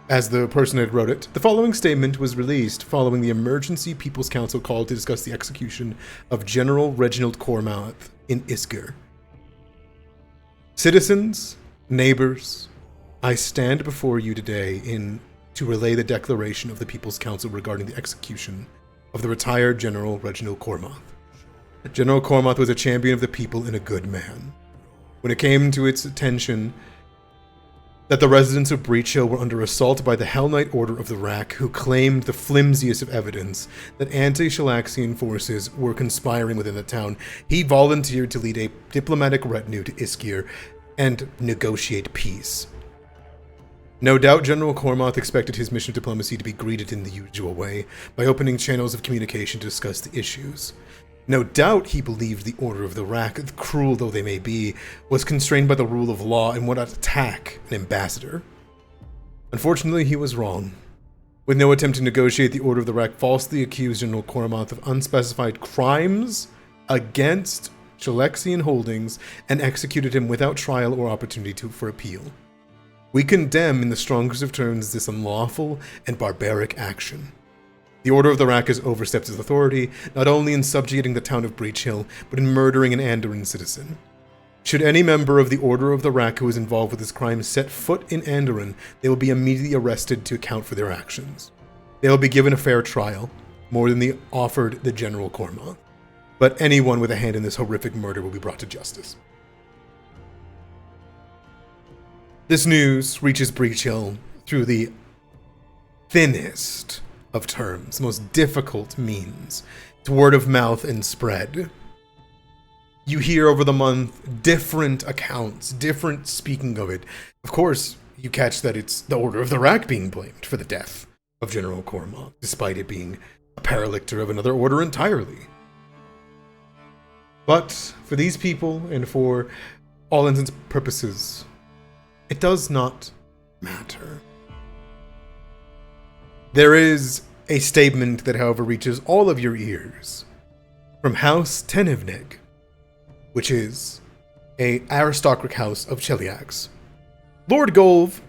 as the person that wrote it, the following statement was released following the emergency People's Council call to discuss the execution of General Reginald Cormoth in Isger. Citizens, neighbors, I stand before you today to relay the declaration of the People's Council regarding the execution of the retired General Reginald Cormoth. General Cormoth was a champion of the people and a good man. When it came to its attention that the residents of Breachill were under assault by the Hell Knight Order of the Rack, who claimed the flimsiest of evidence that anti-Cheliaxian forces were conspiring within the town, he volunteered to lead a diplomatic retinue to Isger and negotiate peace. No doubt General Cormoth expected his mission of diplomacy to be greeted in the usual way, by opening channels of communication to discuss the issues. No doubt he believed the Order of the Rack, cruel though they may be, was constrained by the rule of law and would not attack an ambassador. Unfortunately, he was wrong. With no attempt to negotiate, the Order of the Rack falsely accused General Cormoth of unspecified crimes against Cheliaxian holdings and executed him without trial or opportunity for appeal. We condemn in the strongest of terms this unlawful and barbaric action. The Order of the Rack has overstepped its authority, not only in subjugating the town of Breachill, but in murdering an Andoran citizen. Should any member of the Order of the Rack who is involved with this crime set foot in Andoran, they will be immediately arrested to account for their actions. They will be given a fair trial, more than they offered the General Cormoth. But anyone with a hand in this horrific murder will be brought to justice. This news reaches Breachill through the thinnest of terms, most difficult means, to word of mouth and spread. You hear over the month different accounts, different speaking of it. Of course, you catch that it's the Order of the Rack being blamed for the death of General Cormoth, despite it being a paralictor of another order entirely. But for these people, and for all intents and purposes, it does not matter. There is a statement that, however, reaches all of your ears from House Tenivneg, which is a aristocratic house of Cheliax. Lord Golv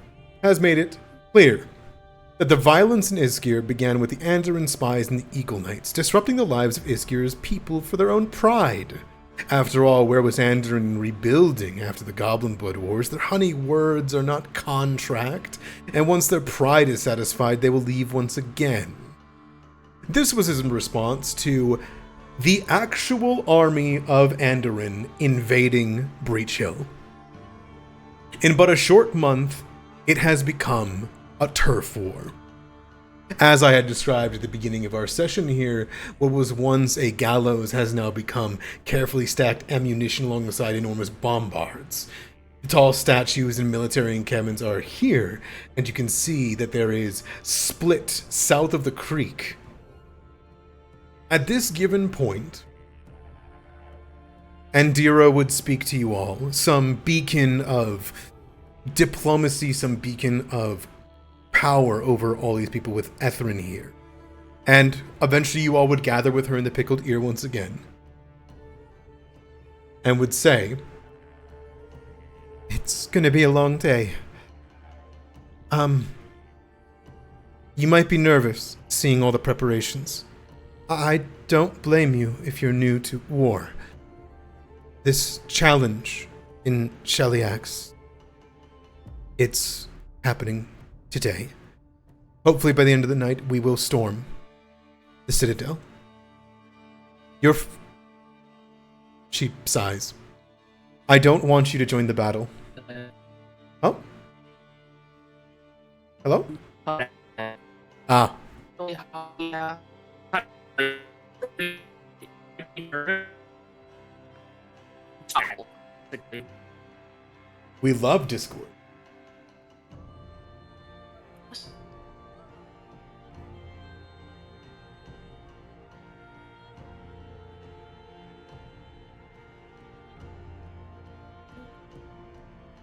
has made it clear that the violence in Isger began with the Andoran spies and the Eagle Knights, disrupting the lives of Isger's people for their own pride. After all, where was Andoran rebuilding after the Goblin Blood Wars? Their honey words are not contract, and once their pride is satisfied, they will leave once again. This was in response to the actual army of Andoran invading Breachill. In but a short month, it has become a turf war. As I had described at the beginning of our session here, what was once a gallows has now become carefully stacked ammunition alongside enormous bombards. The tall statues and military encampments are here, and you can see that there is split south of the creek. At this given point, Andira would speak to you all, some beacon of diplomacy, some beacon of power over all these people with Ethrin here. And eventually you all would gather with her in the Pickled Ear once again. And would say, "It's gonna be a long day. You might be nervous seeing all the preparations. I don't blame you if you're new to war. This challenge in Cheliax, it's happening today. Hopefully by the end of the night, we will storm the Citadel. She sighs. I don't want you to join the battle." Oh? Hello? Ah. Yeah. We love Discord.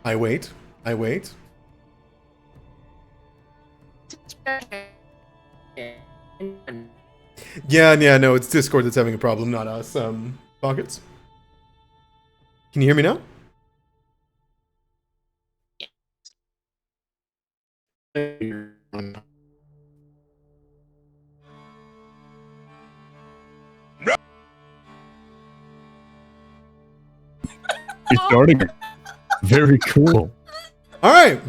I wait. Yeah, no, it's Discord that's having a problem, not us. Pockets? Can you hear me now? He's starting it. Very cool. All right.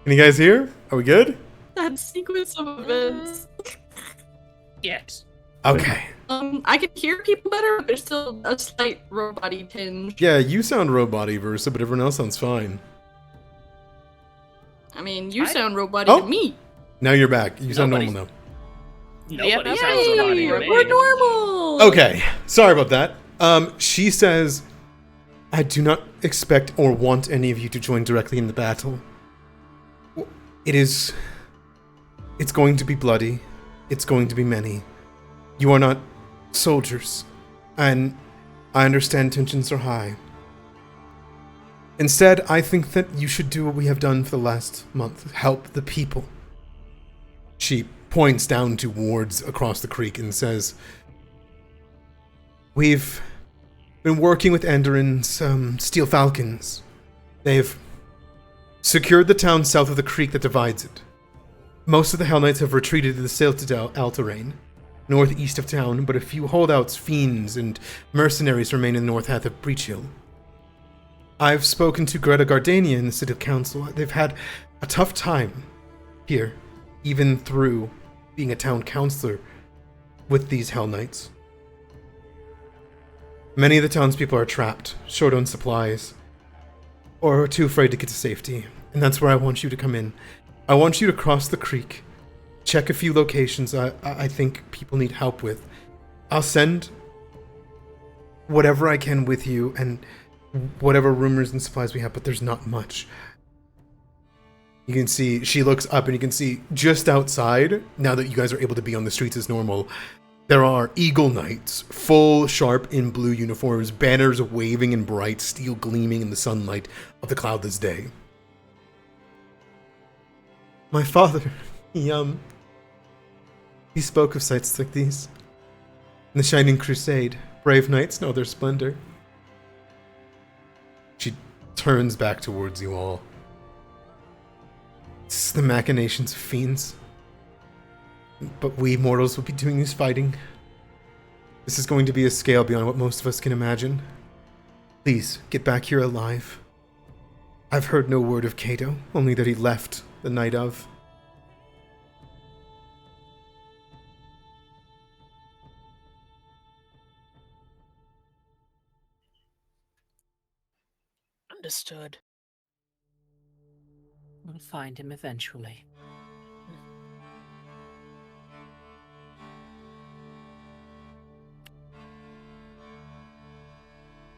Can you guys hear? Are we good? That sequence of events. Yes. Okay. I can hear people better, but there's still a slight robot-y tinge. Yeah, you sound robot-y, Versa, but everyone else sounds fine. I mean, you I- sound robot to me. Now you're back. You sound Nobody's- normal Nobody Yeah, sounds Yay, robotic to we're me. normal. now. Okay, sorry about that. She says, I do not expect or want any of you to join directly in the battle. It's going to be bloody. It's going to be many. You are not soldiers, and I understand tensions are high. Instead, I think that you should do what we have done for the last month. Help the people. She points down to wards across the creek and says, we've been working with Andoran's Steel Falcons. They've secured the town south of the creek that divides it. Most of the Hellknights have retreated to the Citadel Alterain, northeast of town, but a few holdouts, fiends, and mercenaries remain in the north half of Breachill. I've spoken to Greta Gardania in the City Council. They've had a tough time here, even through being a town councillor with these Hellknights. Many of the townspeople are trapped, short on supplies, or are too afraid to get to safety, and that's where I want you to come in. I want you to cross the creek, check a few locations I think people need help with. I'll send whatever I can with you, and whatever rumors and supplies we have, but there's not much. You can see, she looks up and you can see just outside, now that you guys are able to be on the streets as normal, there are Eagle Knights, full sharp in blue uniforms, banners waving in bright steel gleaming in the sunlight of the cloudless day. My father, he spoke of sights like these. In the Shining Crusade, brave knights know their splendor. She turns back towards you all. This is the machinations of fiends. But we mortals will be doing this fighting. This is going to be a scale beyond what most of us can imagine. Please, get back here alive. I've heard no word of Cato, only that he left the night of. Understood. We'll find him eventually.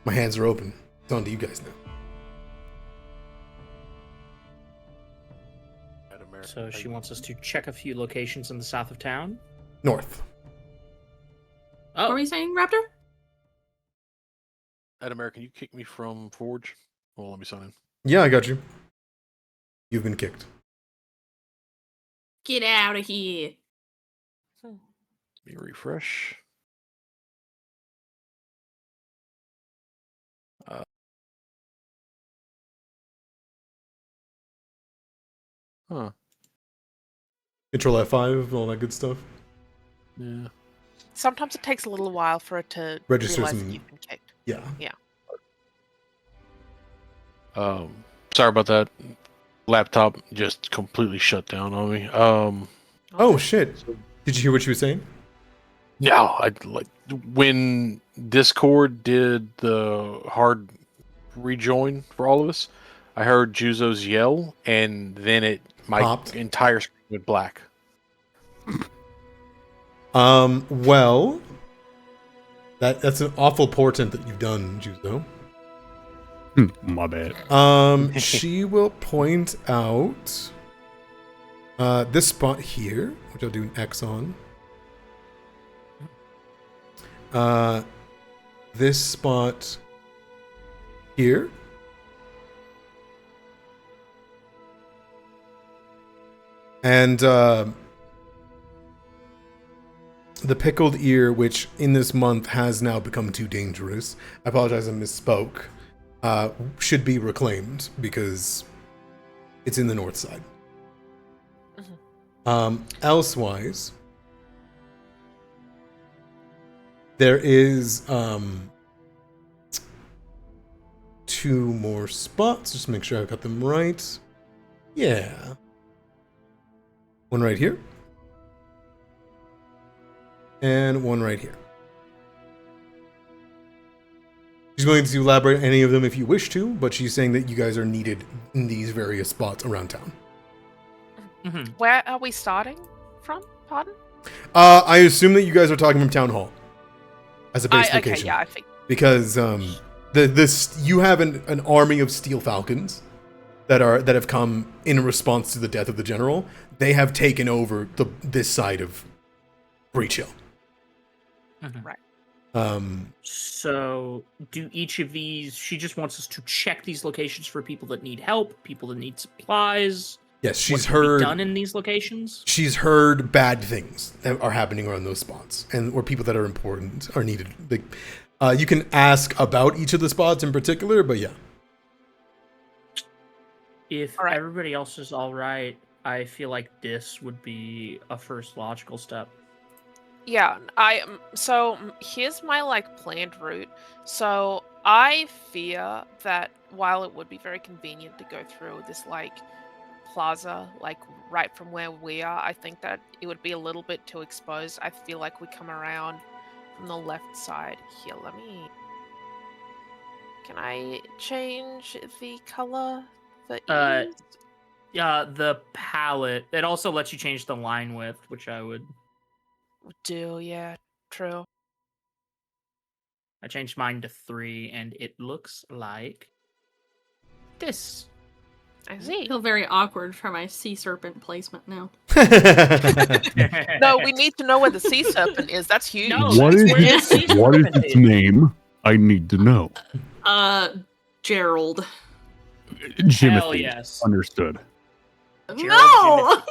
My hands are open. It's on to you guys now. So she wants us to check a few locations in the south of town. North. What Oh, were you saying, Raptor? Adamir, can you kick me from Forge? Well, let me sign in. Yeah, I got you. You've been kicked. Get out of here. Let me refresh. Huh. Control F5, all that good stuff. Yeah. Sometimes it takes a little while for it to Register realize some- that you've been kicked. Yeah. Sorry about that. Laptop just completely shut down on me. Oh, shit. Did you hear what she was saying? Yeah, I like when Discord did the hard rejoin for all of us. I heard Juzo's yell, and then my Popped. entire screen went black. Well, that's an awful portent that you've done, Juzo. My bad. She will point out this spot here, which I'll do an X on. This spot here. And the pickled ear, which in this month has now become too dangerous. I apologize, I misspoke. Should be reclaimed because it's in the north side. Elsewise, there is two more spots. Just make sure I got them right. Yeah. One right here. And one right here. She's going to elaborate on any of them if you wish to, but she's saying that you guys are needed in these various spots around town. Where are we starting from? Pardon? I assume that you guys are talking from Town Hall as a base location. Okay, yeah, I think. Because you have an army of steel falcons that have come in response to the death of the general. They have taken over this side of Breachill. Right. So, do each of these? She just wants us to check these locations for people that need help, people that need supplies. Yes, she's what can be heard done in these locations. She's heard bad things that are happening around those spots, or people that are important are needed. You can ask about each of the spots in particular, but yeah. If everybody else is all right, I feel like this would be a first logical step. Yeah, so here's my planned route. So I fear that while it would be very convenient to go through this plaza right from where we are, I think that it would be a little bit too exposed. I feel like we come around from the left side here. Can I change the color? Yeah, the palette. It also lets you change the line width, which I would do. Yeah, true. I changed mine to 3, and it looks like this. I see. I feel very awkward for my sea serpent placement now. No, we need to know where the sea serpent is. That's huge. No, What is what is its name? I need to know. Gerald. Jimothy. Hell yes. Understood. No!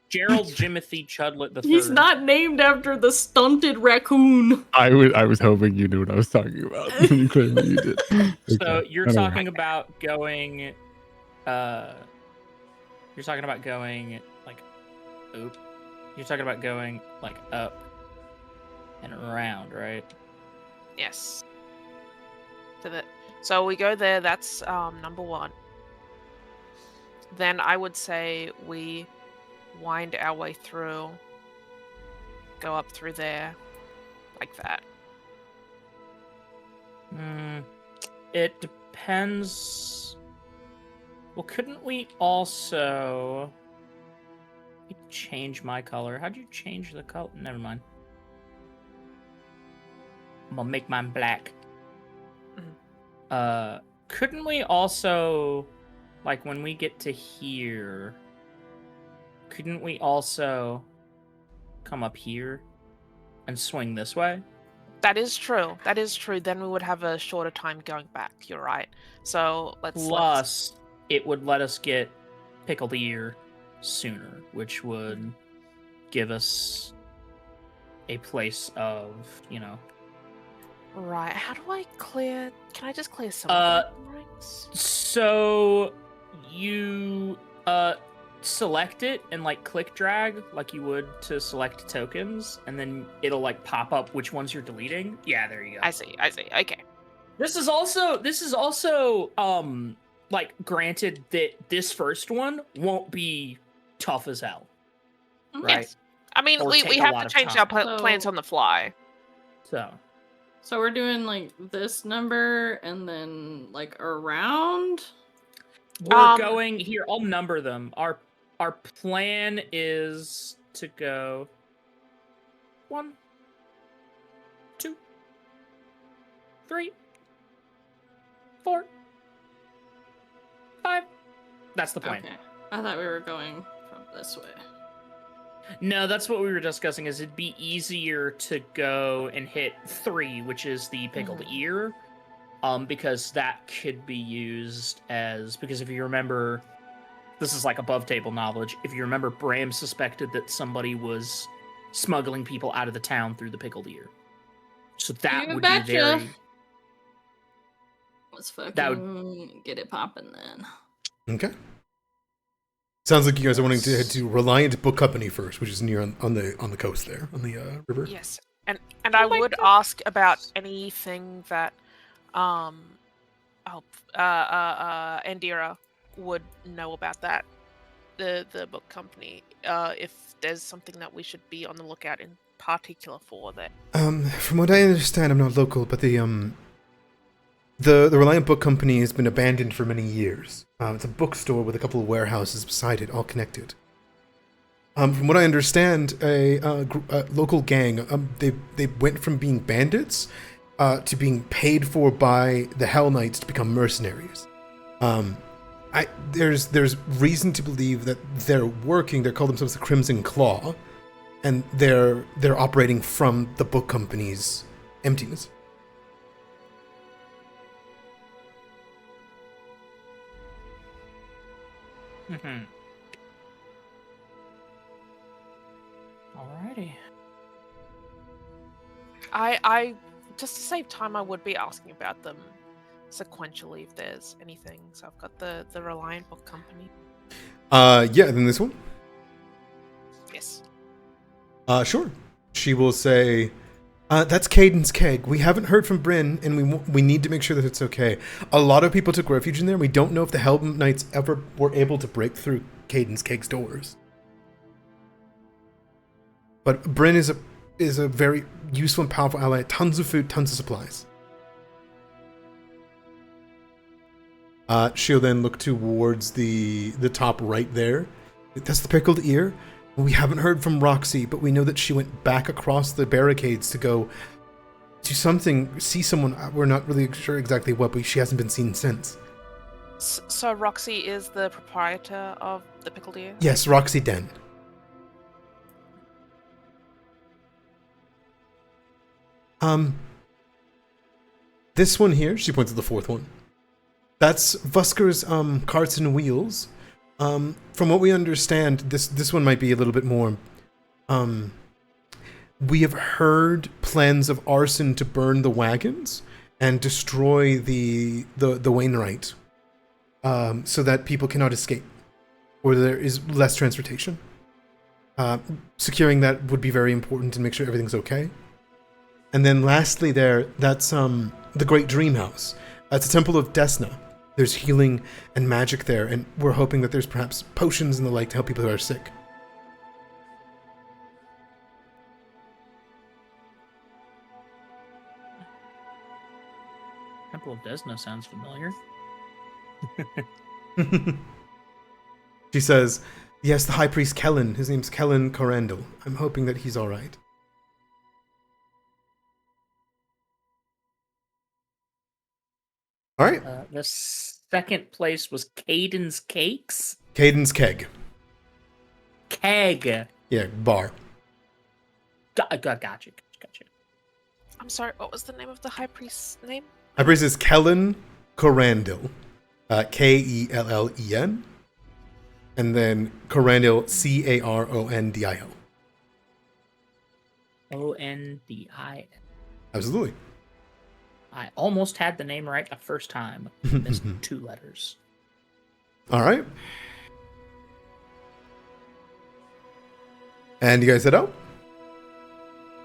Gerald Jimothy Chudlet III. He's not named after the stunted raccoon. I was hoping you knew what I was talking about. You claimed that you did. So Okay. you're talking about going. You're talking about going You're talking about going up and around, right? Yes. So we go there. That's number 1. Then I would say we wind our way through, go up through there, like that. It depends. Well, couldn't we also change my color? How'd you change the color? Never mind. I'm gonna make mine black. Couldn't we also, when we get to here, couldn't we also come up here and swing this way? That is true. Then we would have a shorter time going back. You're right. So Plus, it would let us get pickled ear sooner, which would give us a place of, Right. How do I clear? Can I just clear some of the ranks? So you select it and click drag like you would to select tokens, and then it'll pop up which ones you're deleting. Yeah, there you go. I see. Okay. This is also granted that this first one won't be tough as hell. Right? Yes. I mean, Or we take a have lot to of change time. our plans on the fly. So we're doing this number and then around. We're going here. I'll number them. Our plan is to go 1, 2, 3, 4, 5. That's the plan. Okay. I thought we were going from this way. No, that's what we were discussing. Is it'd be easier to go and hit 3, which is the pickled ear, because that could be used because if you remember, this is above table knowledge. If you remember, Bram suspected that somebody was smuggling people out of the town through the pickled ear. So that would be very. Let's fucking get it popping then. Okay. Sounds like you guys are wanting to head to Reliant Book Company first, which is near on the coast there, on the river. Yes, and I would ask about anything that Andira would know about that, the book company. If there's something that we should be on the lookout in particular for there. From what I understand, I'm not local, but the Reliant Book Company has been abandoned for many years. It's a bookstore with a couple of warehouses beside it, all connected. From what I understand, a local gang, they went from being bandits to being paid for by the Hellknights to become mercenaries. There's reason to believe that they're working. They call themselves the Crimson Claw, and they're operating from the book company's emptiness. Mm-hmm. Alrighty. I just to save time, I would be asking about them sequentially if there's anything. So I've got the Reliant Book Company. Yeah, then this one. Yes. Sure. She will say, that's Caden's keg. We haven't heard from Bryn, and we need to make sure that it's okay. A lot of people took refuge in there. We don't know if the Hellknights ever were able to break through Caden's keg's doors. But Bryn is a very useful and powerful ally. Tons of food, tons of supplies. She'll then look towards the top right there. That's the pickled ear. We haven't heard from Roxy, but we know that she went back across the barricades to go do something, see someone. We're not really sure exactly what, but she hasn't been seen since. So Roxy is the proprietor of the pickled ear? Yes, Roxy Den. This one here, she points at the fourth one. That's Vusker's carts and wheels. From what we understand, this one might be a little bit more. We have heard plans of arson to burn the wagons and destroy the Wainwright, so that people cannot escape, or there is less transportation. Securing that would be very important to make sure everything's okay. And then lastly that's the Great Dream House. It's a temple of Desna. There's healing and magic there, and we're hoping that there's perhaps potions and the like to help people who are sick. Temple of Desna sounds familiar. She says, yes, the High Priest Kellen. His name's Kellen Corandel. I'm hoping that he's alright. All right. The second place was Caden's Cakes? Caden's Keg. Keg. Yeah, bar. Gotcha. I'm sorry, what was the name of the High Priest's name? High Priest is Kellen Corandel. K-E-L-L-E-N. And then Corandel, C-A-R-O-N-D-I-L. O-N-D-I-L. Absolutely. I almost had the name right the first time. Missed 2 letters. All right. And you guys set out?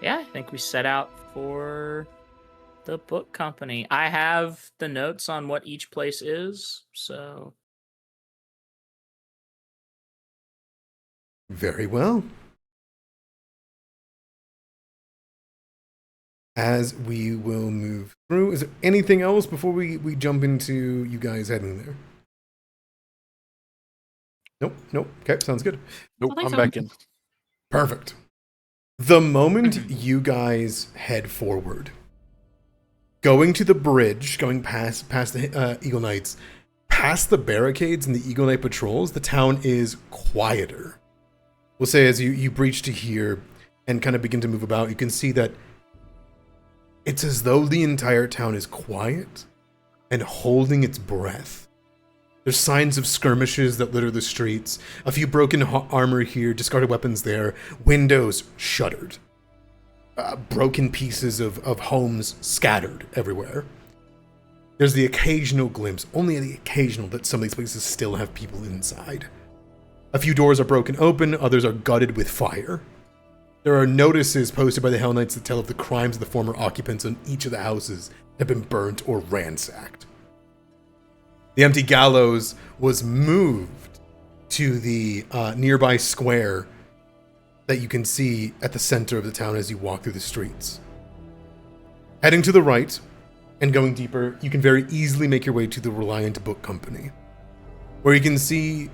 Yeah, I think we set out for the book company. I have the notes on what each place is, so... Very well. As we will move through, is there anything else before we jump into you guys heading there? Nope. Okay, sounds good. Nope, I think I'm so. back in. Perfect. The moment you guys head forward, going to the bridge, going past the Eagle Knights, past the barricades and the Eagle Knight patrols, the town is quieter. We'll say as you breach to here and kind of begin to move about, you can see that it's as though the entire town is quiet and holding its breath. There's signs of skirmishes that litter the streets, a few broken armor here, discarded weapons there, windows shuttered, broken pieces of homes scattered everywhere. There's the occasional glimpse, only the occasional, that some of these places still have people inside. A few doors are broken open, others are gutted with fire. There are notices posted by the Hellknights that tell of the crimes of the former occupants on each of the houses that have been burnt or ransacked. The empty gallows was moved to the nearby square that you can see at the center of the town as you walk through the streets. Heading to the right and going deeper, you can very easily make your way to the Reliant Book Company, where you can see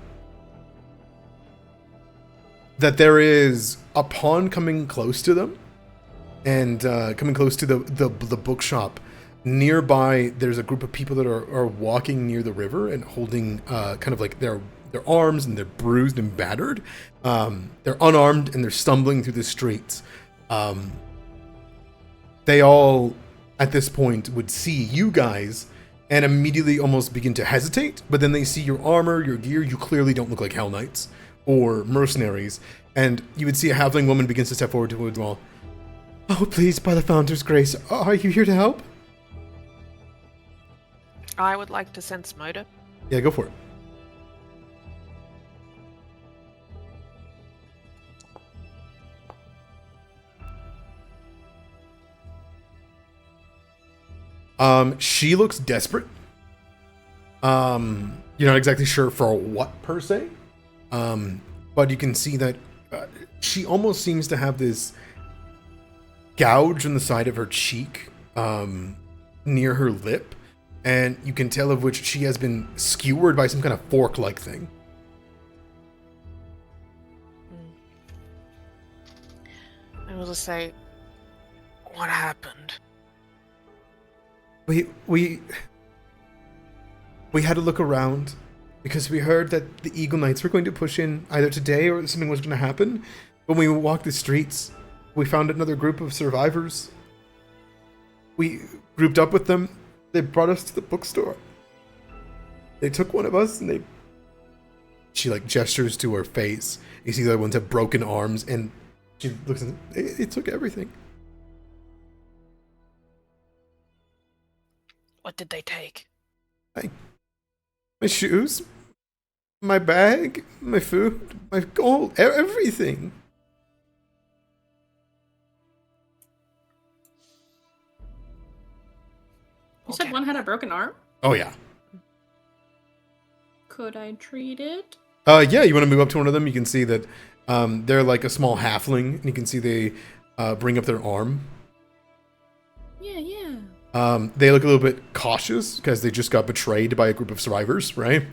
that there is, upon coming close to them, and coming close to the bookshop, nearby there's a group of people that are walking near the river and holding kind of like their arms, and they're bruised and battered. They're unarmed and they're stumbling through the streets. They all, at this point, would see you guys and immediately almost begin to hesitate, but then they see your armor, your gear. You clearly don't look like Hellknights or mercenaries, and you would see a halfling woman begins to step forward to the wall. Oh, please, by the Founder's grace, are you here to help? I would like to sense motive. Yeah, go for it. She looks desperate. You're not exactly sure for what per se, but you can see that she almost seems to have this gouge on the side of her cheek, near her lip, and you can tell of which she has been skewered by some kind of fork-like thing. I will just say, what happened? We had to look around because we heard that the Eagle Knights were going to push in either today or something was going to happen. When we walked the streets, we found another group of survivors. We grouped up with them. They brought us to the bookstore. They took one of us and she like gestures to her face. You see the other ones have broken arms, and she looks and it took everything. What did they take? My shoes, my bag, my food, my gold, everything. You said one had a broken arm? Oh yeah. Could I treat it? Yeah, you want to move up to one of them? You can see that they're like a small halfling, and you can see they bring up their arm. Yeah. They look a little bit cautious because they just got betrayed by a group of survivors, right?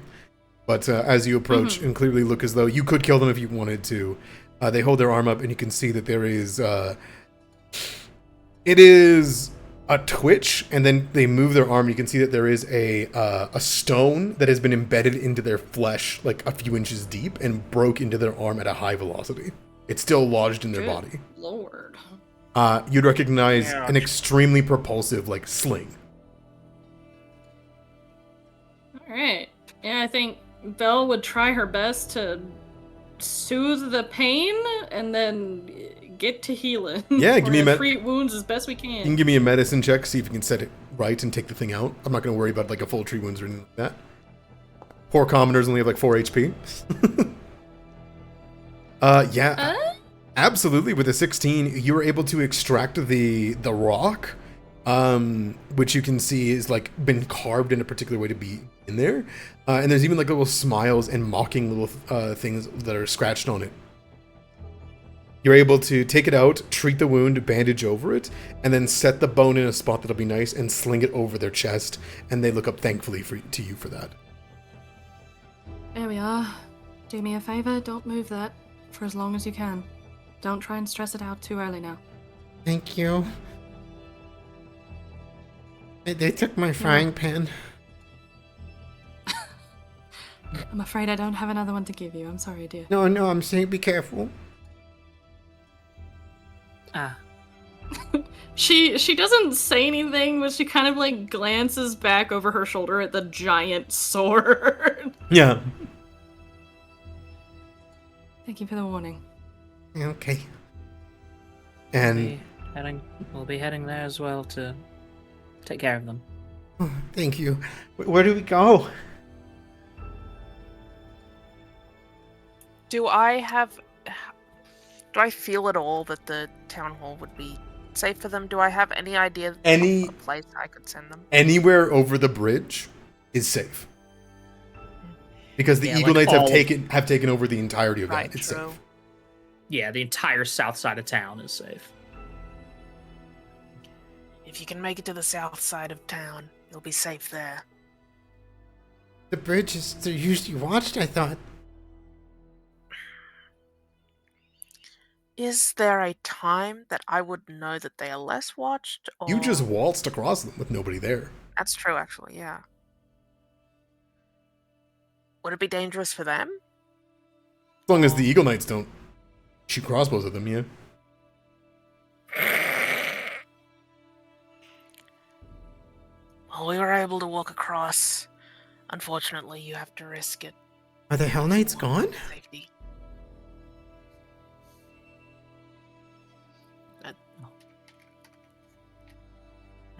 But as you approach and clearly look as though you could kill them if you wanted to, they hold their arm up, and you can see that there is it is a twitch, and then they move their arm. You can see that there is a stone that has been embedded into their flesh, like a few inches deep, and broke into their arm at a high velocity. It's still lodged in their body. Lord. You'd recognize Ouch. an extremely propulsive, like, sling. Alright. Yeah, I think Belle would try her best to soothe the pain and then get to healing. Yeah, give me a treat wounds as best we You can can. give me a medicine check, see if you can set it right and take the thing out. I'm not going to worry about, like, a full treat wounds or anything like that. Poor commoners only have, like, 4 HP. Yeah. Absolutely, with a 16, you were able to extract the rock, which you can see is like been carved in a particular way to be in there, and there's even like little smiles and mocking little things that are scratched on it. You're able to take it out, treat the wound, bandage over it, and then set the bone in a spot that'll be nice and sling it over their chest, and they look up thankfully to you for that. There we are. Do me a favor, don't move that for as long as you can. Don't try and stress it out too early now. Thank you. They took my frying pan. I'm afraid I don't have another one to give you. I'm sorry, dear. No, I'm saying be careful. She doesn't say anything, but she kind of like glances back over her shoulder at the giant sword. Yeah. Thank you for the warning. Okay. And We'll be heading there as well to take care of them. oh, thank you. Where do we go? Do I feel at all that the town hall would be safe for them? Do I have any idea of a place I could send them? Anywhere over the bridge is safe. Because the Yeah, Eagle like Knights have taken over the entirety of Right, that. It's true. safe. Yeah, the entire south side of town is safe. If you can make it to the south side of town, you'll be safe there. They're usually watched, I thought. Is there a time that I would know that they are less watched? Or... You just waltzed across them with nobody there. That's true, actually, yeah. Would it be dangerous for them? As long as the Eagle Knights don't shoot crossbows at them, yeah. Well, we were able to walk across. Unfortunately, you have to risk it. Are the Hell Knights gone? Safety.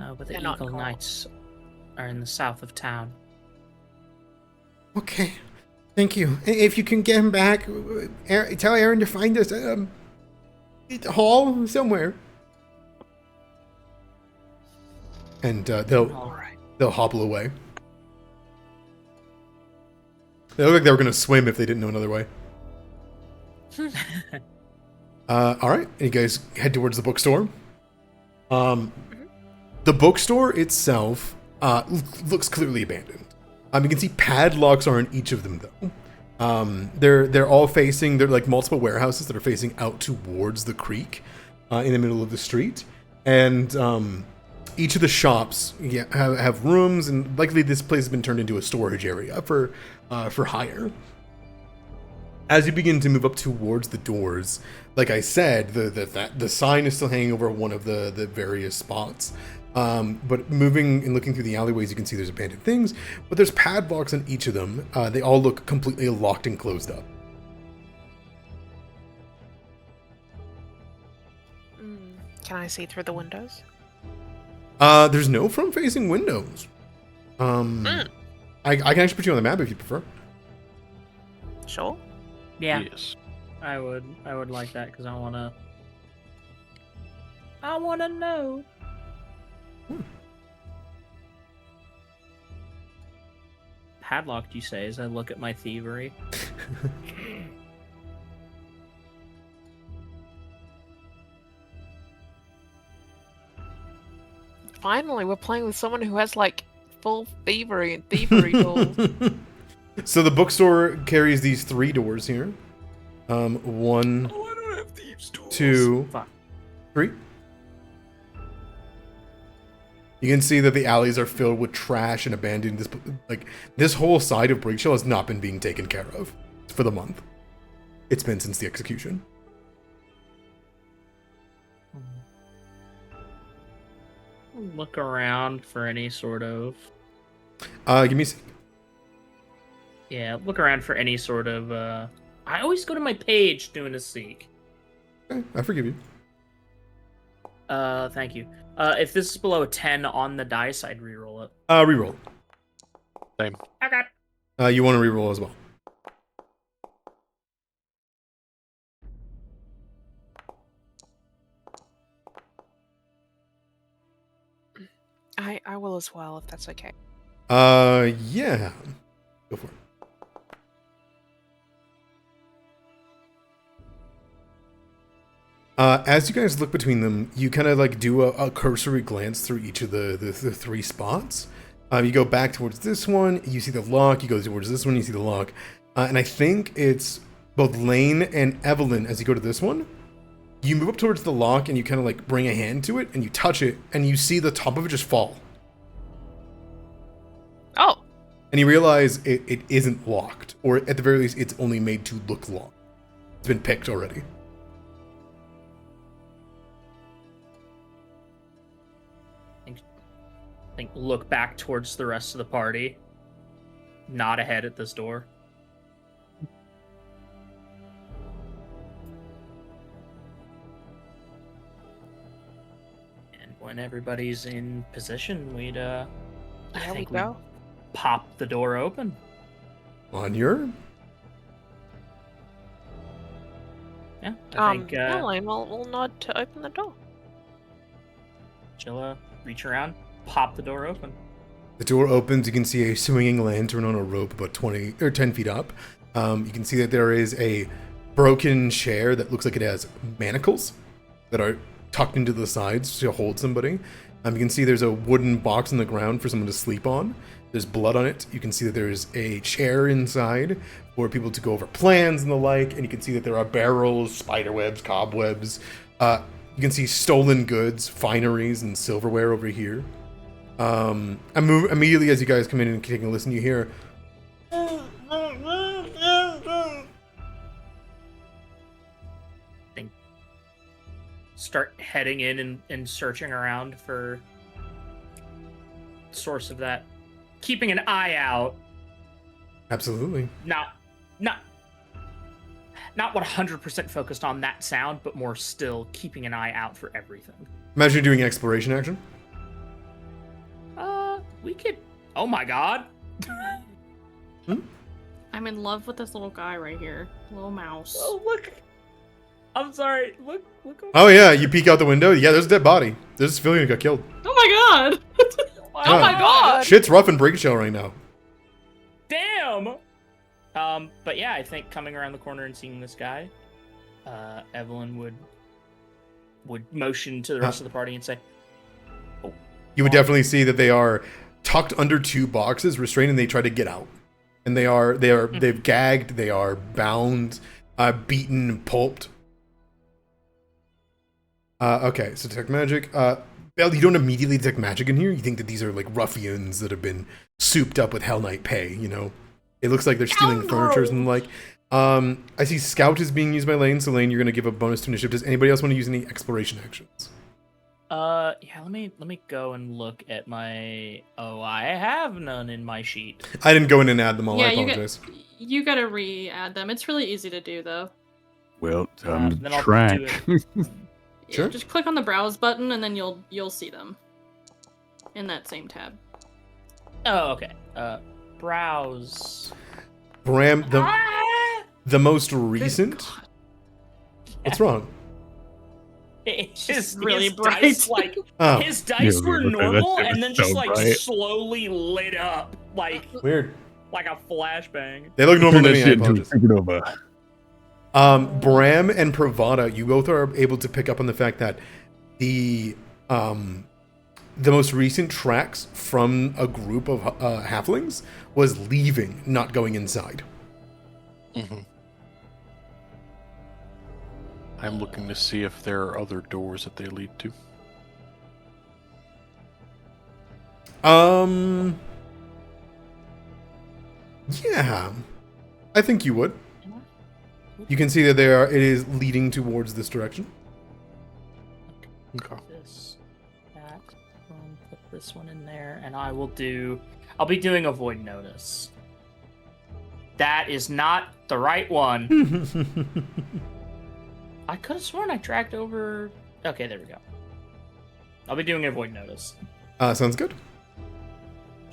Oh, but the They're not Eagle gone. Knights are in the south of town. Okay. Thank you. If you can get him back, tell Aaron to find us at hall somewhere. And they'll hobble away. They look like they were going to swim if they didn't know another way. All right. And you guys head towards the bookstore. The bookstore itself looks clearly abandoned. You can see padlocks are in each of them, though. They're all facing. They're like multiple warehouses that are facing out towards the creek, in the middle of the street, and each of the shops have rooms, and likely this place has been turned into a storage area for hire. As you begin to move up towards the doors, like I said, the sign is still hanging over one of the various spots. But moving and looking through the alleyways, you can see there's abandoned things, but there's padlocks on each of them. They all look completely locked and closed up. Can I see through the windows? There's no front-facing windows. I can actually put you on the map if you prefer. Sure. Yeah, Yes. I would like that because I wanna know. Padlocked, you say, as I look at my thievery. Finally, we're playing with someone who has like full thievery and thievery tools. So the bookstore carries these 3 doors here. 1, Oh, I don't have thieves' tools. 2, Fuck. 3. You can see that the alleys are filled with trash and abandoned. This whole side of Breachill has not been being taken care of for the month. It's been since the execution. Look around for any sort of. Give me a sec. Yeah, look around for any sort of. I always go to my page doing a seek. Okay, I forgive you. Thank you. If this is below a 10 on the dice, I'd reroll it. Reroll. Same. Okay. You want to reroll as well. I will as well, if that's okay. Yeah. Go for it. As you guys look between them, you kind of like do a cursory glance through each of the 3 spots. You go back towards this one, you see the lock. You go towards this one, you see the lock. And I think it's both Lane and Evelyn. As you go to this one, you move up towards the lock and you kind of like bring a hand to it and you touch it and you see the top of it just fall. Oh, And you realize it isn't locked, or at the very least, it's only made to look locked. It's been picked already. I think look back towards the rest of the party. Nod ahead at this door. And when everybody's in position, we'd there we think go. pop the door open. On your... Yeah, I think Elaine will nod to open the door. Chilla, reach around, pop the door open. The door opens, you can see a swinging lantern on a rope about 20 or 10 feet up. You can see that there is a broken chair that looks like it has manacles that are tucked into the sides to hold somebody. You can see there's a wooden box on the ground for someone to sleep on. There's blood on it. You can see that there's a chair inside for people to go over plans and the like. And you can see that there are barrels, spider webs, cobwebs. You can see stolen goods, fineries, and silverware over here. Immediately as you guys come in and take a listen, you hear... Start heading in and searching around for source of that. Keeping an eye out. Absolutely. Not 100% focused on that sound, but more still keeping an eye out for everything. Imagine you're doing exploration action. We could... Oh my god. I'm in love with this little guy right here. Little mouse. Oh, look. I'm sorry. Look. Oh yeah, you peek out the window. Yeah, there's a dead body. There's a civilian who got killed. Oh my god! Oh my god! Shit's rough in Breachill right now. Damn. But yeah, I think coming around the corner and seeing this guy, Evelyn would motion to the rest of the party and say, "Oh." You would definitely see that they are tucked under two boxes, restrained, and they try to get out. And they've gagged, they are bound, beaten, pulped. Okay, so detect magic. Belle, you don't immediately detect magic in here. You think that these are like ruffians that have been souped up with Hell Knight pay, you know? It looks like they're stealing furniture and the like. I see Scout is being used by Lane, so Lane, you're gonna give a bonus to initiative. Does anybody else want to use any exploration actions? Yeah, let me go and look at my... Oh, I have none in my sheet. I didn't go in and add them all, Yeah, I apologize. You gotta re-add them. It's really easy to do, though. Well, time then to I'll track. do it. Sure. Yeah, just click on the browse button and then you'll see them in that same tab. Oh, okay. Browse. Bram, Ah! the most recent... God. What's wrong? His really bright. dice, like, Oh, his dice Yeah, were that normal shit and was then so just like bright. slowly lit up like weird. a flashbang. They look normal Turn to that me, I shit into a apologize. supernova. Bram and Pravada, you both are able to pick up on the fact that the most recent tracks from a group of halflings was leaving, not going inside. Mm-hmm. I'm looking to see if there are other doors that they lead to. Yeah, I think you would. You can see that it is leading towards this direction. Okay. Put this one in there, and I'll be doing a void notice. That is not the right one. I could have sworn I dragged over. Okay, there we go. I'll be doing a void notice. Sounds good.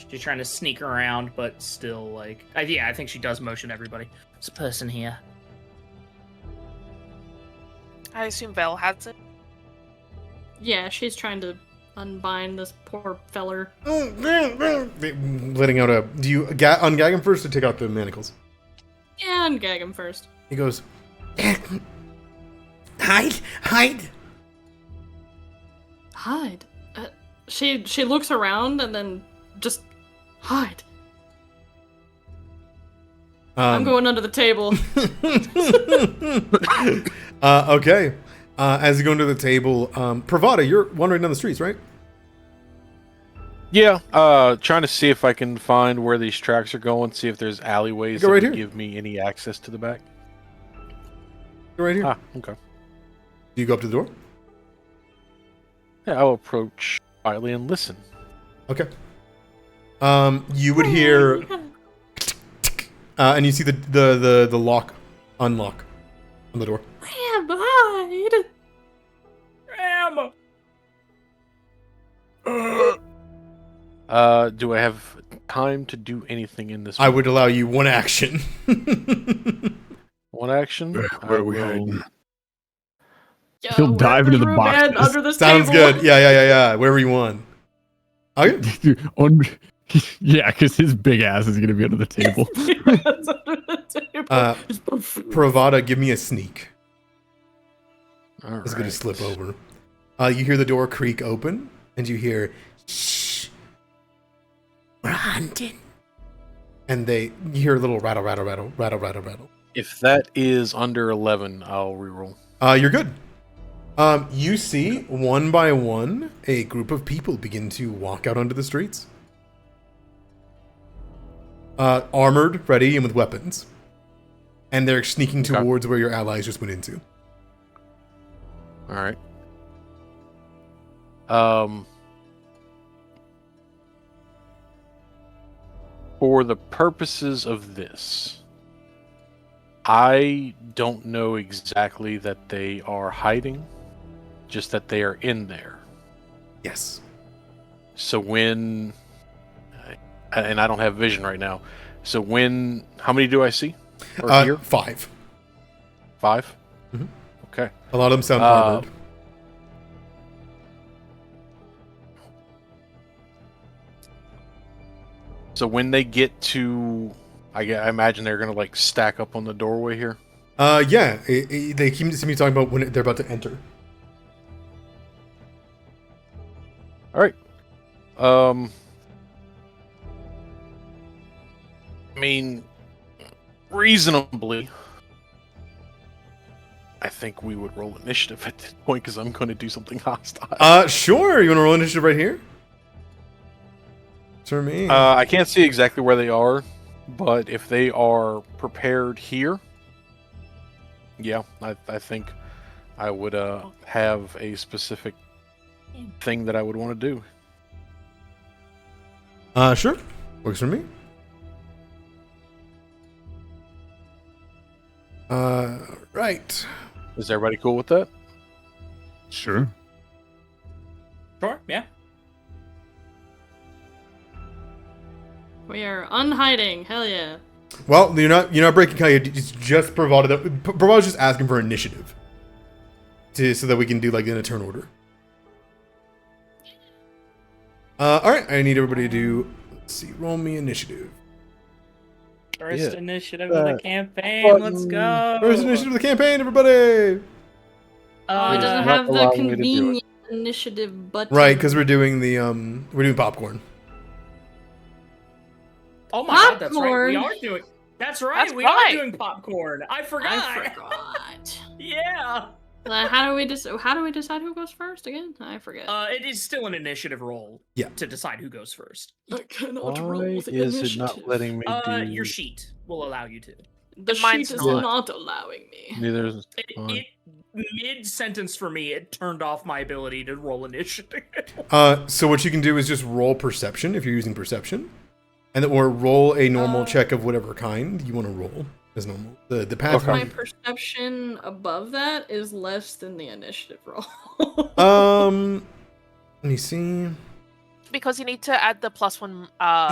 She's trying to sneak around, but still, like, I think she does motion everybody. There's a person here. I assume Vel has it. Yeah, she's trying to unbind this poor feller. Letting out a... Do you ungag him first or take out the manacles? Yeah, and gag him first. He goes... Hide! Hide. She looks around and then just hide. I'm going under the table. Okay. As you go into the table, Pravada, you're wandering down the streets, right? Yeah, trying to see if I can find where these tracks are going, see if there's alleyways Go that right would here. give me any access to the back. You're right here. Ah, okay. Do you go up to the door? Yeah, I'll approach quietly and listen. Okay. You would hear, and you see the lock unlock on the door. Ram, hide! Ram! Do I have time to do anything in this? I would allow you one action. One action. Where are we will- hiding? Yo, He'll dive into the room, man, boxes. under this Sounds table. good. Yeah. Wherever you want. Okay. Yeah, because his big ass is going to be under the table. It's under the table. Just poof. Pravada, give me a sneak. All It's going to right. slip over. You hear the door creak open, and you hear, "Shh, we're hunting." And you hear a little rattle, rattle, rattle, rattle, rattle, rattle. If that is under 11, I'll reroll. You're good. You see, one by one, a group of people begin to walk out onto the streets. Armored, ready, and with weapons. And they're sneaking towards where your allies just went into. All right. For the purposes of this, I don't know exactly that they are hiding, just that they are in there. Yes. So when, and I don't have vision right now, so how many do I see? Or hear? 5. 5? Mhm. Okay. A lot of them sound armored. So when they get to, I imagine they're going to like stack up on the doorway here. Yeah, they keep to me talking about when they're about to enter. All right. I mean, reasonably, I think we would roll initiative at this point because I'm going to do something hostile. Sure. You want to roll initiative right here? For me. I can't see exactly where they are, but if they are prepared here, yeah, I think I would have a specific thing that I would want to do. Sure. Works for me. Right. Is everybody cool with that? Sure. Sure, yeah. We are unhiding. Hell yeah. Well, you're not breaking Kaya. It's just Bravado. Bravado's just asking for initiative, so that we can do like in a turn order. All right. I need everybody to do. Let's see. Roll me initiative. First initiative of the campaign. Let's go. First initiative of the campaign, everybody. It doesn't not have the allowing me to do it. convenient initiative button. Right, because we're doing popcorn. Oh my god, that's right. We Popcorn. are doing. That's right. That's we right. are doing popcorn. I forgot. Yeah. How do we decide who goes first again? I forget. It is still an initiative roll. Yeah. To decide who goes first. I cannot Why is it not letting me do? Your sheet will allow you to. The Mine's sheet is not. not allowing me. Neither is It mid-sentence for me, it turned off my ability to roll initiative. So what you can do is just roll perception if you're using perception, or roll a normal check of whatever kind you want to roll as normal. The path. My perception above that is less than the initiative roll. Let me see. Because you need to add the +1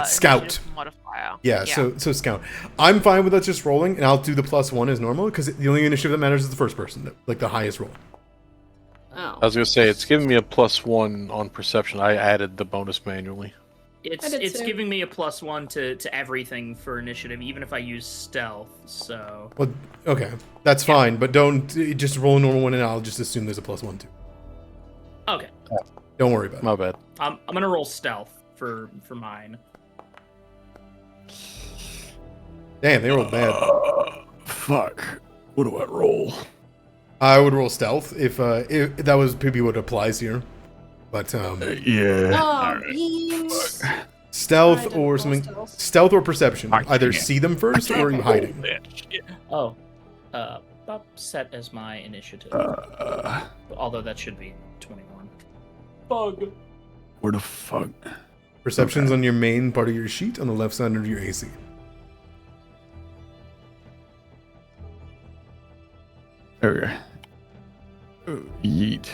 Scout initiative modifier. Yeah. So scout. I'm fine with us just rolling, and I'll do the +1 as normal because the only initiative that matters is the first person, like the highest roll. Oh. I was gonna say it's giving me a +1 on perception. I added the bonus manually. It's giving me a +1 to everything for initiative, even if I use stealth. So. Well, okay, that's fine, but don't just roll a normal one, and I'll just assume there's a +1 too. Okay. Don't worry about it. My bad. I'm gonna roll stealth for mine. Damn, they rolled bad. Fuck. What do I roll? I would roll stealth if that was maybe what applies here, but Yeah. Oh, beans. stealth I or don't something. roll Stealth or perception. I Either can't. see them first or are you hiding? Oh. Set as my initiative. Although that should be 21. Bug. Where the fuck? Perception's on your main part of your sheet on the left side of your AC. Okay. Yeet.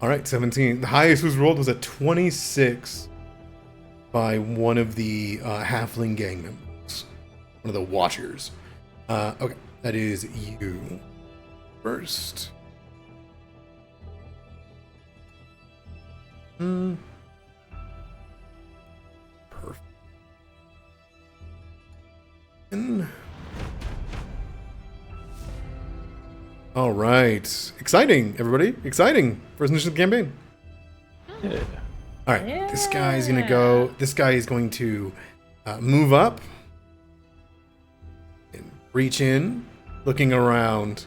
All right, 17. The highest was rolled was a 26 by one of the halfling gang members, one of the watchers. Okay, that is you first. Perfect. All right. Exciting, everybody. Exciting. First initiative campaign. Yeah. All right. This guy is going to go. This guy is going to move up and reach in, looking around.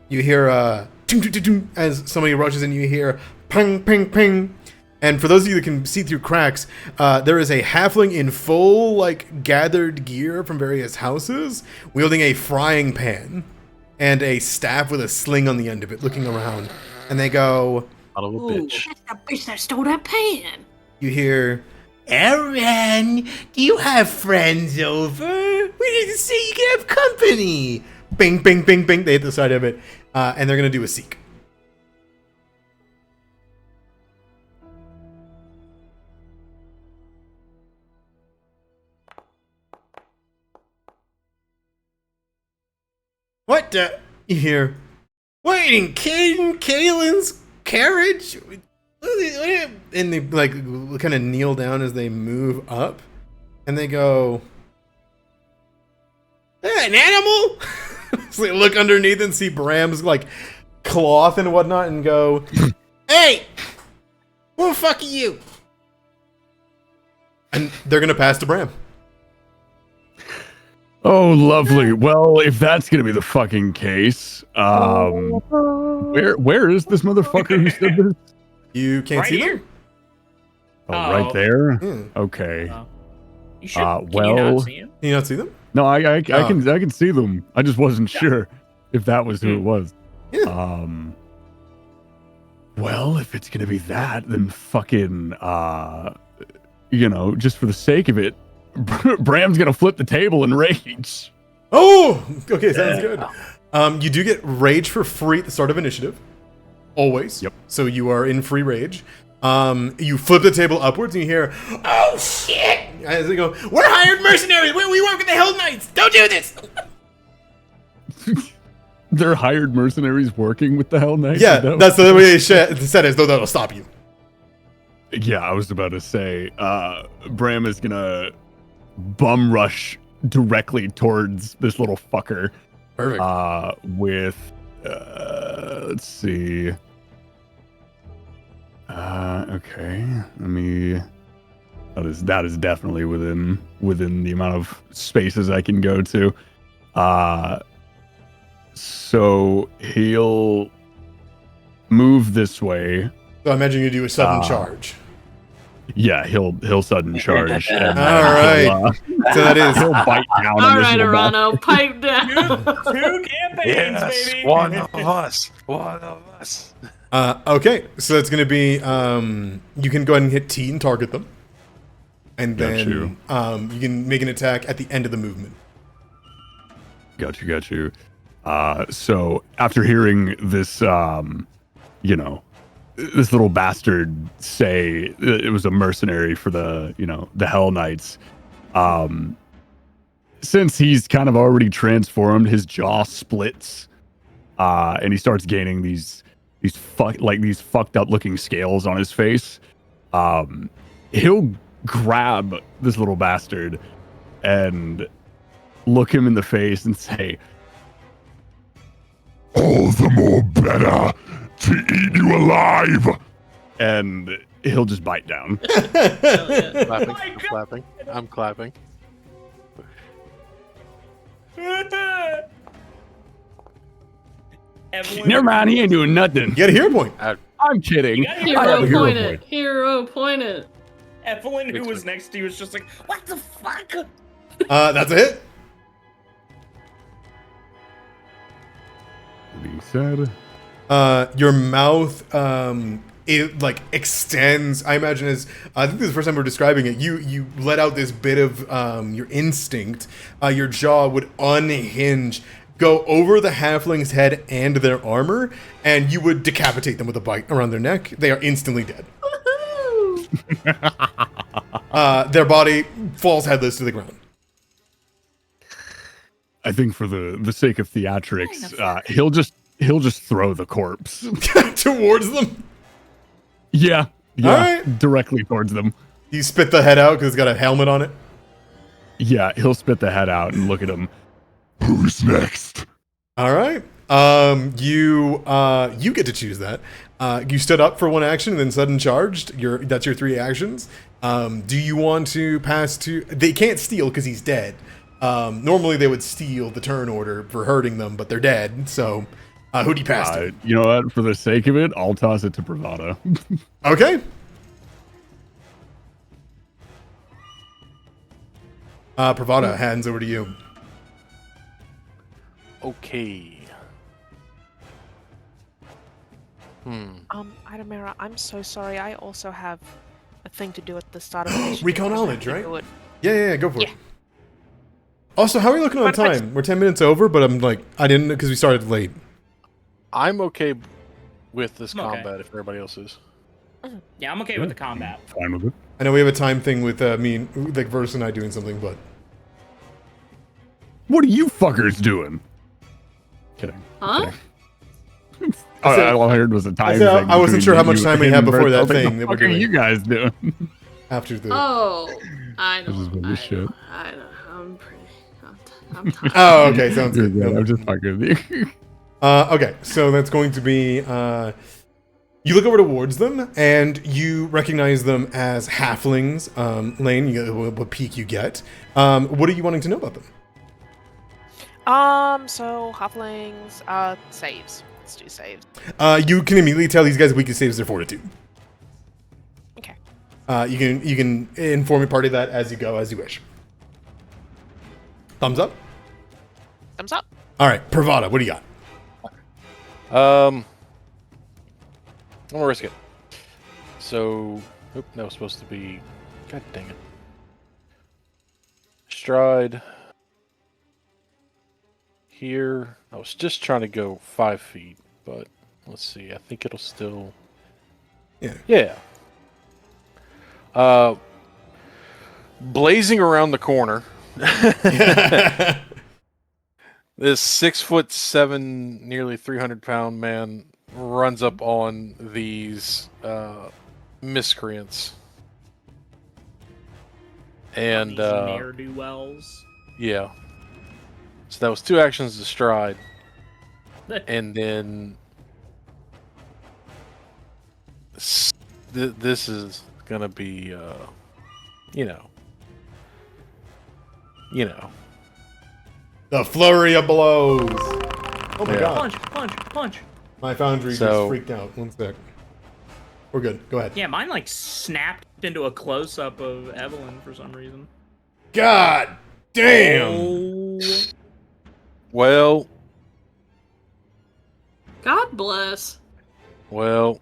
You hear as somebody rushes in, you hear ping, ping, ping. And for those of you that can see through cracks, there is a halfling in full, like, gathered gear from various houses, wielding a frying pan and a staff with a sling on the end of it, looking around. And they go, Son of a bitch. That's the bitch that stole that pan. you hear, Aaron, do you have friends over? We need to see you can have company. Bing, bing, bing, bing. They hit the side of it. And they're going to do a seek. What the? You hear, waiting, Kaylin's carriage? And they like kind of kneel down as they move up. And they go, an animal? So they look underneath and see Bram's like cloth and whatnot and go, hey, who the fuck are you? And they're going to pass to Bram. Oh, lovely. Well, if that's gonna be the fucking case, where is this motherfucker who said this? You can't Right see here. them? Oh, right there. Hmm. Okay. You should. Can you well- not see him? Can you not see them? No, I Oh. can see them. I just wasn't sure if that was who it was. Yeah. Well, if it's gonna be that, then fucking just for the sake of it, Bram's gonna flip the table in rage. Oh, okay, sounds good. You do get rage for free at the start of initiative. Always. Yep. So you are in free rage. You flip the table upwards and you hear, oh shit! As they go, we're hired mercenaries! We work with the Hellknights! Don't do this! They're hired mercenaries working with the Hellknights. Yeah, that's the way they said it, though that'll stop you. Yeah, I was about to say, Bram is gonna bum rush directly towards this little fucker. Perfect. With let's see. Okay. Let me. That is definitely within the amount of spaces I can go to. So he'll move this way. So I imagine you do a sudden charge. Yeah, he'll sudden charge. And All right. So that is. he'll bite down. All on this right, little ball. Arano, pipe down. Two campaigns, baby. One of us. One of us. Okay, so it's going to be, you can go ahead and hit T and target them. And Got then you. you can make an attack at the end of the movement. Got you. So after hearing this, this little bastard say it was a mercenary for the Hellknights, since he's kind of already transformed, his jaw splits, and he starts gaining these fucked up looking scales on his face. He'll grab this little bastard and look him in the face and say, all the more better to eat you alive. And he'll just bite down. Clapping. I'm clapping. I'm clapping. Evelyn, Never mind, he ain't doing nothing. You get a hero point. I'm kidding. You got a I hero have a Hero hero pointed. point. Hero pointed. Evelyn, who was next to you, was just like, "What the fuck?" That's a hit. Being said, Your mouth, it like extends. I imagine as I think this is the first time we're describing it. You let out this bit of your instinct. Your jaw would unhinge, go over the halfling's head and their armor, and you would decapitate them with a bite around their neck. They are instantly dead. Their body falls headless to the ground. I think for the sake of theatrics, he'll just throw the corpse. Towards them. Yeah, All right. directly towards them. You spit the head out because it's got a helmet on it. Yeah, he'll spit the head out and look at him. Who's next? All right. You get to choose that. You stood up for one action and then sudden charged. That's your 3 actions. Do you want to pass to? They can't steal because he's dead. Normally they would steal the turn order for hurting them, but they're dead. So, who do you pass to? You know what? For the sake of it, I'll toss it to Bravado. Okay. Pravada, hands over to you. Okay. Idamera, I'm so sorry. I also have a thing to do at the start of the mission. Recon I knowledge, have to right? do it. Yeah, go for it. Yeah. Also, how are you looking on But I time? We're 10 minutes over, but I'm like, I didn't because we started late. I'm okay with this I'm okay. combat if everybody else is. Yeah, I'm okay with the combat. Fine with it. I know we have a time thing with me, like Verse and I doing something, but What are you fuckers doing? Kidding. Huh? All I heard was a time I said thing. I wasn't between sure how much you time we and had before Bert. I that was like, thing The that we're fuck are doing. you guys doing? after the. Oh, I This is know. really shit. I'm pretty. I'm tired. Oh, okay, sounds You're good. good. I'm just fucking with you. Okay, so that's going to be. You look over towards them, and you recognize them as halflings. Lane, you get what peak you get. What are you wanting to know about them? So halflings, saves. Let's do saves. You can immediately tell these guys' weakest saves their fortitude. Okay. You can inform your party that as you go, as you wish. Thumbs up. Thumbs up. All right, Pravada, what do you got? I'm gonna risk it. So, that was supposed to be. God dang it. Stride. Here. I was just trying to go 5 feet, but let's see. I think it'll still. Yeah. Blazing around the corner. This 6'7", nearly 300-pound man runs up on these miscreants, and These ne'er-do-wells. yeah. So that was 2 actions to stride, and then this is gonna be, you know. The flurry of blows. Oh my Yeah. god. Punch. My foundry So- just freaked out. One sec. We're good. Go ahead. Yeah, mine like snapped into a close-up of Evelyn for some reason. God damn. Oh. Well, God bless. Well,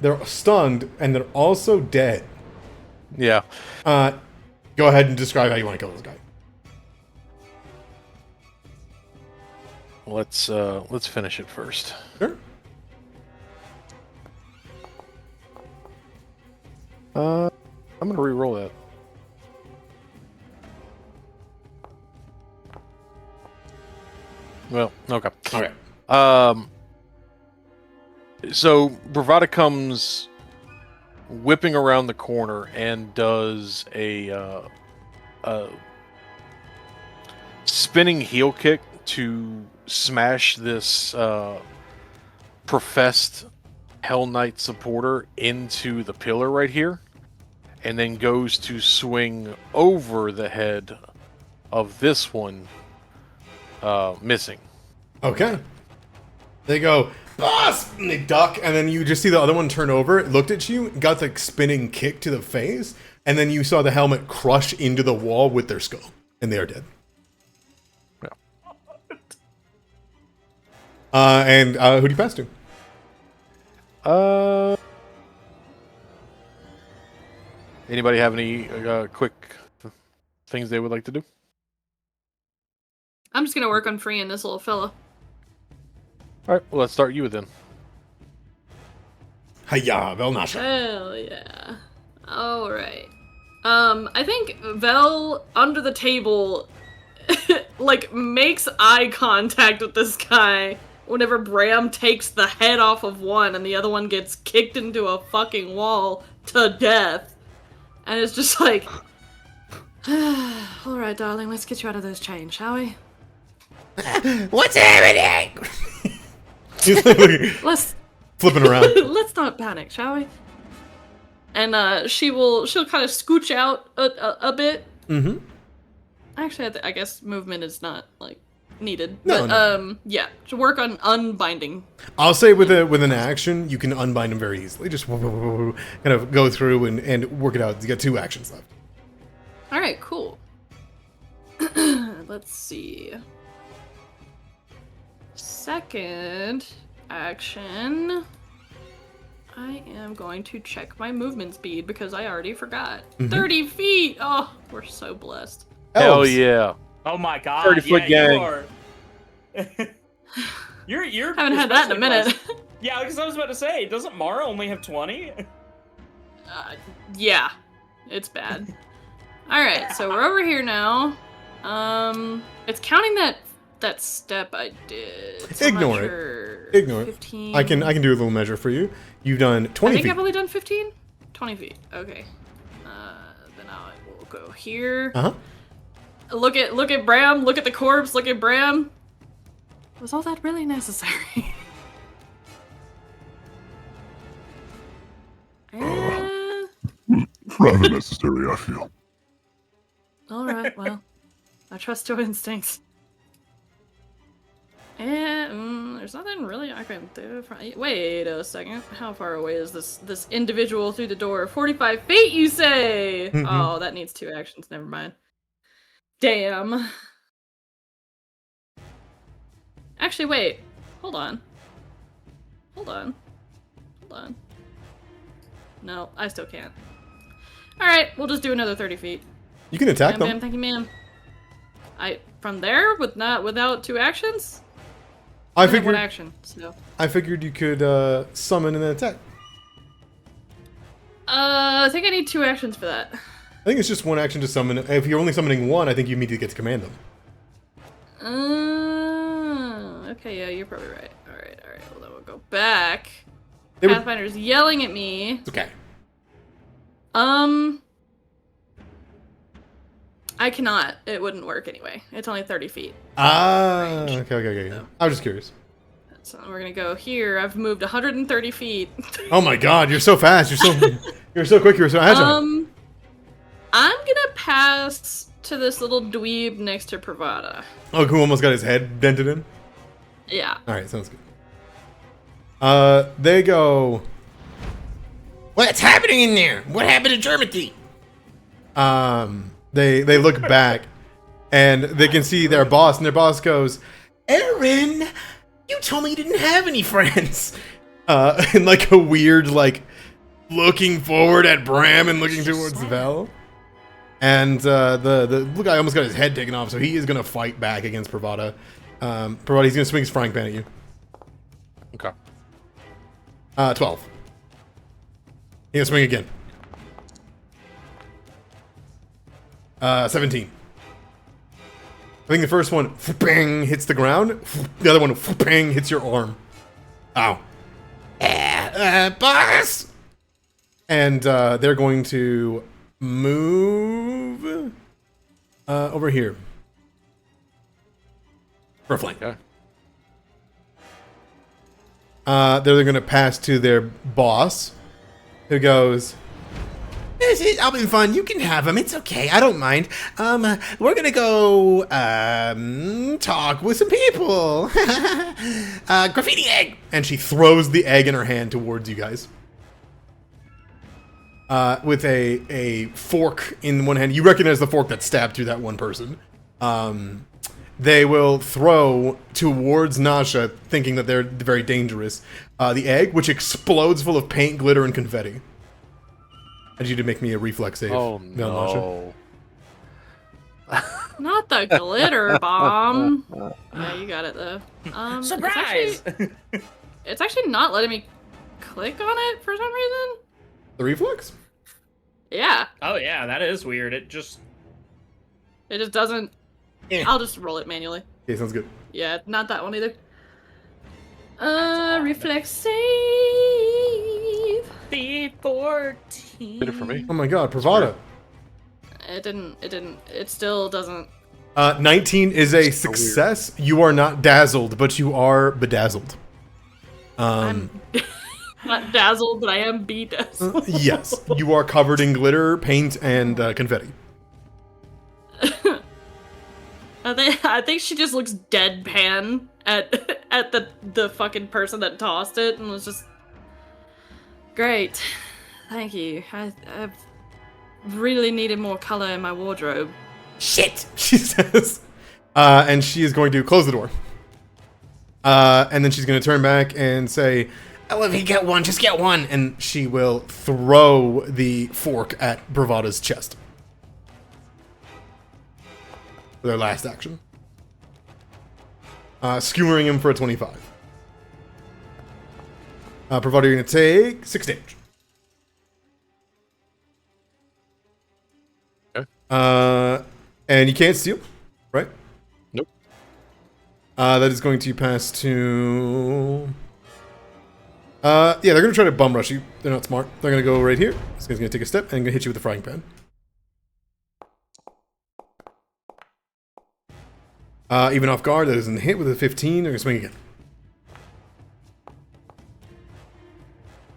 they're stunned and they're also dead. yeah. Go ahead and describe how you want to kill this guy. Let's finish it first. Sure. I'm gonna re-roll that. Well, okay. Okay. So Bravada comes whipping around the corner and does a spinning heel kick to smash this professed Hell Knight supporter into the pillar right here, and then goes to swing over the head of this one, missing. Okay. They go, boss! And they duck, and then you just see the other one turn over, looked at you, got the spinning kick to the face, and then you saw the helmet crush into the wall with their skull, and they are dead. Yeah. And who do you pass to? Anybody have any quick things they would like to do? I'm just gonna work on freeing this little fella. All right, well, let's start you with then. Hiya, Velnasha. Hell yeah. Alright. I think Vel, under the table, like, makes eye contact with this guy whenever Bram takes the head off of one and the other one gets kicked into a fucking wall to death. And it's just like, alright, darling, let's get you out of those chains, shall we? What's happening? He's like Let's flipping around. let's not panic, shall we? And she'll kind of scooch out a bit. Mm-hmm. Actually, I guess movement is not like needed. No, but yeah, to work on unbinding. I'll say with an action, you can unbind him very easily. Just kind of go through and work it out. You got 2 actions left. All right, cool. Let's see. Second action. I am going to check my movement speed because I already forgot. 30 feet! Oh, we're so blessed. Hell Elves. yeah. Oh my god. 30-foot gang. You are. you're Haven't had that in a especially minute. blessed. Yeah, because I was about to say, doesn't Mara only have 20? Yeah, it's bad. All right, so we're over here now. It's counting that step I did. So I'm not Ignore it. sure. Ignore it. 15. I can do a little measure for you. You've done 20 I think feet. I've only done 15? 20 feet. Okay. Then I will go here. Uh-huh. Look at Bram. Look at the corpse. Look at Bram. Was all that really necessary? Rather necessary, I feel. All right. Well, I trust your instincts. And there's nothing really I can do. Wait a second. How far away is this individual through the door? 45 feet, you say? Oh, that needs 2 actions. Never mind. Damn. Actually, wait. Hold on. No, I still can't. Alright, we'll just do another 30 feet. You can attack Ma'am, them. thank you, ma'am. From there, without 2 actions? I have 1 figured action, so. I figured you could summon and then attack. I think I need 2 actions for that. I think it's just 1 action to summon. If you're only summoning 1, I think you immediately get to command them. Okay, yeah, you're probably right. Alright, well then we'll go back. They would- Pathfinder's yelling at me. It's okay. I cannot. It wouldn't work anyway. It's only 30 feet. Okay. I was just curious. So we're gonna go here. I've moved 130 feet. Oh my god, you're so fast. You're so quick. You're so agile. I'm gonna pass to this little dweeb next to Pravada. Oh, who almost got his head dented in? Yeah. Alright, sounds good. They go... What's happening in there? What happened to Germany? They look back, and they can see their boss, and their boss goes, Aaron, you told me you didn't have any friends. In like a weird, like, looking forward at Bram and looking towards Vel. And the guy almost got his head taken off, so he is going to fight back against Pravada. Pravada, he's going to swing his frying pan at you. Okay. 12. He's going to swing again. 17. I think the first one, bang, hits the ground. The other one, bang, hits your arm. Ow. Boss! And they're going to move over here. For a flank. Okay. They're going to pass to their boss, who goes, "This is all been fun. You can have him. It's okay. I don't mind. We're gonna go talk with some people. Graffiti egg." And she throws the egg in her hand towards you guys. With a fork in one hand. You recognize the fork that stabbed through that one person. They will throw towards Nasha, thinking that they're very dangerous, the egg, which explodes full of paint, glitter, and confetti. I need you to make me a reflex save. Oh Nasha. no. Not the glitter bomb. Yeah, you got it though. Surprise! It's actually not letting me click on it for some reason. The reflex? Yeah, Oh yeah, that is weird. It just it just doesn't. Eh. I'll just roll it manually. Okay, sounds good. Yeah, not that one either. odd. Reflex save. B14. Did it for me. Oh my god, Pravada. It didn't. It still doesn't 19 is a So weird. success. You are not dazzled, but you are bedazzled. I'm not dazzled, but I am bedazzled. Yes, you are covered in glitter, paint, and confetti. I think she just looks deadpan at the fucking person that tossed it and was just great. Thank you. I've really needed more color in my wardrobe. Shit, she says. And she is going to close the door. And then she's going to turn back and say, "Oh, if you get one, just get one." And she will throw the fork at Bravada's chest. For their last action. Skewering him for a 25. Bravada, you're going to take 6 damage. Okay. And you can't steal, right? Nope. That is going to pass to... yeah, they're going to try to bum rush you. They're not smart. They're going to go right here. This guy's going to take a step and going to hit you with the frying pan. Even off guard, that isn't hit with a 15. They're going to swing again.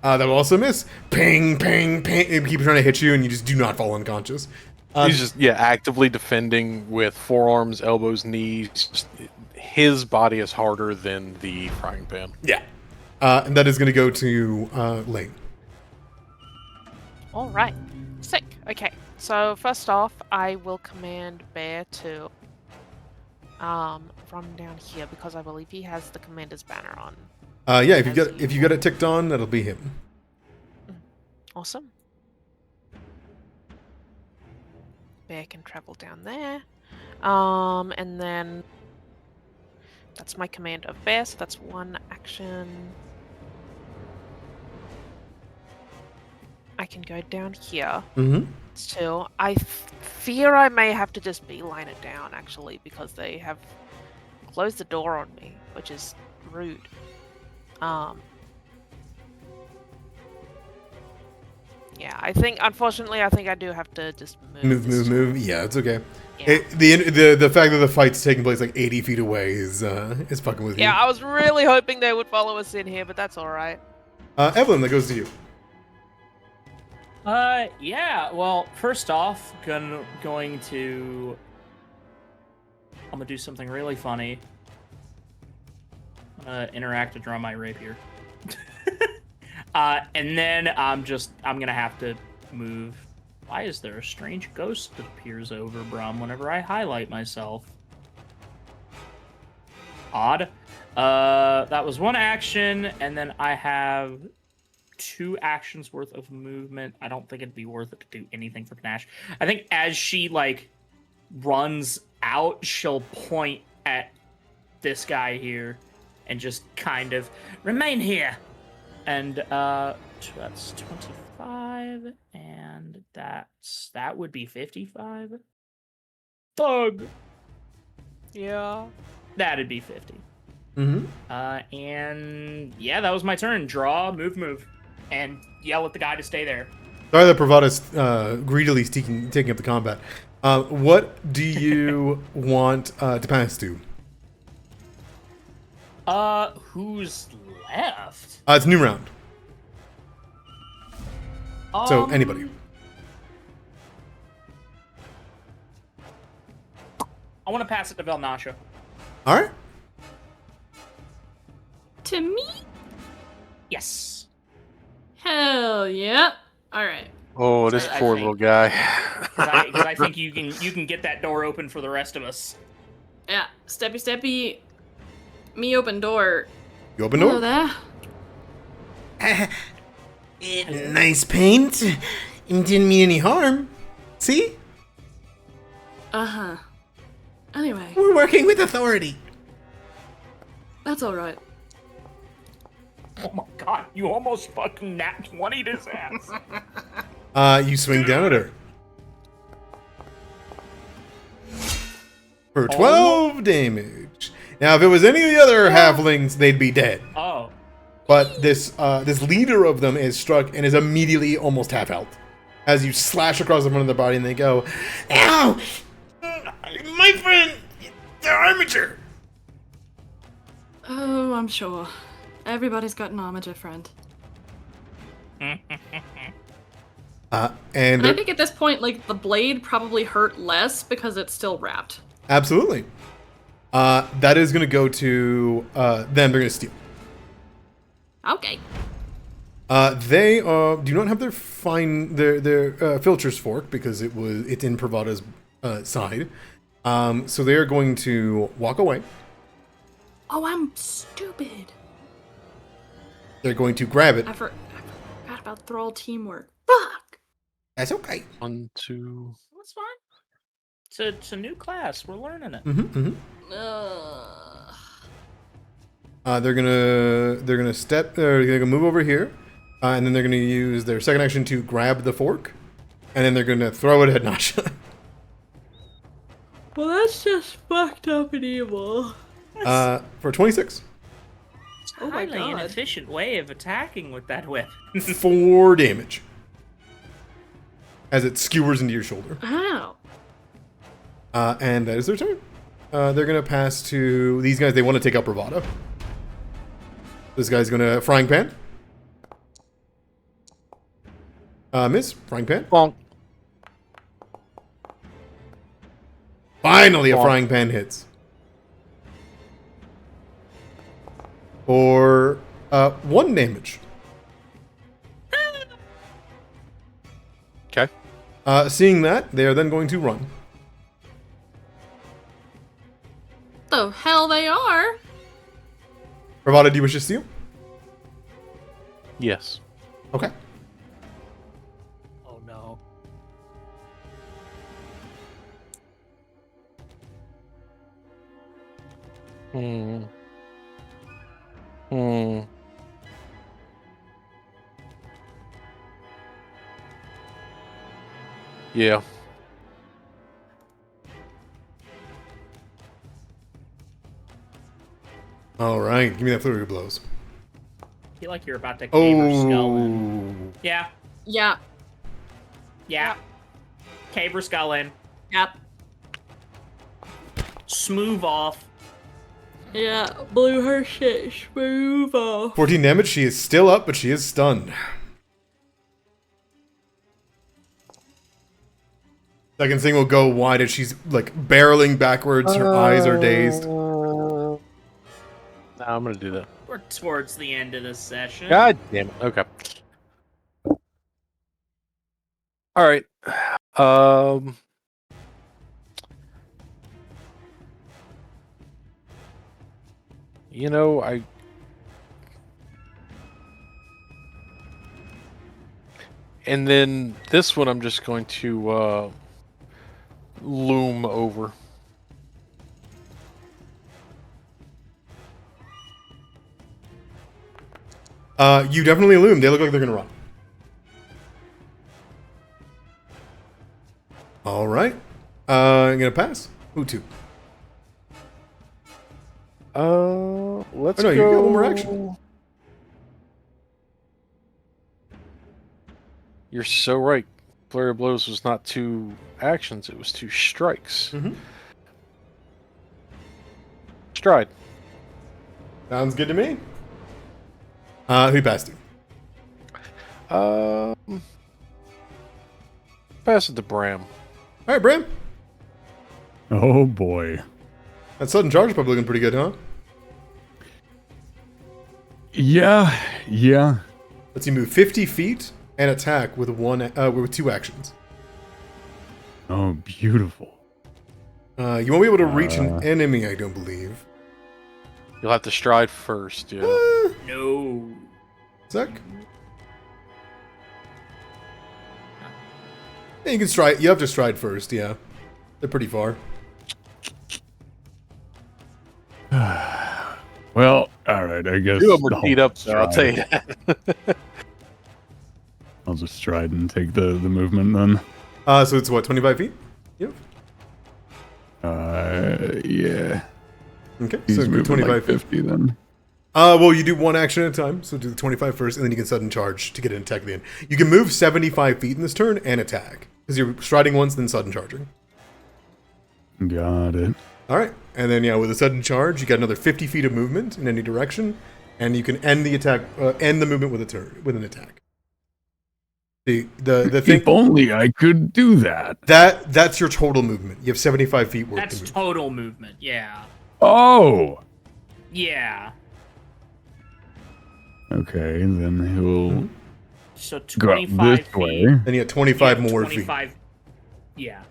That will also miss. Ping, ping, ping. It keeps trying to hit you and you just do not fall unconscious. He's just actively defending with forearms, elbows, knees. Just, his body is harder than the frying pan. Yeah. And that is going to go to Lane. All right. Sick. Okay. So first off, I will command Bear to run down here because I believe he has the commander's banner on. Yeah, if you got it ticked on, that'll be him. Awesome. Bear can travel down there. And then that's my command of Bear, so that's one action. I can go down here. Mm-hmm. Still, I fear I may have to just beeline it down, actually, because they have closed the door on me, which is rude. Yeah, unfortunately, I think I do have to just Move. Yeah, it's okay. Yeah. The fact that the fight's taking place like 80 feet away is fucking with you. Yeah, I was really hoping they would follow us in here, but that's alright. Evelyn, that goes to you. Yeah, well, first off, I'm gonna do something really funny. I'm gonna interact to draw my rapier. And then I'm gonna have to move. Why is there a strange ghost that appears over Brum whenever I highlight myself? Odd. That was one action, and then I have 2 actions worth of movement. I don't think it'd be worth it to do anything for Panache. I think as she runs out, she'll point at this guy here and just kind of remain here. And that's 25, and that would be 55. Thug. Yeah. That'd be 50. Mm-hmm. And yeah, that was my turn. Draw, move, and yell at the guy to stay there. Sorry that Bravada's greedily taking up the combat. What do you want to pass to? Who's left? It's new round. So anybody. I want to pass it to Velnasha. All right. To me? Yes. Hell yeah. All right. Oh, this I poor think- little guy. Because I think you can get that door open for the rest of us. Yeah. Steppy. Me open door. You open Hello door. there. Nice paint. It didn't mean any harm. See? Uh-huh. Anyway, We're working with authority. that's all right. Oh my god, you almost fucking nat 20'd his ass. You swing down at her. For 12 damage. Now, if it was any of the other halflings, they'd be dead. Oh. But this leader of them is struck and is immediately almost half health. As you slash across the front of their body and they go, "Ow! my friend. They're armature. Oh, I'm sure. Everybody's got an armature friend. And And I think at this point, like, the blade probably hurt less because it's still wrapped. absolutely. That is going to go to them. They're going to steal. Okay. They do not have their filters fork because it's in Pravada's side. So they are going to walk away. Oh, I'm stupid. They're going to grab it. I forgot about thrall teamwork. Fuck. That's okay. 1, 2. That's fine. It's a new class. We're learning it. They're gonna step. They're gonna move over here, and then they're gonna use their second action to grab the fork, and then they're gonna throw it at Nasha. Well, that's just fucked up and evil. For 26. Oh my Highly god. inefficient way of attacking with that weapon. 4 damage. As it skewers into your shoulder. Ow. And that is their turn. They're gonna pass to these guys. They want to take out Bravado. This guy's gonna frying pan. Miss frying pan. Bonk. Finally, a Bonk. frying pan hits. For 1 damage. Okay. Seeing that, they are then going to run. The hell they are. Bravado, do you wish to steal? Yes. Okay. Oh no. Hmm. Hmm. Yeah. All right, give me that flurry of blows. I feel like you're about to cave her skull in. Oh. Yeah. Yeah. Yeah. Cave her skull in. Yep. Smooth off. Yeah. Blew her shit. Smooth off. 14 damage. She is still up, but she is stunned. Second thing will go wide as she's like barreling backwards. Her eyes are dazed. No, I'm gonna do that. We're towards the end of this session. God damn it. Okay. All right. You know, and then this one I'm just going to loom over. You definitely loom. They look like they're gonna run. All right. I'm gonna pass. Who to? Let's Oh, no, go. you got one more action. You're so right. Flurry of Blows was not 2 actions; it was 2 strikes. Mhm. Stride. Sounds good to me. Who passed you? Pass it to Bram. All right, Bram. Oh boy. That sudden charge is probably looking pretty good, huh? Yeah. Let's see, move 50 feet and attack with 2 actions. Oh, beautiful. You won't be able to reach an enemy, I don't believe. You'll have to stride first. Yeah. No. Sec. Yeah, you can stride. You have to stride first. Yeah, they're pretty far. Well, all right. I guess You have the more whole beat up there. I'll tell you stride. that. I'll just stride and take the movement then. So it's what, 25 feet? Yep. Yeah. Okay, He's so moving 25 like feet. 50 then. Well, you do 1 action at a time, so do the 25 first, and then you can sudden charge to get an attack at the end. You can move 75 feet in this turn and attack, because you're striding once, then sudden charging. Got it. All right, and then with a sudden charge, you got another 50 feet of movement in any direction, and you can end the attack, end the movement with an attack. The thing. If only I could do that. That's your total movement. You have 75 feet worth. That's of movement. total movement. Yeah. Oh. Yeah. Okay, then he'll So go out 25 this feet. way. Then you got 25 more 25. Yeah.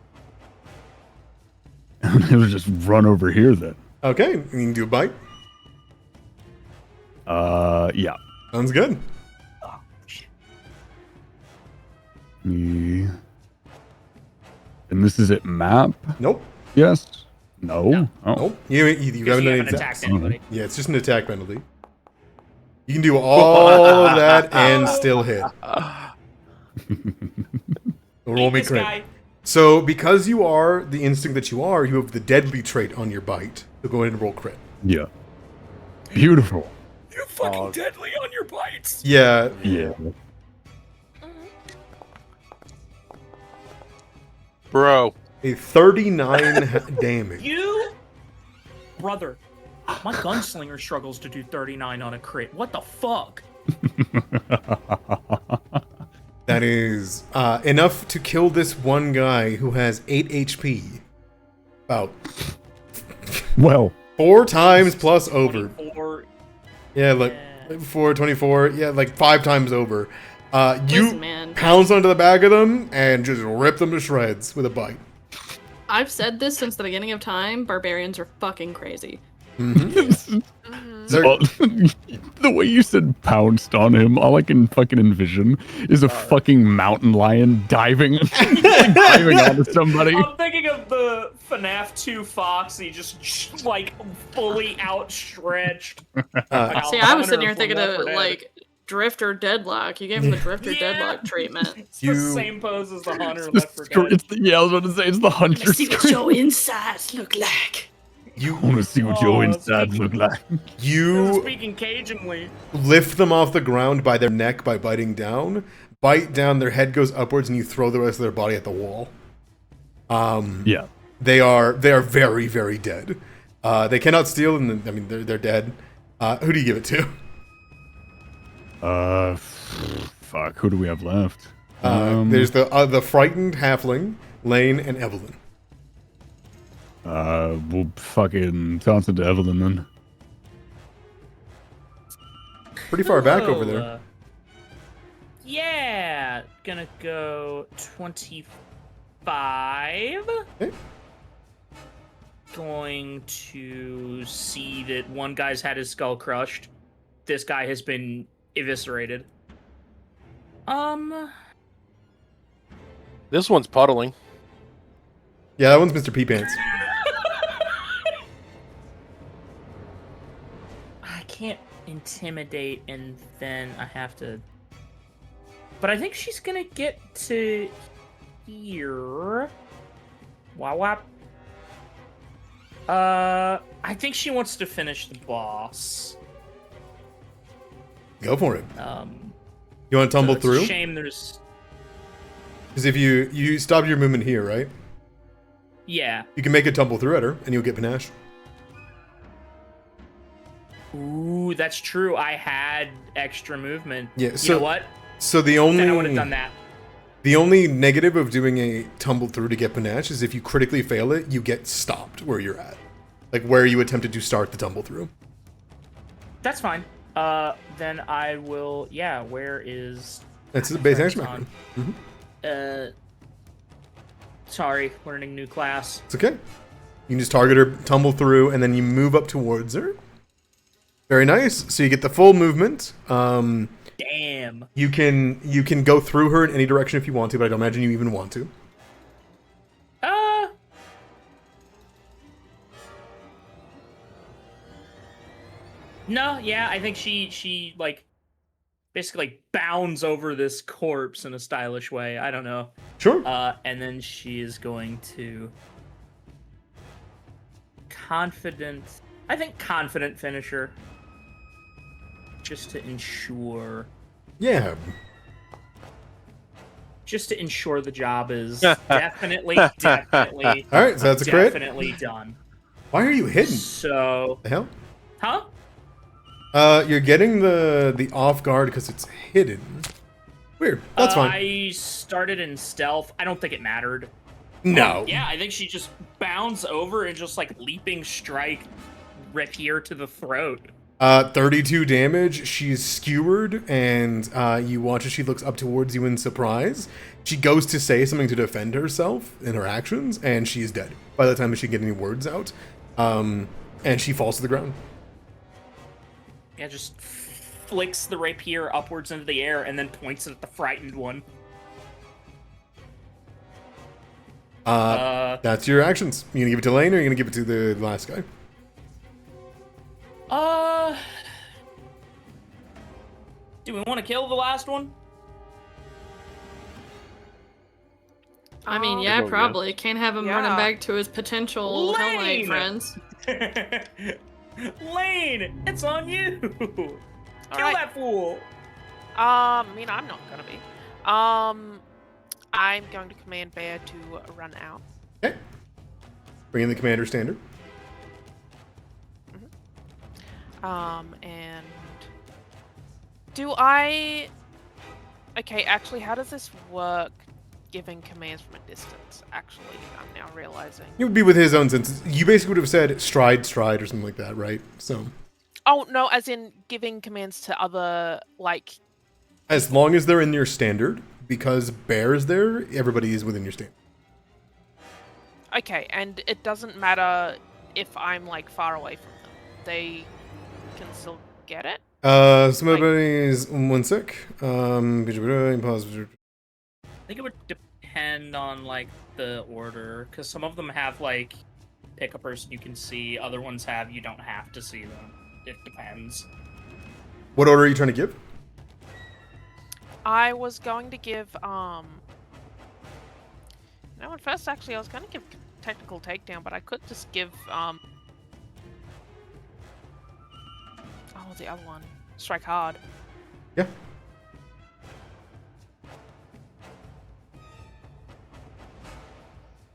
He'll just run over here then. feet. Okay, you can do a bite. Yeah. Sounds good. Oh, shit. Me. And this is at map? Nope. Yes? No? Oh. Nope. You haven't Because done you any haven't attacks. attacked anybody. Yeah, it's just an attack penalty. You can do all of that and still hit. Roll Eat me this crit. guy. So, because you are the instinct that you are, you have the deadly trait on your bite. So go ahead and roll crit. Yeah. Beautiful. You're fucking deadly on your bites. Yeah, Yeah. Bro. a 39 damage. You, brother, my gunslinger struggles to do 39 on a crit. What the fuck? That is enough to kill this one guy who has 8 HP. About Well, 4 times plus over. 24. Yeah, like 4, 24. Yeah, like 5 times over. You Listen, man. pounce onto the back of them and just rip them to shreds with a bite. I've said this since the beginning of time. Barbarians are fucking crazy. They're- oh, the way you said pounced on him, all I can fucking envision is a fucking mountain lion diving, diving onto somebody. I'm thinking of the FNAF 2 Foxy, just like fully outstretched. See, I was sitting here thinking of like Drifter Deadlock. You gave him the Drifter Yeah. Deadlock treatment. It's the same pose as the Hunter It's Left the 4 Dead. yeah, I was about to say it's the hunter See what scream. your insides look like. You I want to see what your Oh, insides look like. you Speaking Cajunly. lift them off the ground by their neck by biting down. Bite down, their head goes upwards, and you throw the rest of their body at the wall. Yeah. They are very, very dead. They cannot steal, and I mean they're dead. Who do you give it to? Fuck. Who do we have left? There's the frightened halfling, Lane, and Evelyn. We'll fucking toss it to Evelyn then. Pretty far back over there. Yeah, gonna go 25. Okay. Going to see that one guy's had his skull crushed. This guy has been eviscerated. This one's puddling. Yeah, that one's Mr. P Pants. I can't intimidate, and then I have to. But I think she's gonna get to here. Wow, wow. I think she wants to finish the boss. Go for it. You want to So tumble it's a through? shame there's. Because if you stop your movement here, right? Yeah. You can make a tumble through at her, and you'll get panache. Ooh, that's true. I had extra movement. Yeah, You so- know what? So the Then I would have only done that. the only negative of doing a tumble through to get panache is if you critically fail it, you get stopped where you're at, like where you attempted to start the tumble through. That's fine. Then I will. Yeah. Where is? That's the my base friend's action. on? Sorry, learning new class. It's okay. You can just target her, tumble through, and then you move up towards her. Very nice. So you get the full movement. Damn. You can go through her in any direction if you want to, but I don't imagine you even want to. No, yeah, I think she like basically like bounds over this corpse in a stylish way. I don't know. Sure. And then she is going to confident finisher. Just to ensure Yeah. just to ensure the job is definitely All right, so that's a crit. definitely done. Why are you hidden? So, The hell? huh? You're getting the off guard because it's hidden. Weird. That's fine. I started in stealth. I don't think it mattered. No. Yeah, I think she just bounds over and just like leaping strike rapier to the throat. 32 damage. She's skewered, and you watch as she looks up towards you in surprise. She goes to say something to defend herself in her actions, and she's dead by the time she can get any words out. And she falls to the ground. Yeah, just flicks the rapier upwards into the air and then points it at the frightened one. That's your actions. You gonna give it to Lane, or you gonna give it to the last guy? Do we want to kill the last one? I mean, Oh. yeah, Go, yeah. probably. Can't have him running Yeah. back to his potential Hell Knight Lane! friends. Lane, it's on you. Kill Alright. that fool. I mean, I'm not gonna be. I'm going to command Bear to run out. Okay. Bring in the commander standard. And do I? Okay, actually, how does this work? Giving commands from a distance. Actually, I'm now realizing. It would be with his own senses. You basically would have said stride, or something like that, right? So, Oh no, as in giving commands to other like. as long as they're in your standard, because Bear is there, everybody is within your standard. Okay, and it doesn't matter if I'm like far away from them. They can still get it. Somebody's one sec. Pause. I think it would depend on like the order, because some of them have like pick a person you can see, other ones have you don't have to see them. It depends. What order are you trying to give? I was going to give no. At first, actually, I was going to give technical takedown, but I could just give oh, the other one, strike hard. Yeah.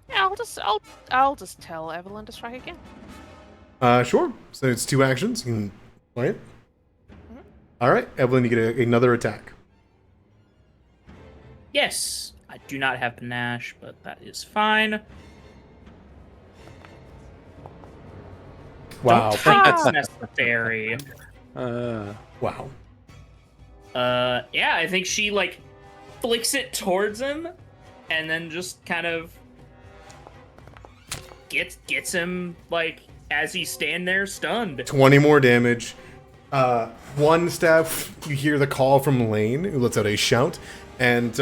Yeah, I'll just tell Evelyn to strike again. Sure. So it's 2 actions. You can play it. Mhm. All right, Evelyn, you get another attack. Yes, I do not have panache, but that is fine. Wow. Don't think it's necessary. Wow. Yeah, I think she like flicks it towards him, and then just kind of gets him like as he's standing there stunned. 20 more damage. One step, you hear the call from Lane, who lets out a shout, and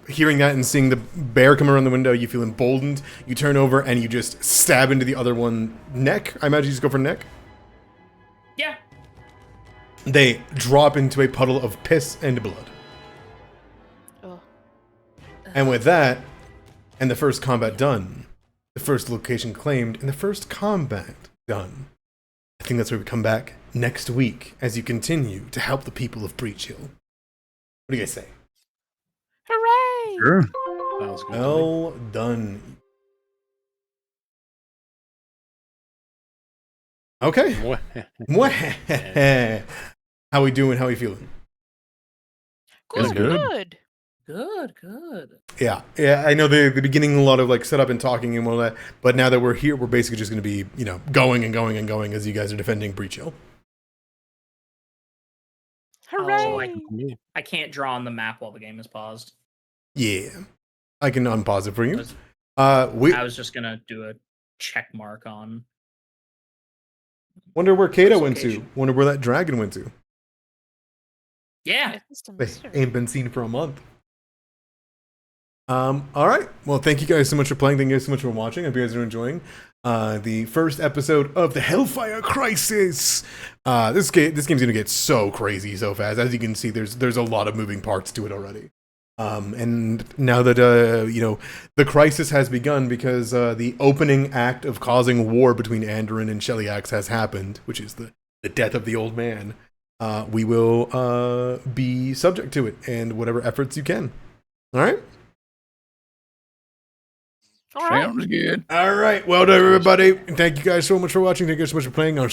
hearing that and seeing the bear come around the window, you feel emboldened. You turn over and you just stab into the other one neck. I imagine you just go for neck. Yeah. They drop into a puddle of piss and blood. Ugh. And with that, and the first combat done, the first location claimed, and the first combat done, I think that's where we come back next week as you continue to help the people of Breachill. What do you guys say? Hooray! Sure. Sounds good. Well done. Okay. How we doing? How we feeling? Feels good. Good. Good. Yeah, I know the beginning, a lot of like setup and talking and all that, but now that we're here, we're basically just going to be, going and going and going as you guys are defending Breachill. Hooray! I can't draw on the map while the game is paused. Yeah, I can unpause it for you. I We was just gonna do a check mark on. wonder where Kato First went to. location. Wonder where that dragon went to. Yeah. It's just a They mystery. ain't been seen for a month. All right. Well, thank you guys so much for playing. Thank you guys so much for watching. I hope you guys are enjoying the first episode of the Hellfire Crisis. This game's gonna get so crazy so fast. As you can see, there's a lot of moving parts to it already. And now that the crisis has begun because the opening act of causing war between Andoran and Cheliax has happened, which is the death of the old man. We will be subject to it and whatever efforts you can. All right. All right. Sounds good. All right. Well done, everybody. Thank you guys so much for watching. Thank you guys so much for playing. I'll